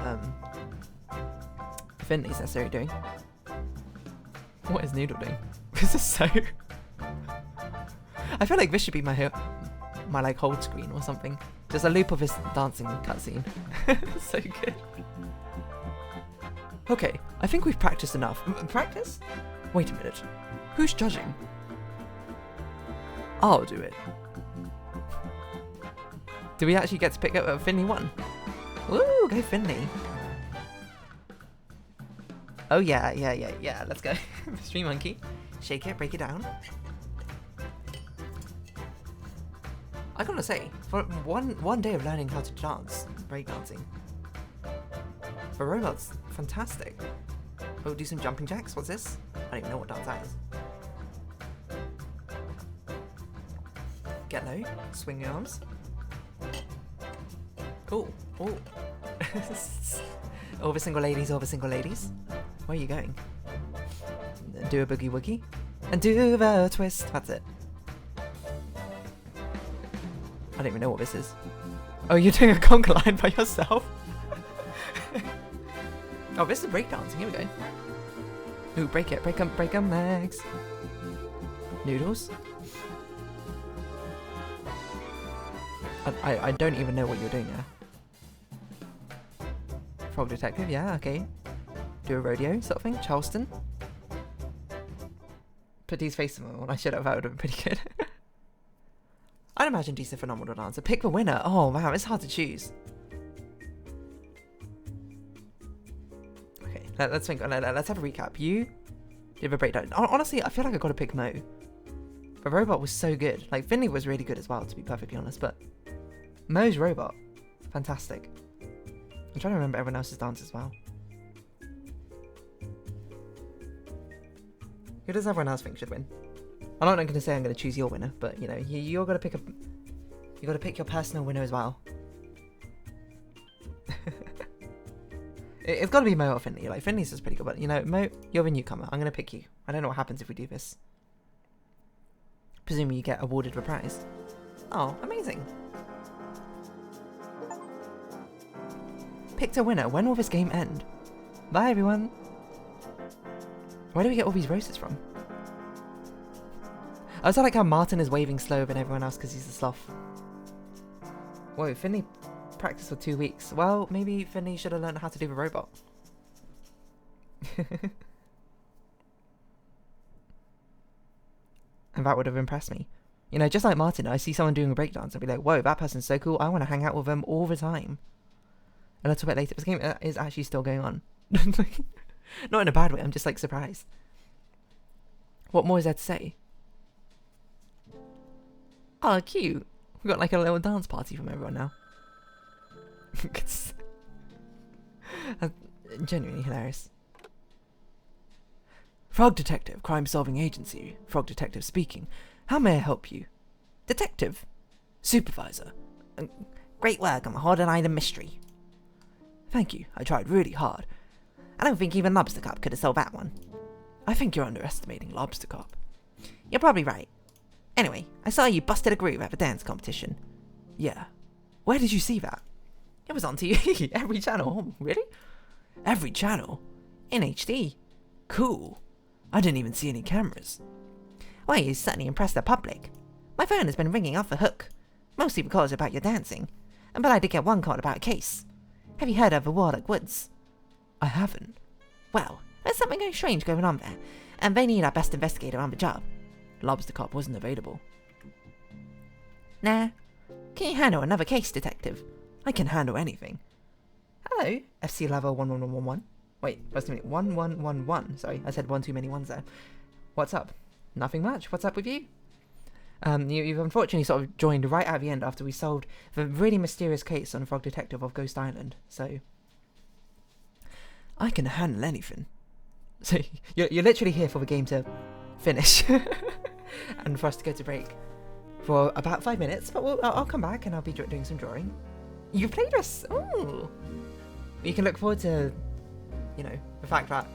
Finley's necessarily doing. What is Noodle doing? This is so... I feel like this should be my like hold screen or something. Just a loop of this dancing cutscene. So good. Okay, I think we've practiced enough. Practice? Wait a minute. Who's judging? I'll do it. Do we actually get to pick up Finley 1? Woo, go Finley. Oh yeah, let's go. Mystery Monkey. Shake it, break it down. I gotta say, for one day of learning how to dance, breakdancing, the robot's fantastic. Oh, do some jumping jacks? What's this? I don't even know what dance that is. Get low, swing your arms. Oh. All the single ladies. Where are you going? Do a boogie woogie. And do the twist. That's it. I don't even know what this is. Oh, you're doing a conga line by yourself? Oh, this is breakdancing. Here we go. Ooh, break it. Break 'em legs. Noodles. I don't even know what you're doing there. Frog detective, yeah, okay. Do a rodeo sort of thing. Charleston. Put Dee's face on. I should have. That would have been pretty good. I'd imagine Dee's a phenomenal dancer. Pick the winner. Oh wow, it's hard to choose. Okay, let's think. Let's have a recap. You did a breakdown. Honestly, I feel like I got to pick Mo. The robot was so good. Like Finley was really good as well, to be perfectly honest. But Mo's robot, fantastic. I'm trying to remember everyone else's dance as well. Who does everyone else think should win? I'm not going to say I'm going to choose your winner, but you know, you're going to pick you got to pick your personal winner as well. It's got to be Mo or Finley. Like Finley's is pretty good, but you know, Mo, you're the newcomer. I'm going to pick you. I don't know what happens if we do this. Presumably you get awarded the prize. Oh, amazing. Picked a winner. When will this game end? Bye, everyone. Where do we get all these roses from? I also like how Martin is waving slower than everyone else because he's a sloth. Whoa, Finley practice for 2 weeks. Well, maybe Finley should have learned how to do the robot. And that would have impressed me. You know, just like Martin, I see someone doing a breakdance, I'd be like, whoa, that person's so cool, I want to hang out with them all the time. A little bit later, this game is actually still going on. Not in a bad way, I'm just like surprised. What more is there to say? Oh, cute. We've got like a little dance party from everyone now. It's genuinely hilarious. Frog Detective, crime-solving agency. Frog Detective speaking. How may I help you? Detective. Supervisor. Great work on the Horden Island mystery. Thank you. I tried really hard. I don't think even Lobster Cop could have solved that one. I think you're underestimating Lobster Cop. You're probably right. Anyway, I saw you busted a groove at the dance competition. Yeah. Where did you see that? It was on TV, every channel. Oh, really? Every channel? In HD. Cool. I didn't even see any cameras. Well, you certainly impressed the public. My phone has been ringing off the hook. Mostly because about your dancing. But I did get one call about a case. Have you heard of the Warlock Woods? I haven't. Well, there's something very strange going on there, and they need our best investigator on the job. Lobster Cop wasn't available. Nah. Can you handle another case, detective? I can handle anything. Hello, FC level 11111. Wait, what's the minute? 1111. Sorry, I said one too many ones there. What's up? Nothing much. What's up with you? You've unfortunately sort of joined right at the end after we solved the really mysterious case on Frog Detective of Ghost Island. So I can handle anything. So you're literally here for the game to finish and for us to go to break for about 5 minutes. But I'll come back and I'll be doing some drawing. You've played us. Ooh. You can look forward to, you know, the fact that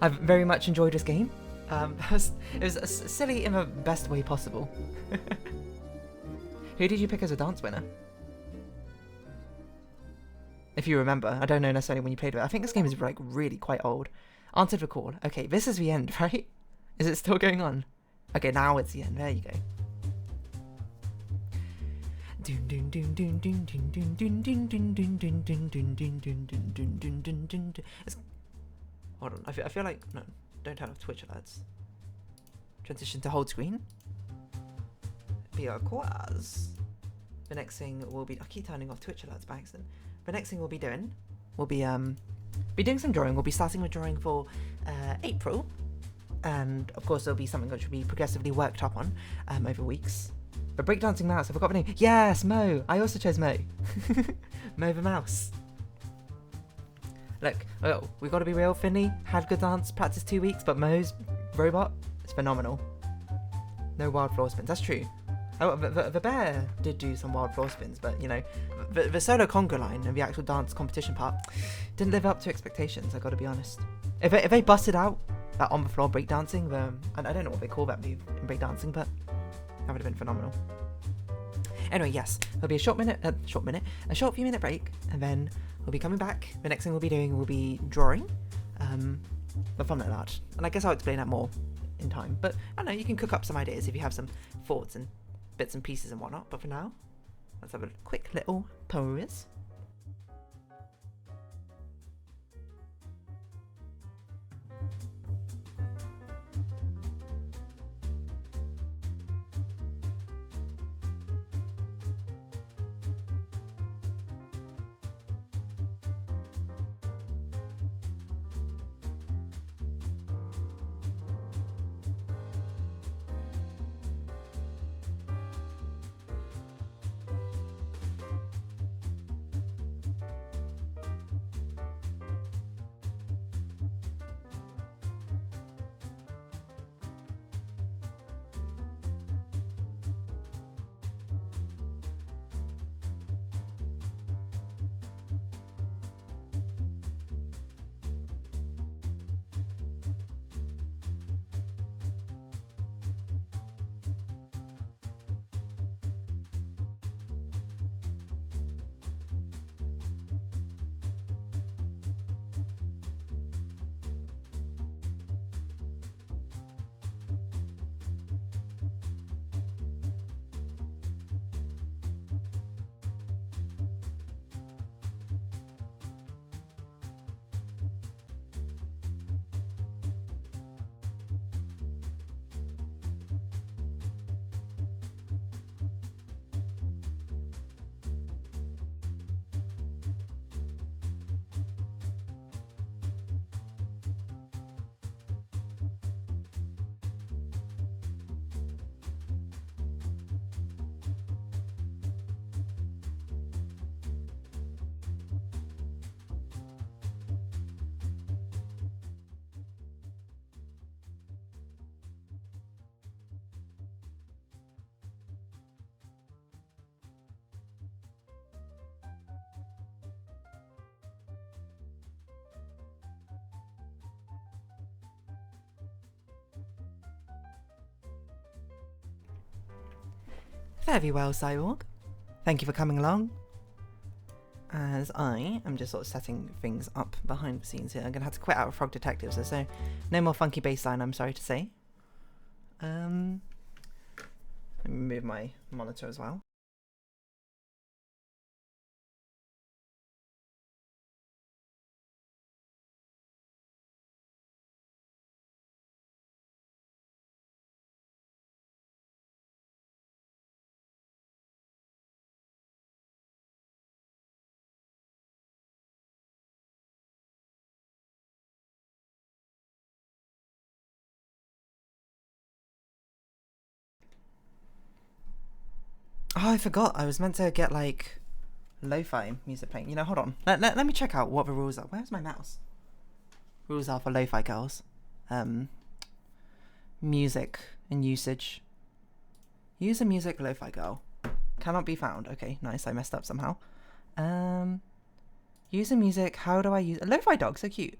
I've very much enjoyed this game. It was silly in the best way possible. Who did you pick as a dance winner? If you remember, I don't know necessarily when you played it. I think this game is like really quite old. Answered the call. Okay, this is the end, right? Is it still going on? Okay, now it's the end. There you go. Hold on, I feel like no, don't turn off Twitch alerts. Transition to hold screen. Because the next thing will be I keep turning off Twitch alerts by accident. The next thing we'll be doing will be doing some drawing. We'll be starting with drawing for April, and of course there'll be something which will be progressively worked up on over weeks. But breakdancing mouse, I forgot the name. Yes, Mo. I also chose Mo. Mo the mouse. Look, oh, we got to be real. Finley had good dance practice 2 weeks, but Mo's robot is phenomenal. No wild floor spins. That's true. Oh, the bear did do some wild floor spins, but you know, the solo conga line and the actual dance competition part didn't live up to expectations. I got to be honest. If they busted out that on the floor breakdancing, I don't know what they call that move in breakdancing, but that would have been phenomenal. Anyway, yes, there'll be a short few minute break, and then we'll be coming back. The next thing we'll be doing will be drawing, the thumbnail art, and I guess I'll explain that more in time. But I don't know, you can cook up some ideas if you have some thoughts and bits and pieces and whatnot. But for now, let's have a quick little pause. Very well, Cyborg. Thank you for coming along. As I am just sort of setting things up behind the scenes here. I'm going to have to quit out of Frog Detectives, so no more funky bassline, I'm sorry to say. Let me move my monitor as well. Oh, I forgot. I was meant to get, like, lo-fi music playing. You know, hold on. Let me check out what the rules are. Where's my mouse? Rules are for lo-fi girls. Music and usage. Use a music lo-fi girl. Cannot be found. Okay, nice. I messed up somehow. Use a music. How do I use... A lo-fi dog, so cute.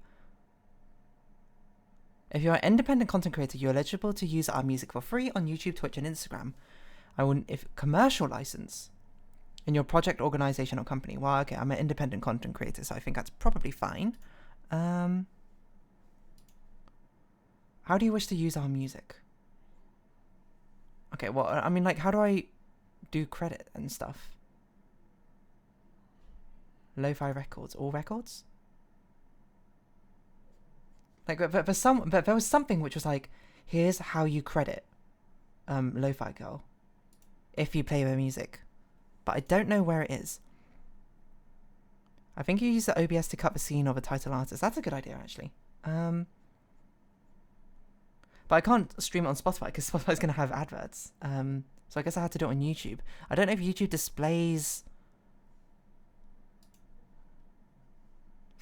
If you're an independent content creator, you're eligible to use our music for free on YouTube, Twitch, and Instagram. If commercial license in your project, organization, or company. Well, okay, I'm an independent content creator, so I think that's probably fine. How do you wish to use our music? Okay, well, I mean, like, how do I do credit and stuff? Lo-fi records, all records? Like, but there was something which was like, here's how you credit lo-fi girl if you play their music, but I don't know where it is. I think you use the OBS to cut the scene of a title artist. That's a good idea, actually. But I can't stream it on Spotify because Spotify's going to have adverts. So I guess I had to do it on YouTube. I don't know if YouTube displays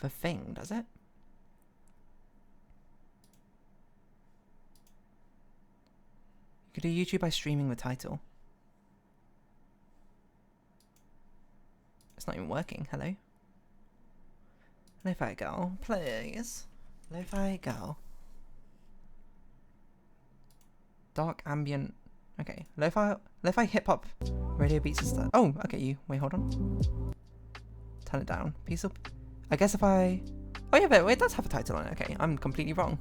the thing, does it? You could do YouTube by streaming the title. It's not even working. Hello? Lo-fi girl, please. Lo-fi girl. Dark ambient. Okay. Lo-fi hip-hop radio beats and stuff. Oh, okay, you. Wait, hold on. Turn it down. Piece of... I guess if I... Oh yeah, but it does have a title on it. Okay, I'm completely wrong.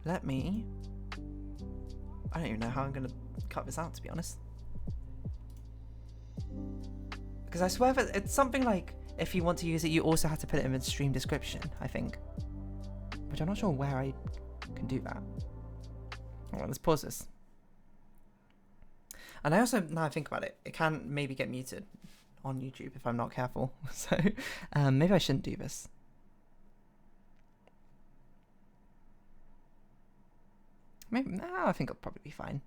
Let me... I don't even know how I'm going to cut this out, to be honest. Because I swear that it's something like, if you want to use it, you also have to put it in the stream description, I think. Which I'm not sure where I can do that. Alright, let's pause this. And I also, now I think about it, it can maybe get muted on YouTube if I'm not careful. So, maybe I shouldn't do this. Maybe, no, I think it'll probably be fine.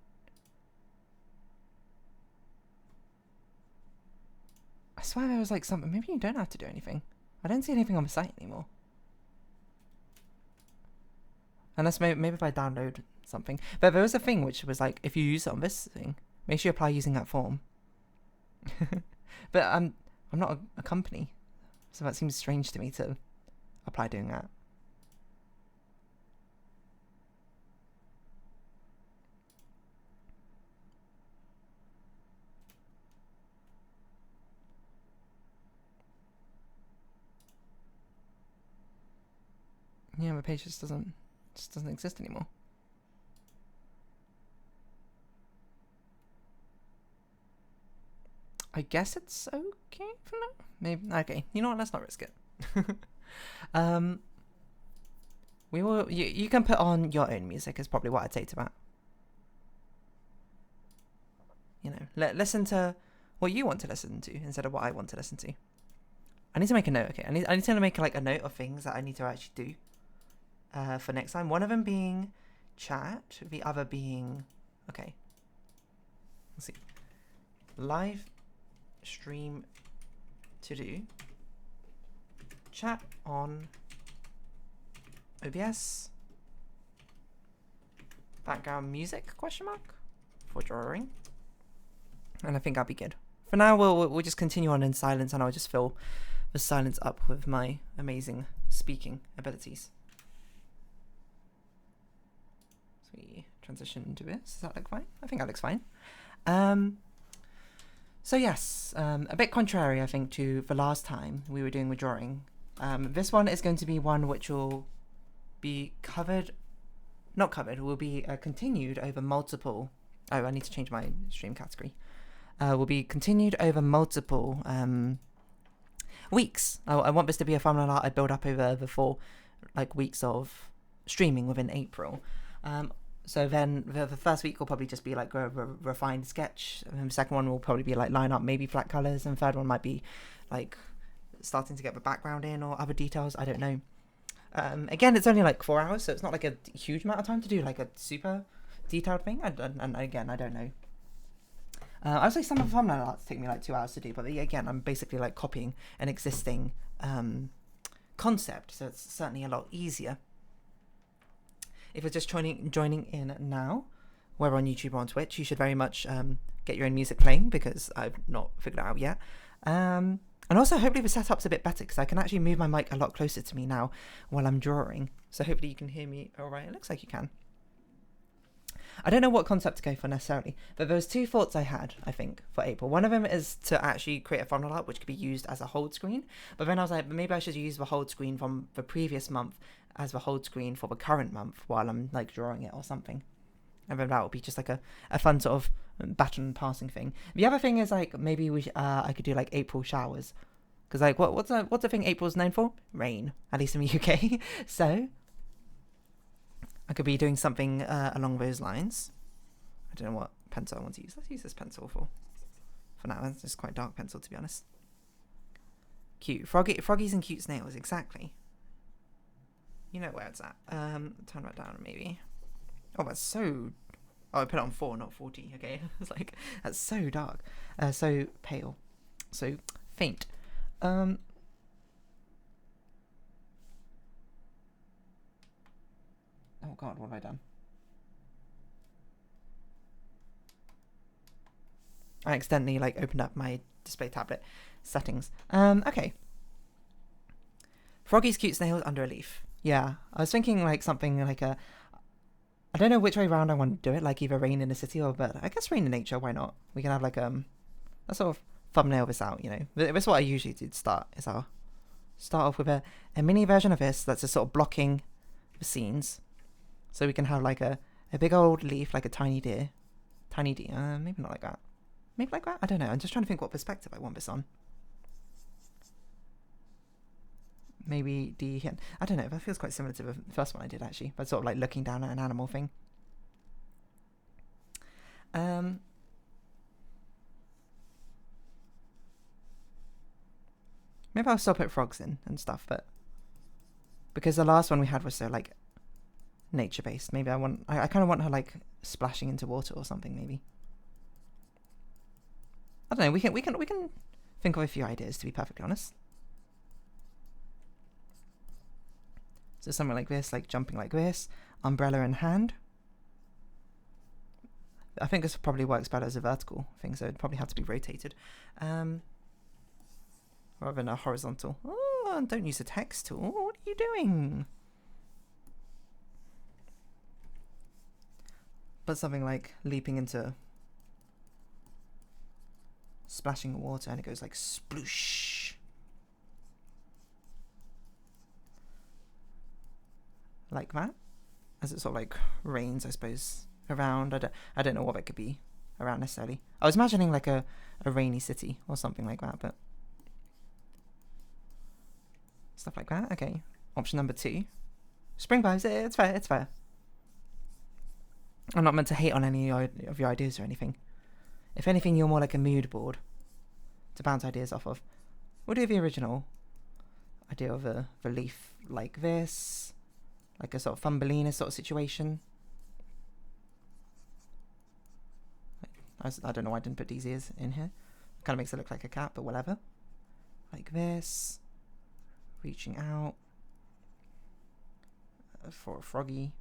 I swear there was like something, maybe you don't have to do anything. I don't see anything on the site anymore. Unless maybe if I download something. But there was a thing which was like, if you use it on this thing, make sure you apply using that form. But I'm not a company, so that seems strange to me to apply doing that. Yeah, my page just doesn't exist anymore. I guess it's okay for now. Maybe okay. You know what? Let's not risk it. We will. You can put on your own music. Is probably what I'd say to that. You know, listen to what you want to listen to instead of what I want to listen to. I need to make a note. Okay, I need to make like a note of things that I need to actually do. For next time. One of them being chat, the other being... Okay. Let's see. Live stream to do. Chat on OBS. Background music, question mark? For drawing. And I think that'll be good. For now, we'll just continue on in silence, and I'll just fill the silence up with my amazing speaking abilities. We transition into this. Does that look fine? I think that looks fine. So yes, a bit contrary, I think, to the last time we were doing with drawing. This one is going to be one which will be will be continued over multiple. Oh, I need to change my stream category. Will be continued over multiple weeks. I want this to be a thumbnail art I build up over the 4 weeks of streaming within April. So then the first week will probably just be like a refined sketch, and the second one will probably be like line up maybe flat colors, and third one might be like starting to get the background in or other details. I don't know. Again, it's only like 4 hours, so it's not like a huge amount of time to do like a super detailed thing. And again, I don't know. I would say some of the thumbnail arts take me like 2 hours to do, but again, I'm basically like copying an existing concept, so it's certainly a lot easier. If you're just joining in now, whether on YouTube or on Twitch, you should very much get your own music playing, because I've not figured it out yet. And also, hopefully the setup's a bit better, because I can actually move my mic a lot closer to me now while I'm drawing. So hopefully you can hear me all right. It looks like you can. I don't know what concept to go for necessarily, but there was 2 thoughts I had, I think, for April. One of them is to actually create a thumbnail art which could be used as a hold screen, but then I was like, maybe I should use the hold screen from the previous month as the hold screen for the current month while I'm like drawing it or something. And then that would be just like a fun sort of baton passing thing. The other thing is like maybe I could do like April showers, because like what's the thing April's known for? Rain, at least in the UK. So I could be doing something along those lines. I don't know what pencil I want to use. Let's use this pencil for now. It's just quite dark pencil, to be honest. Cute. Froggies and cute snails, exactly. You know where it's at. Turn that down, maybe. Oh, that's so... Oh, I put it on 4, not 40. Okay, it's like, that's so dark. So pale. So faint. Oh god, what have I done? I accidentally like opened up my display tablet settings. Okay. Froggy's cute snails under a leaf. Yeah, I was thinking like something like I don't know which way around I want to do it, like either rain in the city or, but I guess rain in nature, why not? We can have like a sort of thumbnail this out, you know. That's what I usually do to start, is I'll start off with a mini version of this that's just sort of blocking the scenes. So we can have like a big old leaf, like a tiny deer. Maybe not like that. Maybe like that? I don't know. I'm just trying to think what perspective I want this on. Maybe I don't know. That feels quite similar to the first one I did, actually. But sort of like looking down at an animal thing. Maybe I'll still put frogs in and stuff, but because the last one we had was so like nature based. Maybe I kind of want her like splashing into water or something. Maybe I don't know. We can think of a few ideas, to be perfectly honest. So something like this, like jumping like this, umbrella in hand. I think this probably works better as a vertical thing, so it'd probably have to be rotated, rather than a horizontal. Oh, don't use the text tool. What are you doing? But something like leaping into splashing water, and it goes like sploosh. Like that, as it sort of like rains, I suppose, around. I don't know what it could be around necessarily. I was imagining like a rainy city or something like that, but stuff like that. Okay, option number 2, spring vibes. It's fair. It's fair. I'm not meant to hate on any of your ideas or anything. If anything, you're more like a mood board to bounce ideas off of. We'll do the original idea of a leaf like this. Like a sort of Thumbelina sort of situation. I don't know why I didn't put these ears in here. Kind of makes it look like a cat, but whatever. Like this. Reaching out. For a froggy.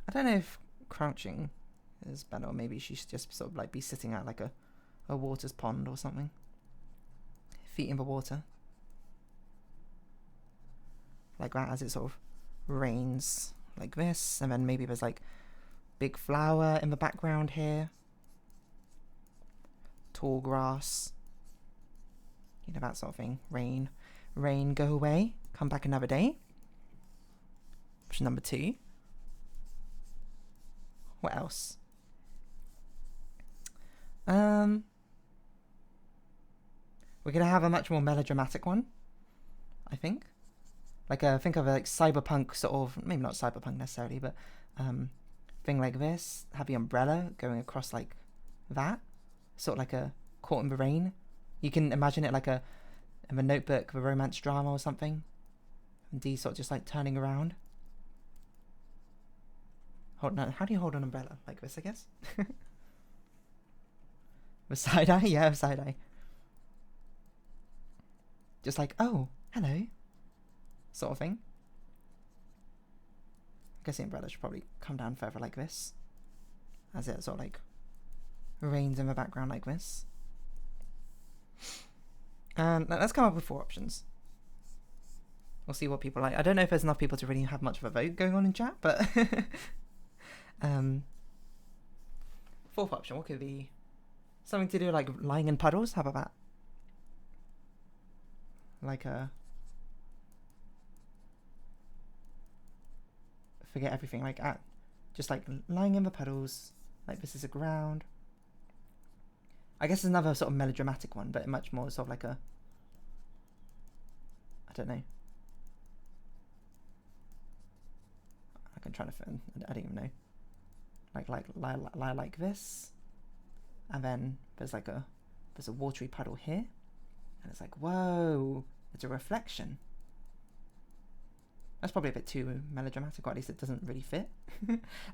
I don't know if crouching is better, or maybe she should just sort of like be sitting at like a water's pond or something. Feet in the water. like that as it sort of rains like this, and then maybe there's like big flower in the background here, tall grass, you know, that sort of thing. Rain, go away, come back another day. Option number 2. What else? We're gonna have a much more melodramatic one, I think. Like think of a like cyberpunk sort of, maybe not cyberpunk necessarily, but thing like this. Have the umbrella going across like that, sort of like a Caught in the Rain. You can imagine it like a Notebook, a romance drama or something. And D sort of just like turning around. Hold on, how do you hold an umbrella? Like this, I guess. With side eye, yeah, with side eye. Just like, oh, hello, sort of thing. I guess the umbrella should probably come down further like this, as it sort of like rains in the background like this. And let's come up with 4 options. We'll see what people like. I don't know if there's enough people to really have much of a vote going on in chat, but 4th option, what could be? Something to do like lying in puddles? How about that? Like forget everything, like just like lying in the puddles, like this is the ground. I guess it's another sort of melodramatic one, but much more sort of like a, I don't know. I'm trying to find, I don't even know. Lie like this, and then there's a watery puddle here, and it's like, whoa, it's a reflection. That's probably a bit too melodramatic, or at least it doesn't really fit.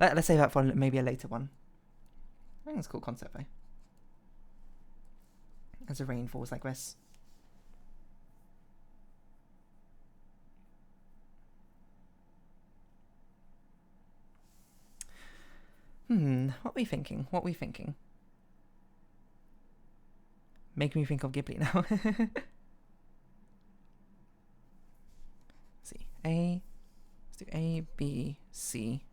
Let's save that for maybe a later one. I think it's a cool concept though. As the rain falls like this. What we thinking? Make me think of Ghibli now. Let's see. Let's do A, B, C,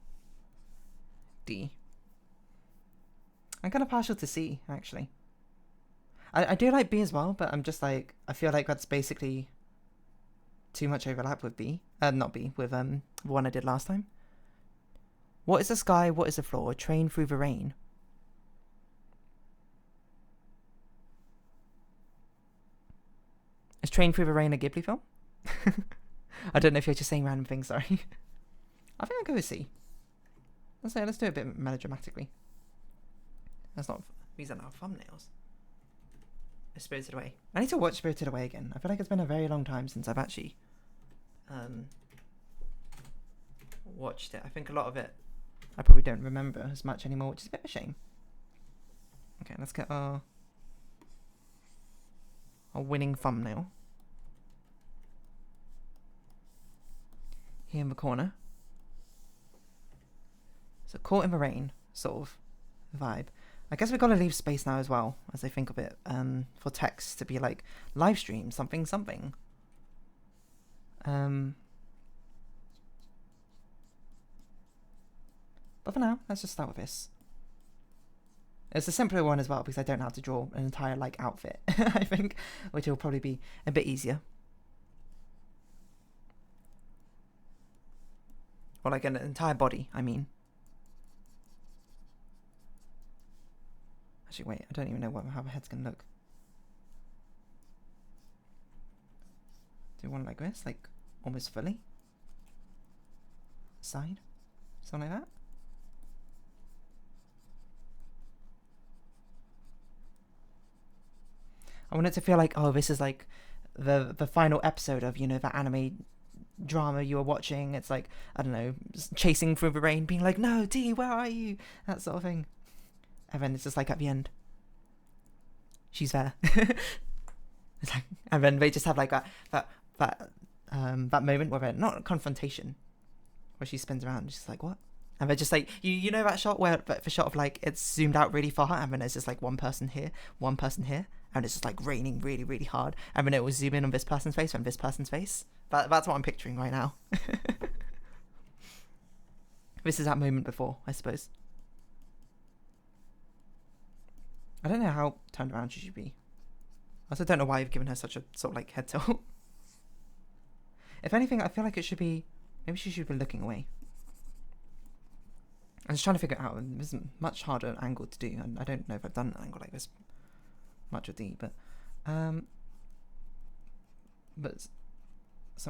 D. I'm kind of partial to C, actually. I do like B as well, but I'm just like, I feel like that's basically too much overlap with B. Not B, with the one I did last time. What is the sky? What is the floor? Train through the rain. Is Train Through the Rain a Ghibli film? I don't know if you're just saying random things, sorry. I think I'll go with C. Let's do it a bit melodramatically. That's not, these are not thumbnails. Spirited Away. I need to watch Spirited Away again. I feel like it's been a very long time since I've actually watched it. I think a lot of it I probably don't remember as much anymore, which is a bit of a shame. Okay, let's get our winning thumbnail. Here in the corner. So Caught in the Rain sort of vibe. I guess we've got to leave space now as well, as I think of it, for text to be like live stream something. But for now, let's just start with this. It's a simpler one as well because I don't have to draw an entire like outfit, I think, which will probably be a bit easier. Or like an entire body, I mean. Actually, wait, I don't even know how the head's gonna look. Do one like this, like almost fully. Side, something like that. I want it to feel like, oh, this is like the final episode of, you know, that anime drama you were watching. It's like, I don't know, chasing through the rain, being like, no, D, where are you? That sort of thing. And then it's just like at the end, she's there. It's like, and then they just have like that moment where they're not a confrontation, where she spins around and she's like, what? And they're just like, you know that shot where the shot of like it's zoomed out really far and then there's just like one person here, and it's just like raining really, really hard, and then it will zoom in on this person's face and this person's face. That's what I'm picturing right now. This is that moment before, I suppose. I don't know how turned around she should be. I also don't know why I've given her such a sort of like head tilt. If anything, I feel like it should be, maybe she should be looking away. I was trying to figure it out, and this is a much harder angle to do, and I don't know if I've done an angle like this much with D, but something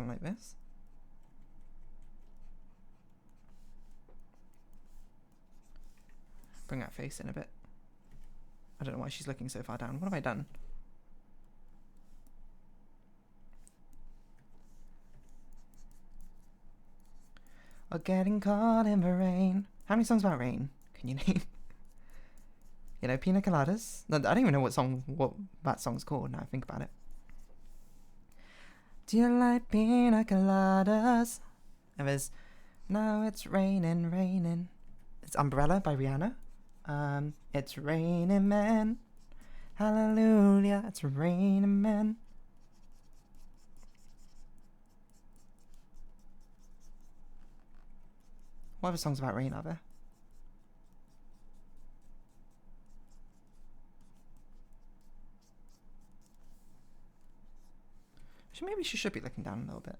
like this. Bring that face in a bit. I don't know why she's looking so far down. What have I done? Or getting caught in the rain. How many songs about rain can you name? You know, Pina Coladas. I don't even know what that song's called now I think about it. Do you like Pina Coladas? And there's Now It's Raining, Raining. It's Umbrella by Rihanna. It's raining men. Hallelujah, it's raining men. What other songs about rain are there? Maybe she should be looking down a little bit.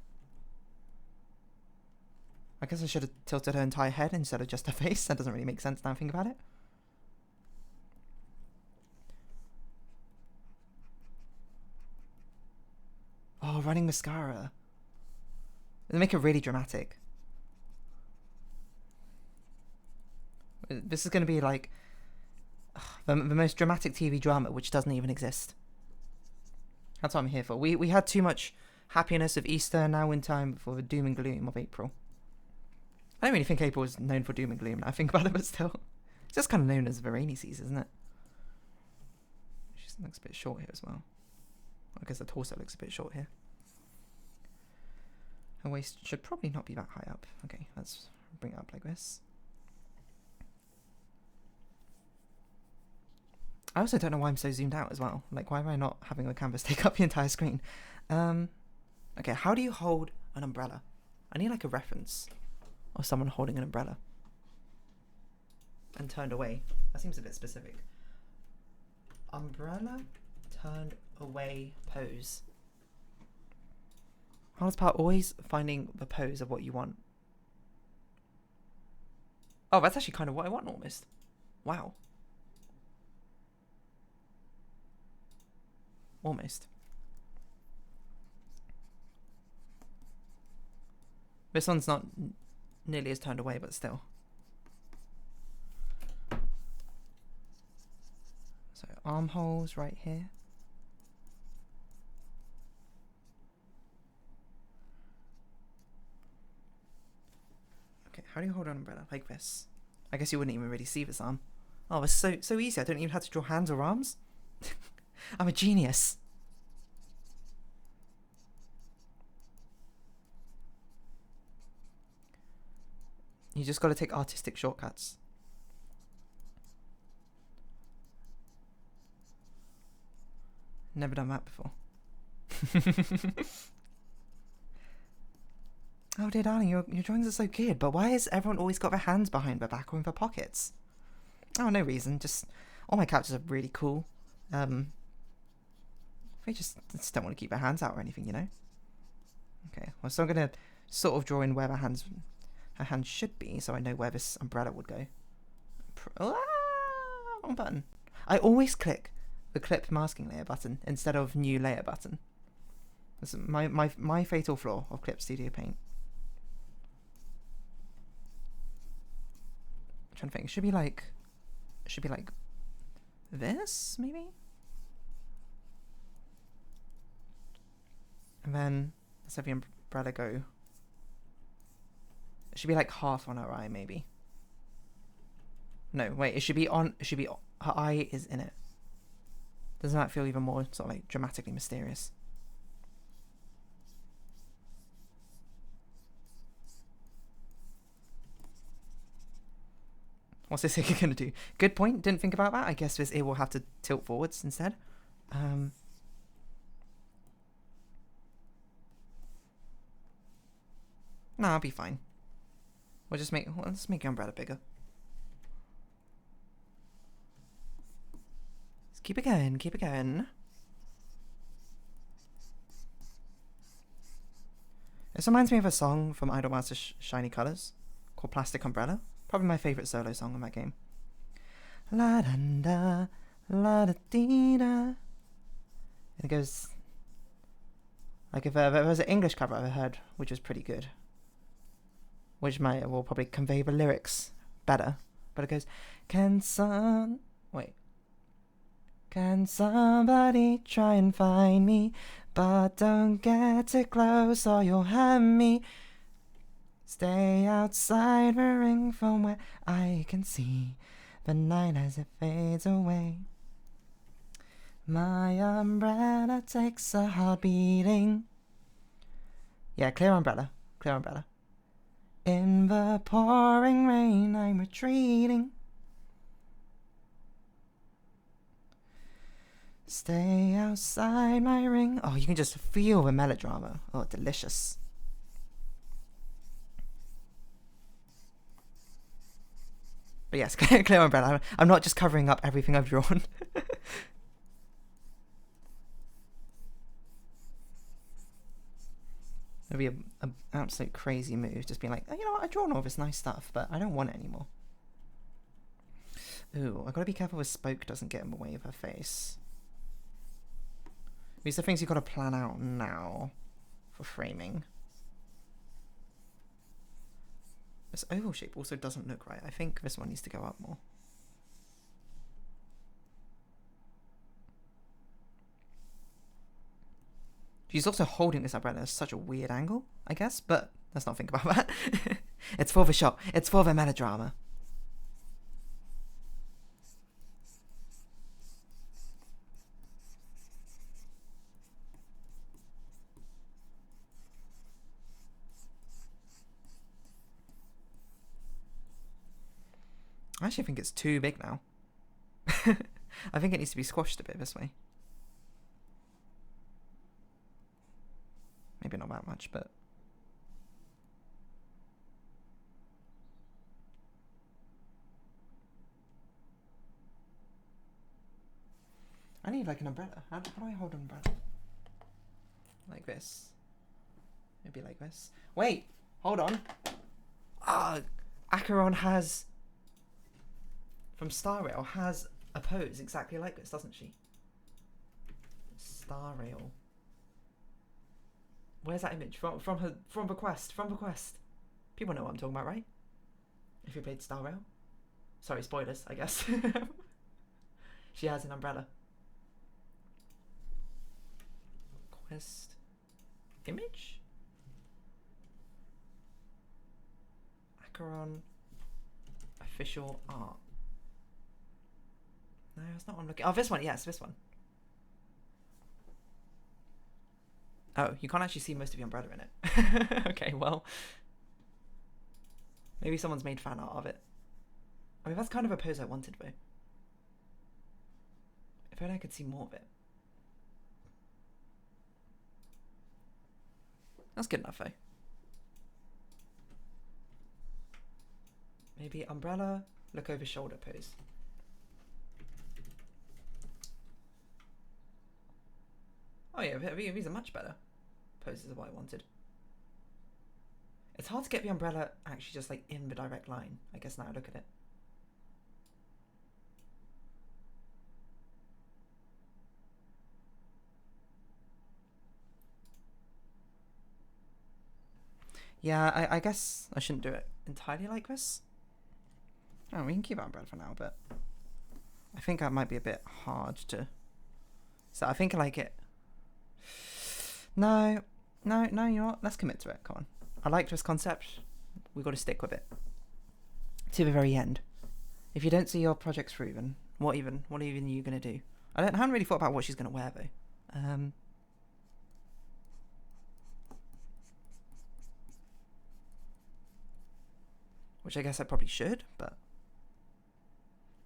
I guess I should have tilted her entire head instead of just her face. That doesn't really make sense now I think about it. Oh, running mascara. They make it really dramatic. This is going to be like the most dramatic TV drama which doesn't even exist. That's what I'm here for. We had too much happiness of Easter, now in time for the doom and gloom of April. I don't really think April is known for doom and gloom now I think about it, but still. It's just kind of known as the rainy season, isn't it? She looks a bit short here as well. I guess the torso looks a bit short here. Her waist should probably not be that high up. Okay, let's bring it up like this. I also don't know why I'm so zoomed out as well. Like, why am I not having the canvas take up the entire screen? Okay, how do you hold an umbrella? I need like a reference of someone holding an umbrella. And turned away. That seems a bit specific. Umbrella turned away pose. Hardest part, always finding the pose of what you want. Oh, that's actually kind of what I want almost. Wow. Almost. This one's not nearly as turned away, but still. So armholes right here. Okay, how do you hold an umbrella? Like this. I guess you wouldn't even really see this arm. Oh, it's so easy. I don't even have to draw hands or arms. I'm a genius. You just got to take artistic shortcuts. Never done that before. Oh dear darling, your drawings are so good, but why has everyone always got their hands behind their back or in their pockets? Oh, no reason. Just all my characters are really cool. They just don't want to keep their hands out or anything, you know? Okay, well, so I'm going to sort of draw in where her hands should be, so I know where this umbrella would go. Wrong button. I always click the clip masking layer button instead of new layer button. That's my fatal flaw of Clip Studio Paint. I'm trying to think. It should be like this, maybe? And then let's have the umbrella go. It should be like half on her eye, maybe. No, wait, it should be her eye is in it. Doesn't that feel even more sort of like dramatically mysterious? What's this ear gonna do? Good point, didn't think about that. I guess this ear will have to tilt forwards instead. No, I'll be fine. Let's make your umbrella bigger. Let's keep it going, keep it going. This reminds me of a song from Idolmaster's Shiny Colors called Plastic Umbrella. Probably my favourite solo song in that game. La da da, la da dee da. And it goes like if there was an English cover I heard, which was pretty good, which will probably convey the lyrics better. But it goes, can somebody try and find me, but don't get too close or you'll hurt me. Stay outside the ring from where I can see the night as it fades away. My umbrella takes a heart beating. Yeah, clear umbrella. Clear umbrella. In the pouring rain, I'm retreating. Stay outside my ring. Oh, you can just feel the melodrama. Oh, delicious. But yes, clear umbrella. I'm not just covering up everything I've drawn. It'd be an absolute crazy move, just being like, oh, you know what, I've drawn all this nice stuff, but I don't want it anymore. Ooh, I've got to be careful with Spoke doesn't get in the way of her face. These are things you've got to plan out now for framing. This oval shape also doesn't look right. I think this one needs to go up more. She's also holding this umbrella at such a weird angle, I guess, but let's not think about that. It's for the shot. It's for the melodrama. I actually think it's too big now. I think it needs to be squashed a bit this way. Maybe not that much, but... I need like an umbrella. How do I hold an umbrella? Like this. Maybe like this. Wait! Hold on! Ah! Acheron has... From Star Rail has a pose exactly like this, doesn't she? Star Rail. Where's that image? From the quest. People know what I'm talking about, right? If you played Star Rail. Sorry, spoilers, I guess. She has an umbrella. Quest image? Acheron official art. No, it's not what I'm looking. Oh, this one, yes, this one. Oh, you can't actually see most of the umbrella in it. Okay, well. Maybe someone's made fan art of it. I mean, that's kind of a pose I wanted, though. If only I could see more of it. That's good enough, though. Maybe umbrella, look over shoulder pose. Oh yeah, these are much better poses of what I wanted. It's hard to get the umbrella actually just like in the direct line, I guess now I look at it. Yeah, I guess I shouldn't do it entirely like this. Oh, we can keep our umbrella for now, but I think that might be a bit hard to... So I think I like it... No, you know what? Let's commit to it. Come on. I like this concept. We've got to stick with it to the very end. If you don't see your project through, then what even are you gonna do? I haven't really thought about what she's gonna wear though. Which I guess I probably should, but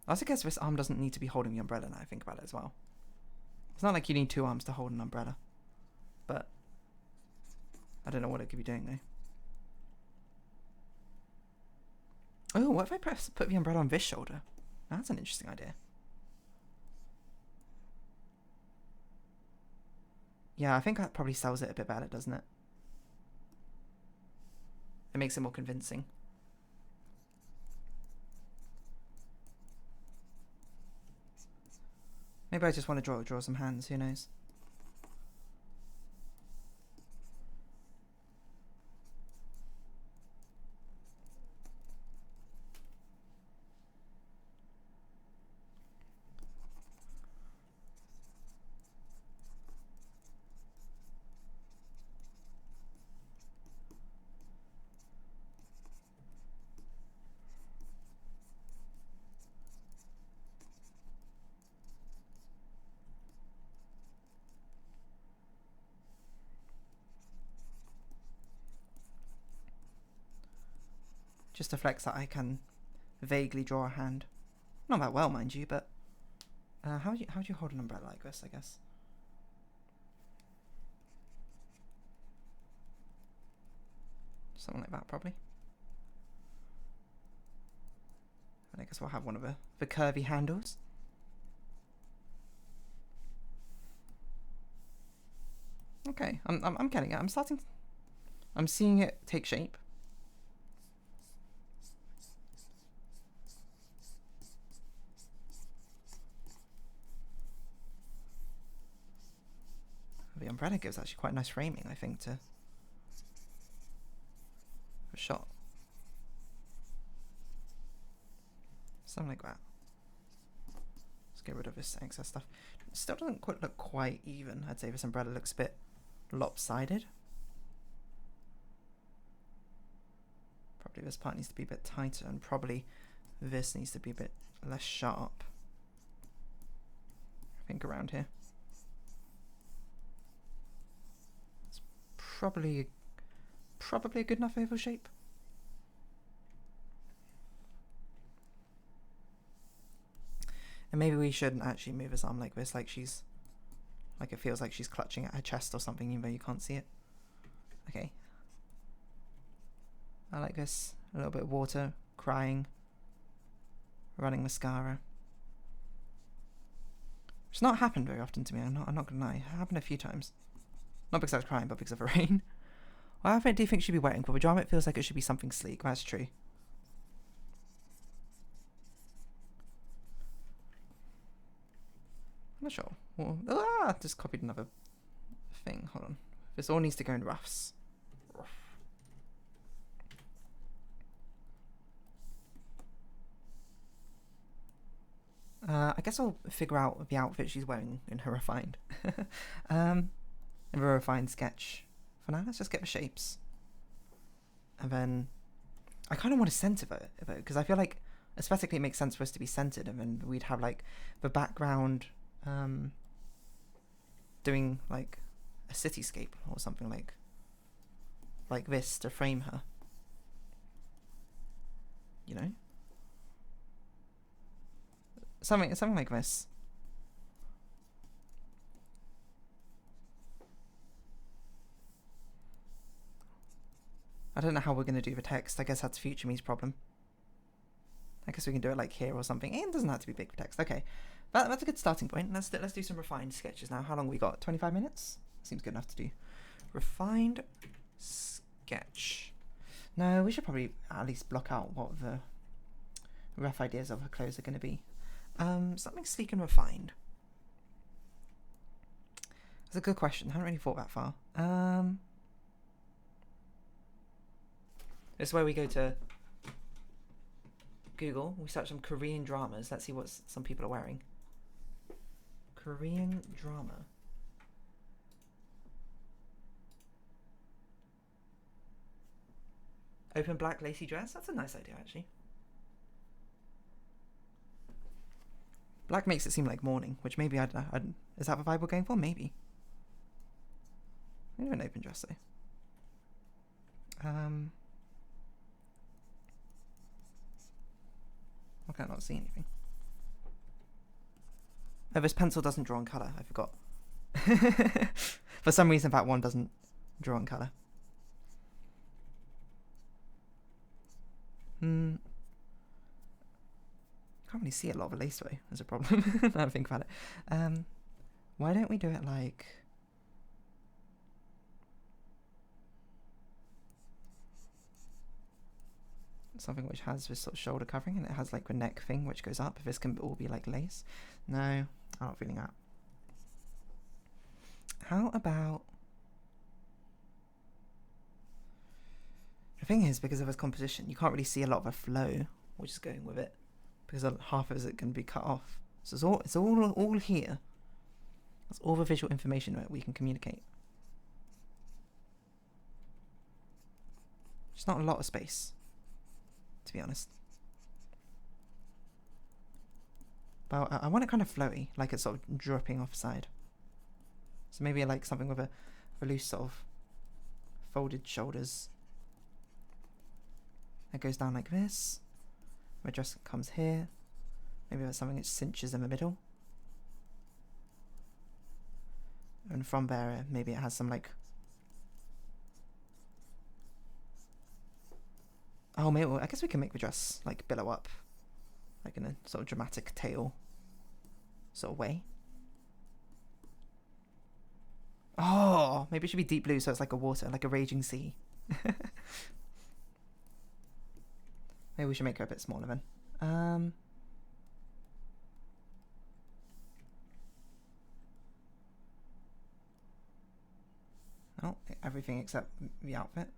I also guess this arm doesn't need to be holding the umbrella now I think about it as well. It's not like you need 2 arms to hold an umbrella. But I don't know what it could be doing though. Oh, what if I put the umbrella on this shoulder? That's an interesting idea. Yeah, I think that probably sells it a bit better, doesn't it? It makes it more convincing. Maybe I just want to draw some hands, who knows? Just to flex that I can vaguely draw a hand. Not that well, mind you, but how do you hold an umbrella like this, I guess? Something like that, probably. And I guess we'll have one of the curvy handles. Okay, I'm getting it. I'm seeing it take shape. The umbrella gives actually quite nice framing, I think, to a shot. Something like that. Let's get rid of this excess stuff. It still doesn't look quite even. I'd say this umbrella looks a bit lopsided. Probably this part needs to be a bit tighter, and probably this needs to be a bit less sharp. I think around here. Probably a good enough oval shape. And maybe we shouldn't actually move his arm like this, like it feels like she's clutching at her chest or something, even though you can't see it. Okay. I like this. A little bit of water, crying, running mascara. It's not happened very often to me, I'm not gonna lie. It happened a few times. Not because I was crying, but because of the rain. What outfit do you think she'd be wearing? For pajama, it feels like it should be something sleek. That's true. I'm not sure. Well, just copied another thing. Hold on. This all needs to go in roughs. I guess I'll figure out the outfit she's wearing in her refined. In a refined sketch. For now, let's just get the shapes. And then I kind of want to center it, because I feel like aesthetically it makes sense for us to be centered, and then we'd have like the background doing like a cityscape or something like this to frame her. You know? Something like this. I don't know how we're going to do the text. I guess that's Future Me's problem. I guess we can do it like here or something. It doesn't have to be big text. Okay, that's a good starting point. Let's do some refined sketches now. How long we got? 25 minutes? Seems good enough to do. Refined sketch. No, we should probably at least block out what the rough ideas of her clothes are going to be. Something sleek and refined. That's a good question. I haven't really thought that far. This is where we go to Google. We search some Korean dramas. Let's see what some people are wearing. Korean drama. Open black lacy dress. That's a nice idea, actually. Black makes it seem like morning, which maybe is that the vibe we're going for? Maybe. Maybe an open dress though. I can't not see anything. Oh, this pencil doesn't draw in colour. I forgot. For some reason, that one doesn't draw in colour. Can't really see a lot of a lace though, is a problem. Now I think about it. Why don't we do it like... something which has this sort of shoulder covering, and it has like a neck thing which goes up. If this can all be like lace. No, I'm not feeling that. How about... the thing is, because of its composition, you can't really see a lot of a flow which is going with it, because half of it can be cut off. So it's all here. That's all the visual information that we can communicate. There's not a lot of space, to be honest. But I want it kind of flowy, like it's sort of dropping off side. So maybe like something with a loose sort of folded shoulders. It goes down like this. My dress comes here. Maybe that's something that cinches in the middle. And from there, maybe it has some like... oh, maybe, I guess we can make the dress like billow up, like in a sort of dramatic tail sort of way. Oh, maybe it should be deep blue, so it's like a water, like a raging sea. Maybe we should make her a bit smaller then. Oh, everything except the outfit.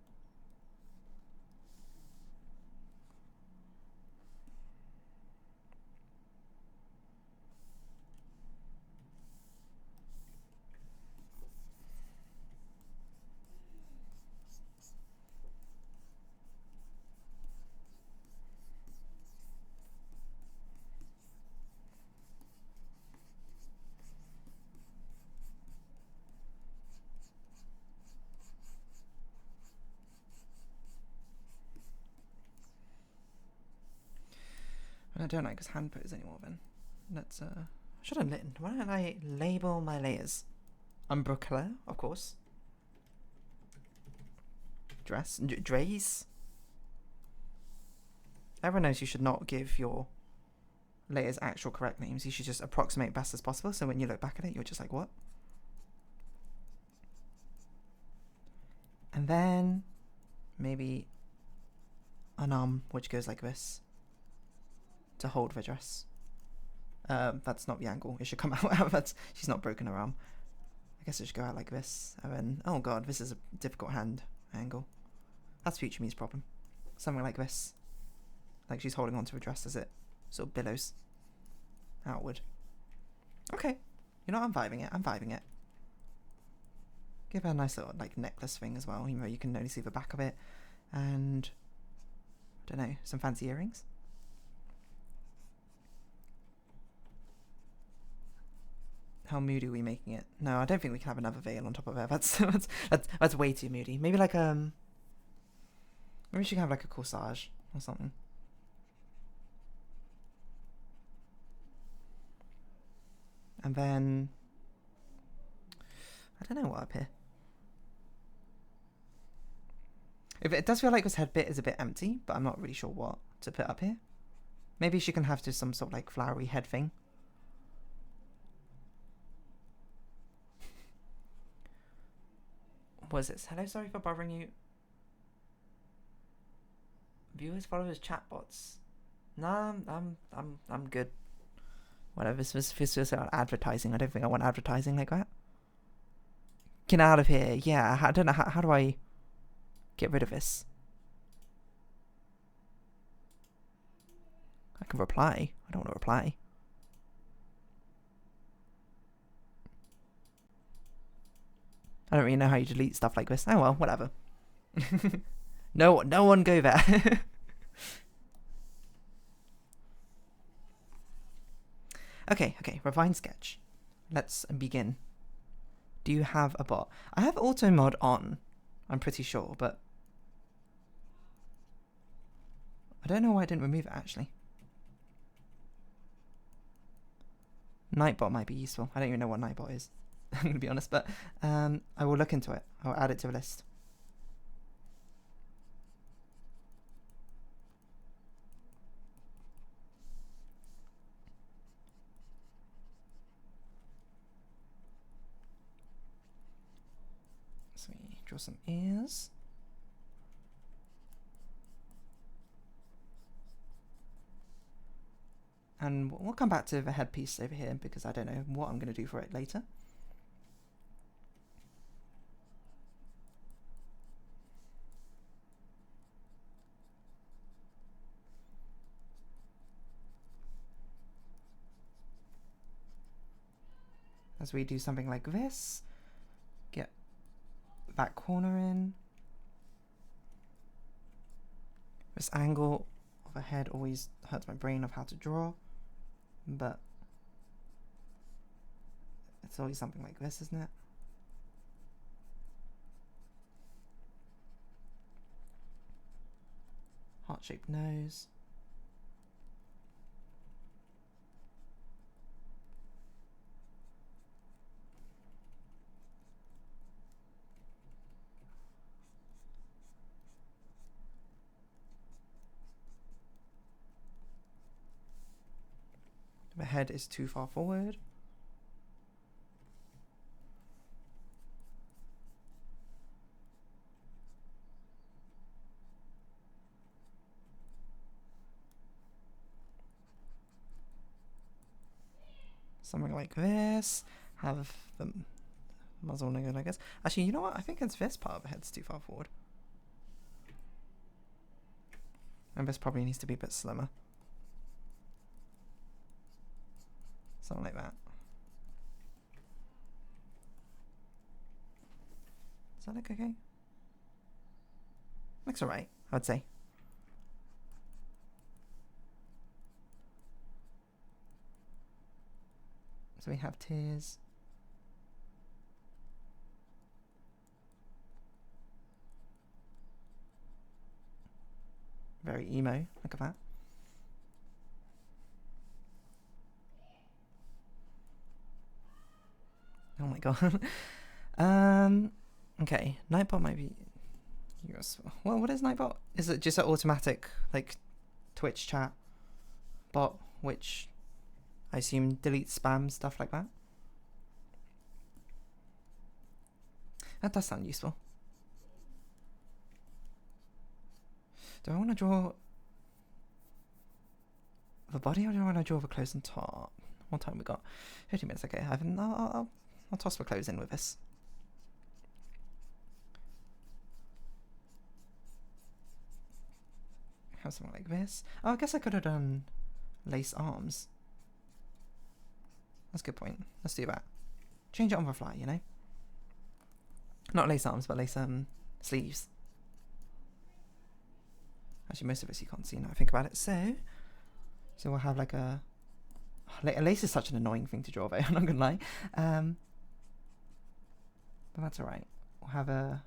I don't like his hand pose anymore then. Let's should have written. Why don't I label my layers? Umbre Claire, of course. Dress Drays. Everyone knows you should not give your layers actual correct names. You should just approximate best as possible, so when you look back at it, you're just like, what? And then maybe an arm which goes like this to hold the dress. That's not the angle. It should come out. That's, she's not broken her arm. I guess it should go out like this. And then, oh god, this is a difficult hand angle. That's future me's problem. Something like this. Like she's holding onto a dress as it sort of billows outward. Okay. You know what? I'm vibing it. I'm vibing it. Give her a nice little like necklace thing as well, even though you can only see the back of it. And I don't know, some fancy earrings. How moody are we making it? No, I don't think we can have another veil on top of it. That's way too moody. Maybe like maybe she can have like a corsage or something. And then I don't know what up here. If it does feel like this head bit is a bit empty, but I'm not really sure what to put up here. Maybe she can have just some sort of like flowery head thing. What is this? Hello, sorry for bothering you. Viewers, followers, chatbots. Nah, I'm good. Whatever. This feels like advertising. I don't think I want advertising like that. Get out of here. Yeah, I don't know how do I get rid of this? I can reply. I don't want to reply. I don't really know how you delete stuff like this. Oh well, whatever. No one go there. Okay, refine sketch. Let's begin. Do you have a bot? I have auto mod on, I'm pretty sure, but I don't know why I didn't remove it actually. Nightbot might be useful. I don't even know what Nightbot is. I'm going to be honest, but I will look into it. I'll add it to a list. So we draw some ears. And we'll come back to the headpiece over here because I don't know what I'm going to do for it later. As we do something like this, get that corner in. This angle of a head always hurts my brain of how to draw, but it's always something like this, isn't it? Heart-shaped nose. The head is too far forward. Something like this. Have the muzzle nigger, I guess. Actually, you know what? I think it's this part of the head's too far forward. And this probably needs to be a bit slimmer. Something like that. Does that look okay? Looks alright, I would say. So we have tears. Very emo, look at that. Oh my god. Okay, Nightbot might be useful. Well, what is Nightbot? Is it just an automatic, like, Twitch chat bot, which I assume deletes spam, stuff like that? That does sound useful. Do I want to draw the body or do I want to draw the clothes on top? What time we got? 50 minutes, okay. I'll toss the clothes in with this. Have something like this. Oh, I guess I could have done lace arms. That's a good point. Let's do that. Change it on the fly, you know? Not lace arms, but lace sleeves. Actually, most of this you can't see now I think about it. So we'll have like a lace is such an annoying thing to draw, though, I'm not gonna lie. But that's alright. We'll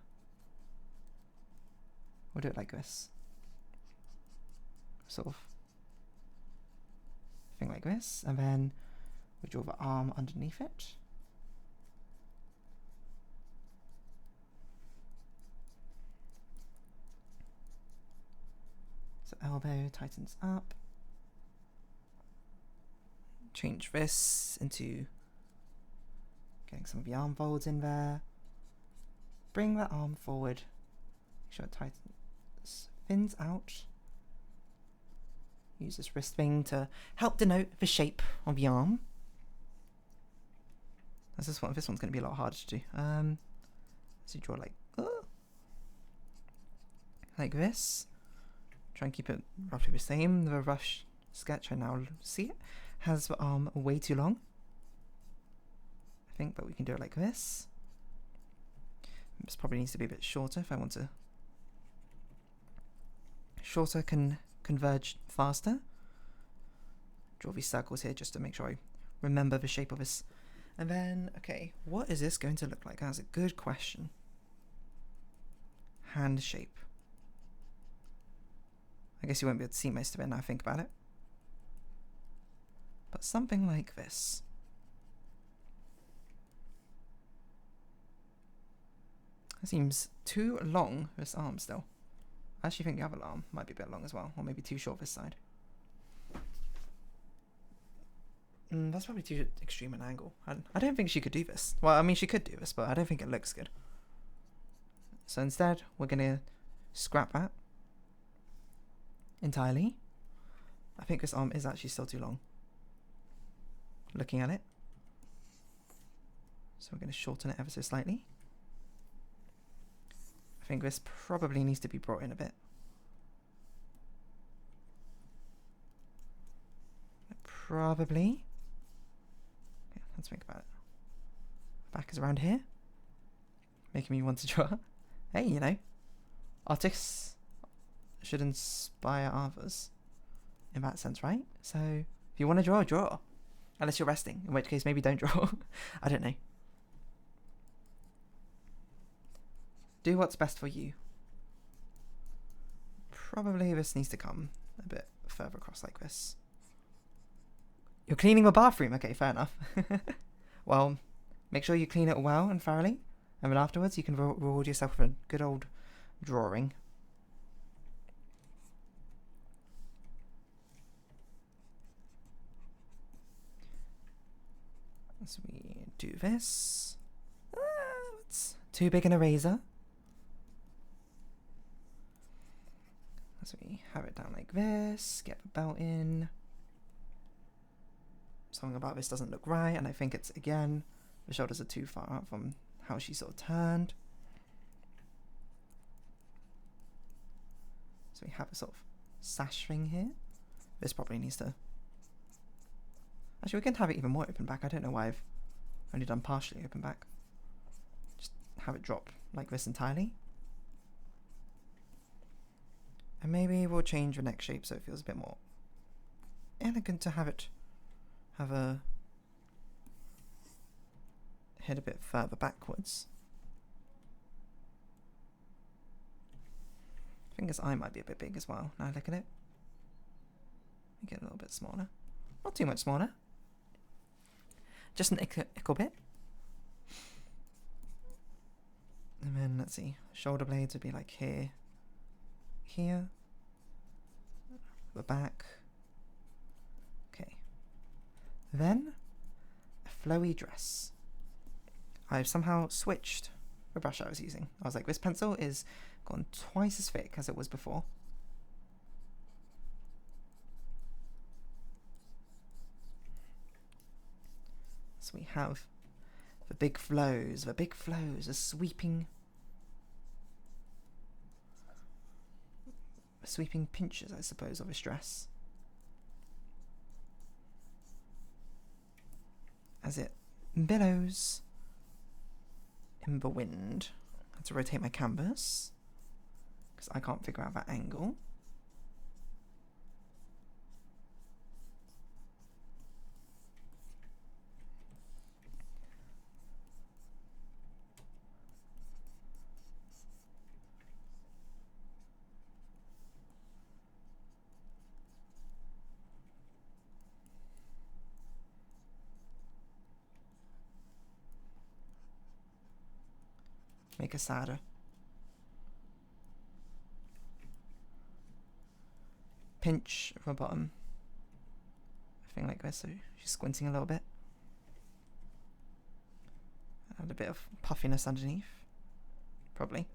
do it like this. Sort of thing like this, and then we draw the arm underneath it. So elbow tightens up. Change this into getting some of the arm folds in there. Bring the arm forward. Make sure it tightens, thins out. Use this wrist thing to help denote the shape of the arm. As this one's going to be a lot harder to do. So you draw like this. Try and keep it roughly the same. The rough sketch I now see it has the arm way too long, I think, but we can do it like this. This probably needs to be a bit shorter if I want to. Shorter can converge faster. Draw these circles here just to make sure I remember the shape of this. And then, okay, what is this going to look like? That's a good question. Hand shape. I guess you won't be able to see most of it now I think about it. But something like this. That seems too long, this arm still. I actually think the other arm might be a bit long as well, or maybe too short this side. That's probably too extreme an angle. I don't think she could do this. Well, I mean, she could do this, but I don't think it looks good. So instead, we're going to scrap that entirely. I think this arm is actually still too long. Looking at it. So we're going to shorten it ever so slightly. I think this probably needs to be brought in a bit. Probably. Okay, let's think about it. Back is around here. Making me want to draw. Hey, you know, artists should inspire others. In that sense, right? So, if you want to draw, draw. Unless you're resting, in which case maybe don't draw. I don't know. Do what's best for you. Probably this needs to come a bit further across like this. You're cleaning the bathroom? Okay, fair enough. Well, make sure you clean it well and thoroughly. And then afterwards you can reward yourself with a good old drawing. So we do this. It's too big an eraser. So we have it down like this, get the belt in. Something about this doesn't look right, and I think it's, again, the shoulders are too far out from how she sort of turned. So we have a sort of sash thing here. This probably needs to... Actually, we can have it even more open back. I don't know why I've only done partially open back. Just have it drop like this entirely. And maybe we'll change the neck shape so it feels a bit more elegant to have it have a head a bit further backwards. I think his eye might be a bit big as well. Now look at it. Make it a little bit smaller. Not too much smaller. Just an ickle bit. And then let's see. Shoulder blades would be like here. Here. The back. Okay. Then a flowy dress. I've somehow switched the brush I was using. I was like, this pencil is gone twice as thick as it was before. So we have the big flows, the sweeping pinches, I suppose, of his dress. As it billows in the wind. I have to rotate my canvas because I can't figure out that angle. Make her sadder. Pinch her bottom. I think like this, so she's squinting a little bit. Add a bit of puffiness underneath. Probably.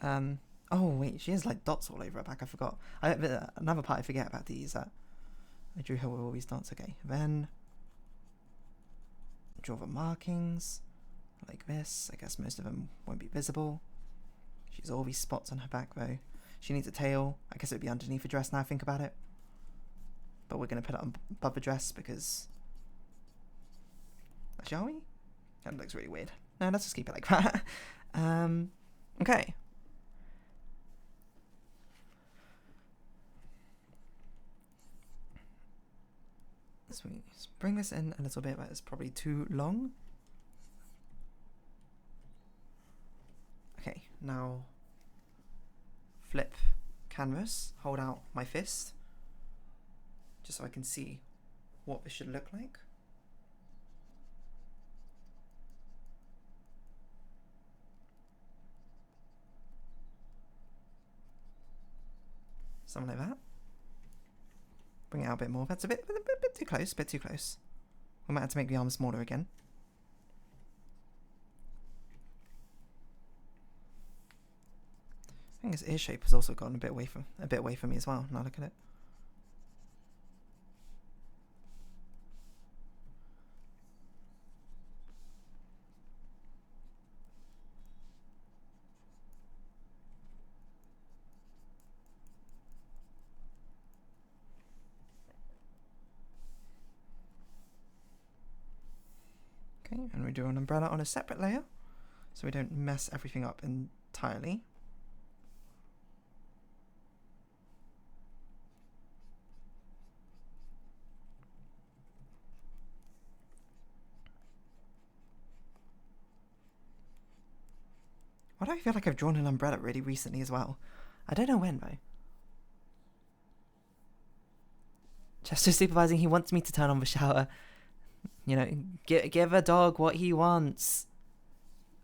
Oh wait, she has like dots all over her back, I forgot. Another part I forget about these that I drew her with all these dots. Okay, then draw the markings like this. I guess most of them won't be visible. She's all these spots on her back though. She needs a tail. I guess it would be underneath the dress now I think about it. But we're going to put it on above the dress because... Shall we? That looks really weird. No, let's just keep it like that. Okay. So we bring this in a little bit, but it's probably too long. Okay, now flip canvas, hold out my fist, just so I can see what this should look like. something like that. Bring it out a bit more. That's a bit too close, a bit too close. We might have to make the arm smaller again. I think his ear shape has also gotten a bit away from me as well. Now look at it. Okay, and we do an umbrella on a separate layer, so we don't mess everything up entirely. Why do I feel like I've drawn an umbrella really recently as well? I don't know when, though. Chester's supervising, he wants me to turn on the shower. You know, give a dog what he wants.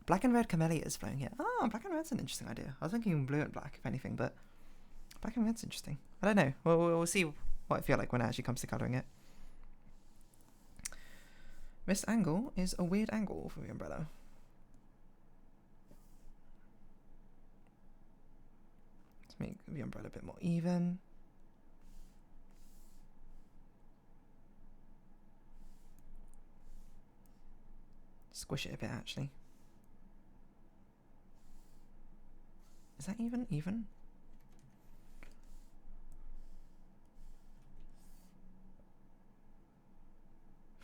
Black and red camellias flowing here. Oh, black and red's an interesting idea. I was thinking blue and black, if anything, but black and red's interesting. I don't know. We'll see what I feel like when it actually comes to colouring it. This angle is a weird angle for the umbrella. Let's make the umbrella a bit more even. Squish it a bit, actually. Is that even? Even?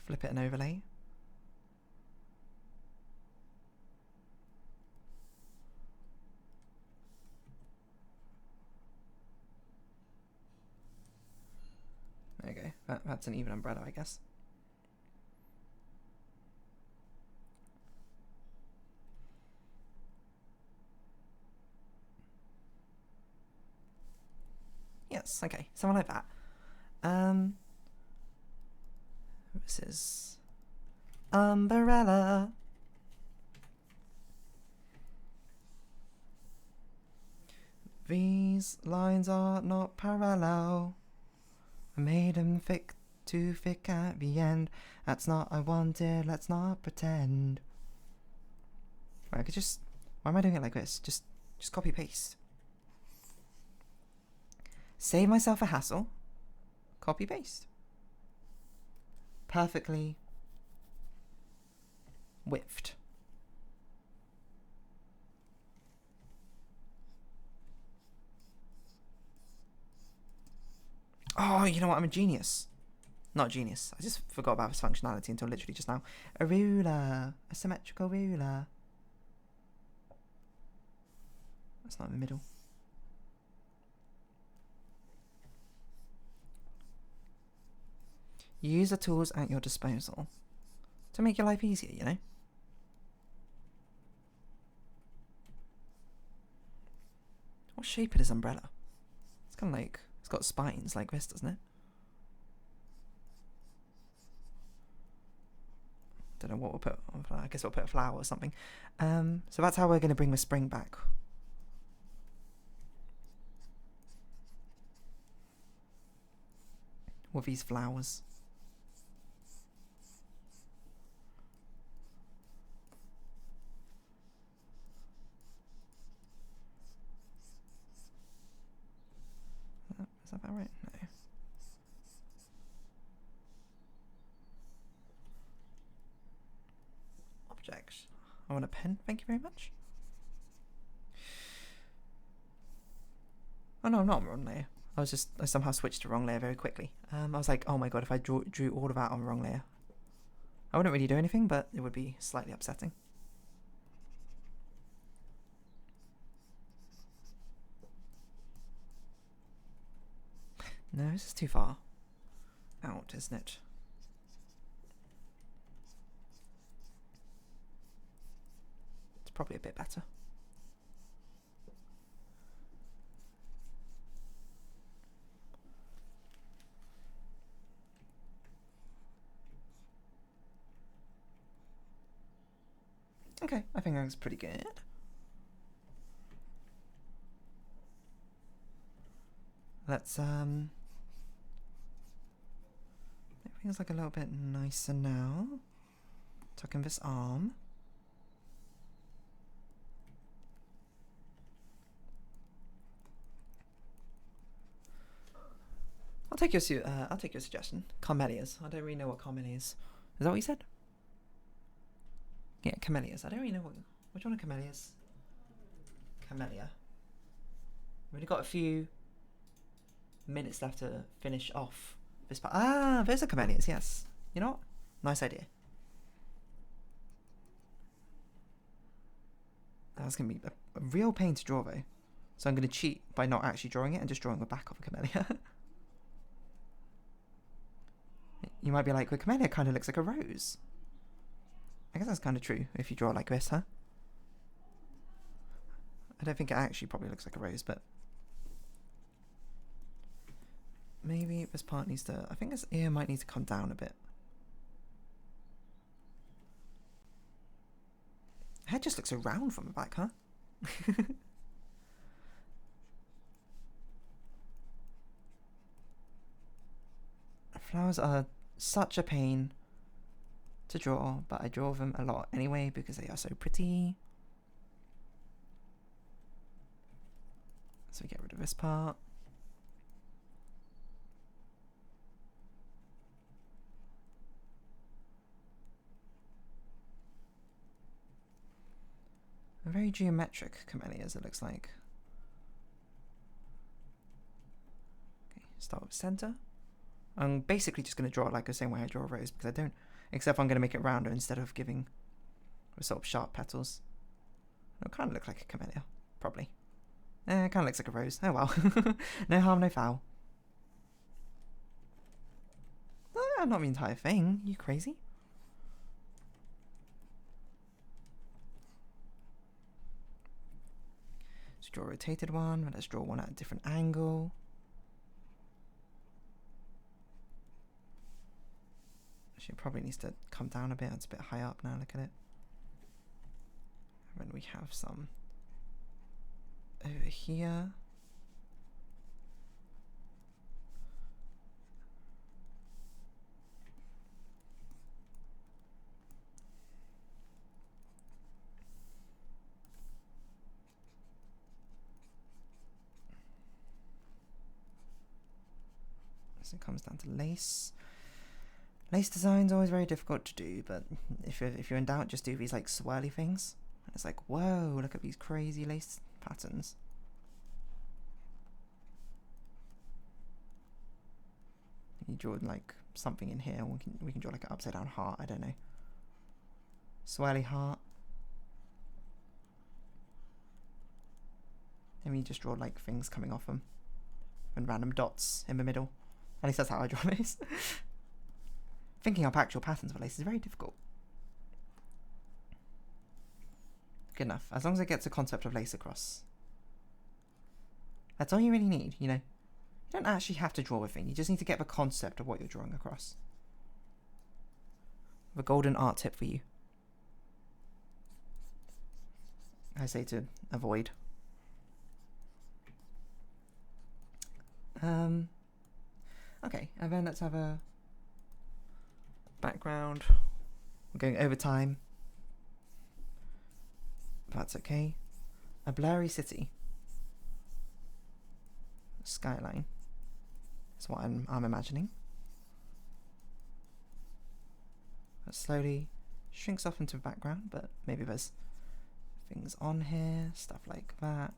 Flip it and overlay. There you go. That's an even umbrella, I guess. Yes, okay, something like that. This is umbrella. These lines are not parallel. I made them too thick at the end. That's not I wanted, let's not pretend. Right, I could just... Why am I doing it like this? Just copy paste. Save myself a hassle. Copy paste. Perfectly widthed. Oh, you know what? I'm a genius. Not a genius. I just forgot about this functionality until literally just now. A ruler. A symmetrical ruler. That's not in the middle. Use the tools at your disposal to make your life easier, you know? What shape is this umbrella? It's kind of like, it's got spines like this, doesn't it? Don't know what we'll put. I guess we'll put a flower or something. So that's how we're going to bring the spring back. With these flowers. Is that about right? No. Objects. I want a pen, thank you very much. Oh no, I'm not on the wrong layer. I somehow switched to the wrong layer very quickly. I was like, oh my god, if I drew all of that on the wrong layer. I wouldn't really do anything, but it would be slightly upsetting. No, this is too far out, isn't it? It's probably a bit better. Okay, I think that's pretty good. Let's everything's like a little bit nicer now. Tuck in this arm. I'll take your suggestion. Camellias. I don't really know what camellias. Is that what you said? Yeah, camellias. I don't really know which one are camellias. Camellia. We've only got a few minutes left to finish off this part. Ah, those are camellias. Yes. You know what? Nice idea. That's gonna be a real pain to draw though. So I'm gonna cheat by not actually drawing it and just drawing the back of a camellia. You might be like, well, camellia kind of looks like a rose. I guess that's kind of true if you draw it like this, huh? I don't think it actually probably looks like a rose, but maybe this part needs to, I think this ear might need to come down a bit. Head just looks so round from the back, huh? Flowers are such a pain to draw, but I draw them a lot anyway because they are so pretty. So we get rid of this part. A very geometric camellias, it looks like. Okay, start with center. I'm basically just going to draw it like the same way I draw a rose because I don't, except I'm going to make it rounder instead of giving sort of sharp petals. It'll kind of look like a camellia, probably. It kind of looks like a rose. Oh well. No harm, no foul. Not the entire thing. You crazy? Let's draw a rotated one. Let's draw one at a different angle. Actually, it probably needs to come down a bit. It's a bit high up now. Look at it. And then we have some over here. So it comes down to lace. Lace design's always very difficult to do, but if you're in doubt, just do these like swirly things. And it's like, whoa, look at these crazy lace patterns. You draw like something in here. We can draw like an upside down heart. I don't know. Swirly heart. And we just draw like things coming off them, and random dots in the middle. At least that's how I draw this. Thinking up actual patterns for lace is very difficult. Good enough. As long as it gets the concept of lace across. That's all you really need, you know. You don't actually have to draw a thing. You just need to get the concept of what you're drawing across. The golden art tip for you. I say to avoid. Okay, and then let's have a background. We're going over time. That's okay. A blurry city. Skyline. That's what I'm imagining. That slowly shrinks off into the background, but maybe there's things on here, stuff like that.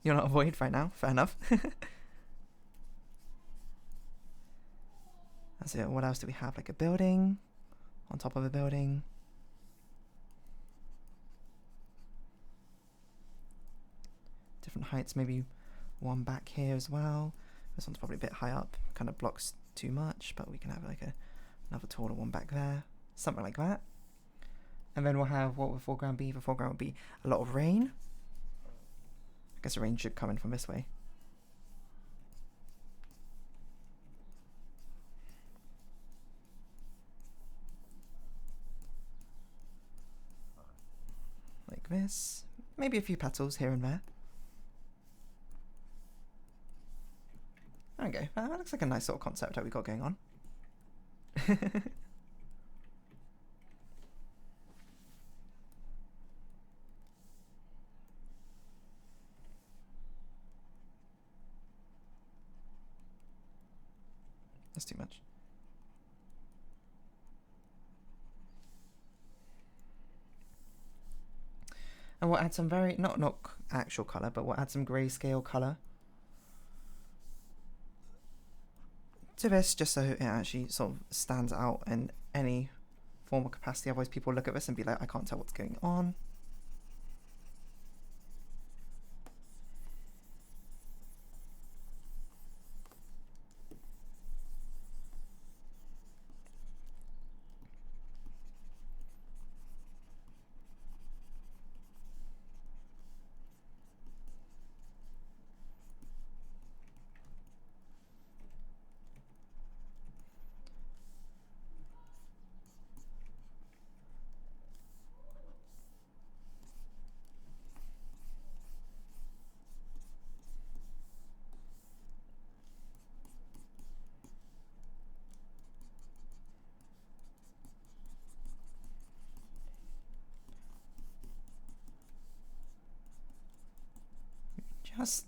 You're not avoid right now, fair enough. That's it. What else do we have? Like a building on top of a building. Different heights, maybe one back here as well. This one's probably a bit high up, kind of blocks too much, but we can have like another taller one back there, something like that. And then we'll have, what would the foreground be? The foreground would be a lot of rain. I guess the rain should come in from this way. this. Maybe a few petals here and there. There we go. That looks like a nice little concept that we got going on. That's too much. And we'll add some very, not actual colour, but we'll add some grayscale colour to this, just so it actually sort of stands out in any form or capacity. Otherwise people look at this and be like, I can't tell what's going on.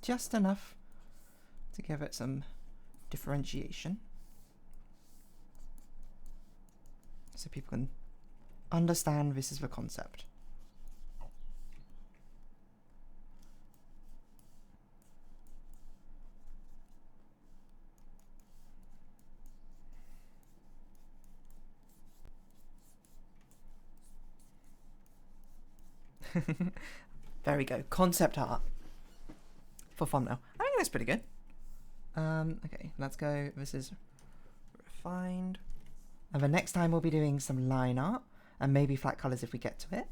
Just enough to give it some differentiation, so people can understand this is the concept. There we go, concept art for thumbnail. I think that's pretty good. Okay, let's go. This is refined. And the next time we'll be doing some line art and maybe flat colors if we get to it.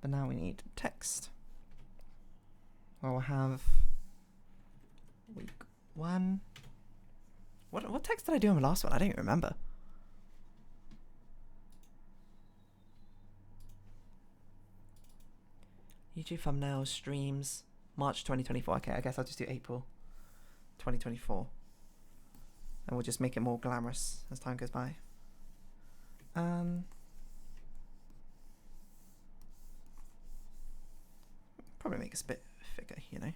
But now we need text. Well, we'll have week 1. What text did I do on the last one? I don't even remember. YouTube thumbnails, streams, March 2024. Okay, I guess I'll just do April 2024. And we'll just make it more glamorous as time goes by. Probably make it a bit thicker, you know.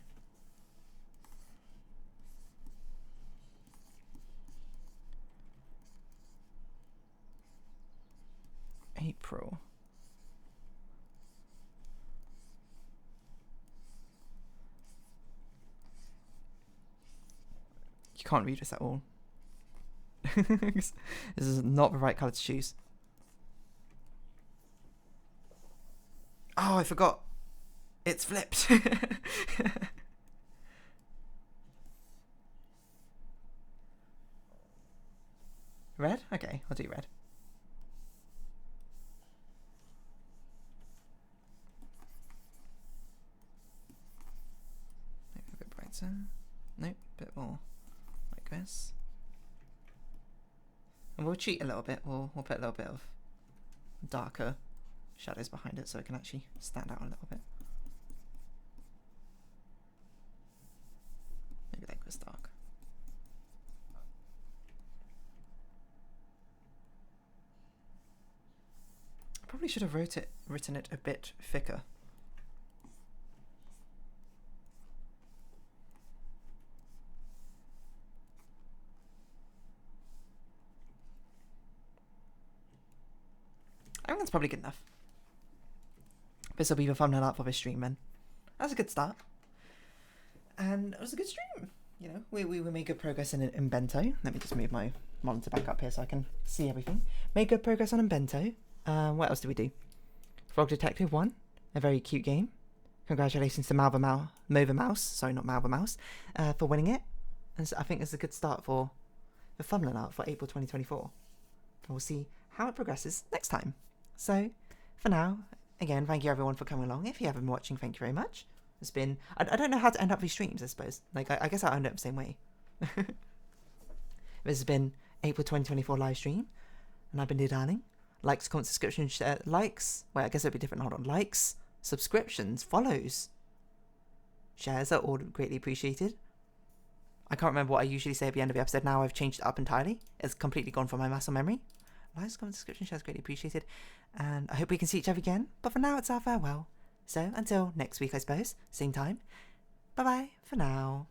April. You can't read this at all. This is not the right colour to choose. Oh, I forgot. It's flipped. Red? Okay, I'll do red. Maybe a bit brighter. Nope, a bit more like this. And we'll cheat a little bit. We'll put a little bit of darker shadows behind it so it can actually stand out a little bit. Maybe like this dark. I probably should have written it a bit thicker. I think that's probably good enough. This will be the thumbnail art for this stream then. That's a good start. And it was a good stream. You know, we made good progress in Inbento. Let me just move my monitor back up here so I can see everything. Made good progress on Inbento. What else did we do? Frog Detective 1, a very cute game. Congratulations to Mova Mouse, sorry, not Malva Mouse, for winning it. And so I think it's a good start for the thumbnail art for April 2024. And we'll see how it progresses next time. So, for now, again, thank you everyone for coming along. If you haven't been watching, thank you very much. It's been... I don't know how to end up these streams, I suppose. Like, I guess I'll end up the same way. This has been April 2024 live stream. And I've been DeerDarling. Likes, comments, subscriptions, share, likes. Wait, I guess it'll be different. Hold on. Likes, subscriptions, follows. Shares are all greatly appreciated. I can't remember what I usually say at the end of the episode. Now I've changed it up entirely. It's completely gone from my muscle memory. Likes, comments, description, shares greatly appreciated. And I hope we can see each other again. But for now, it's our farewell. So until next week, I suppose. Same time. Bye-bye for now.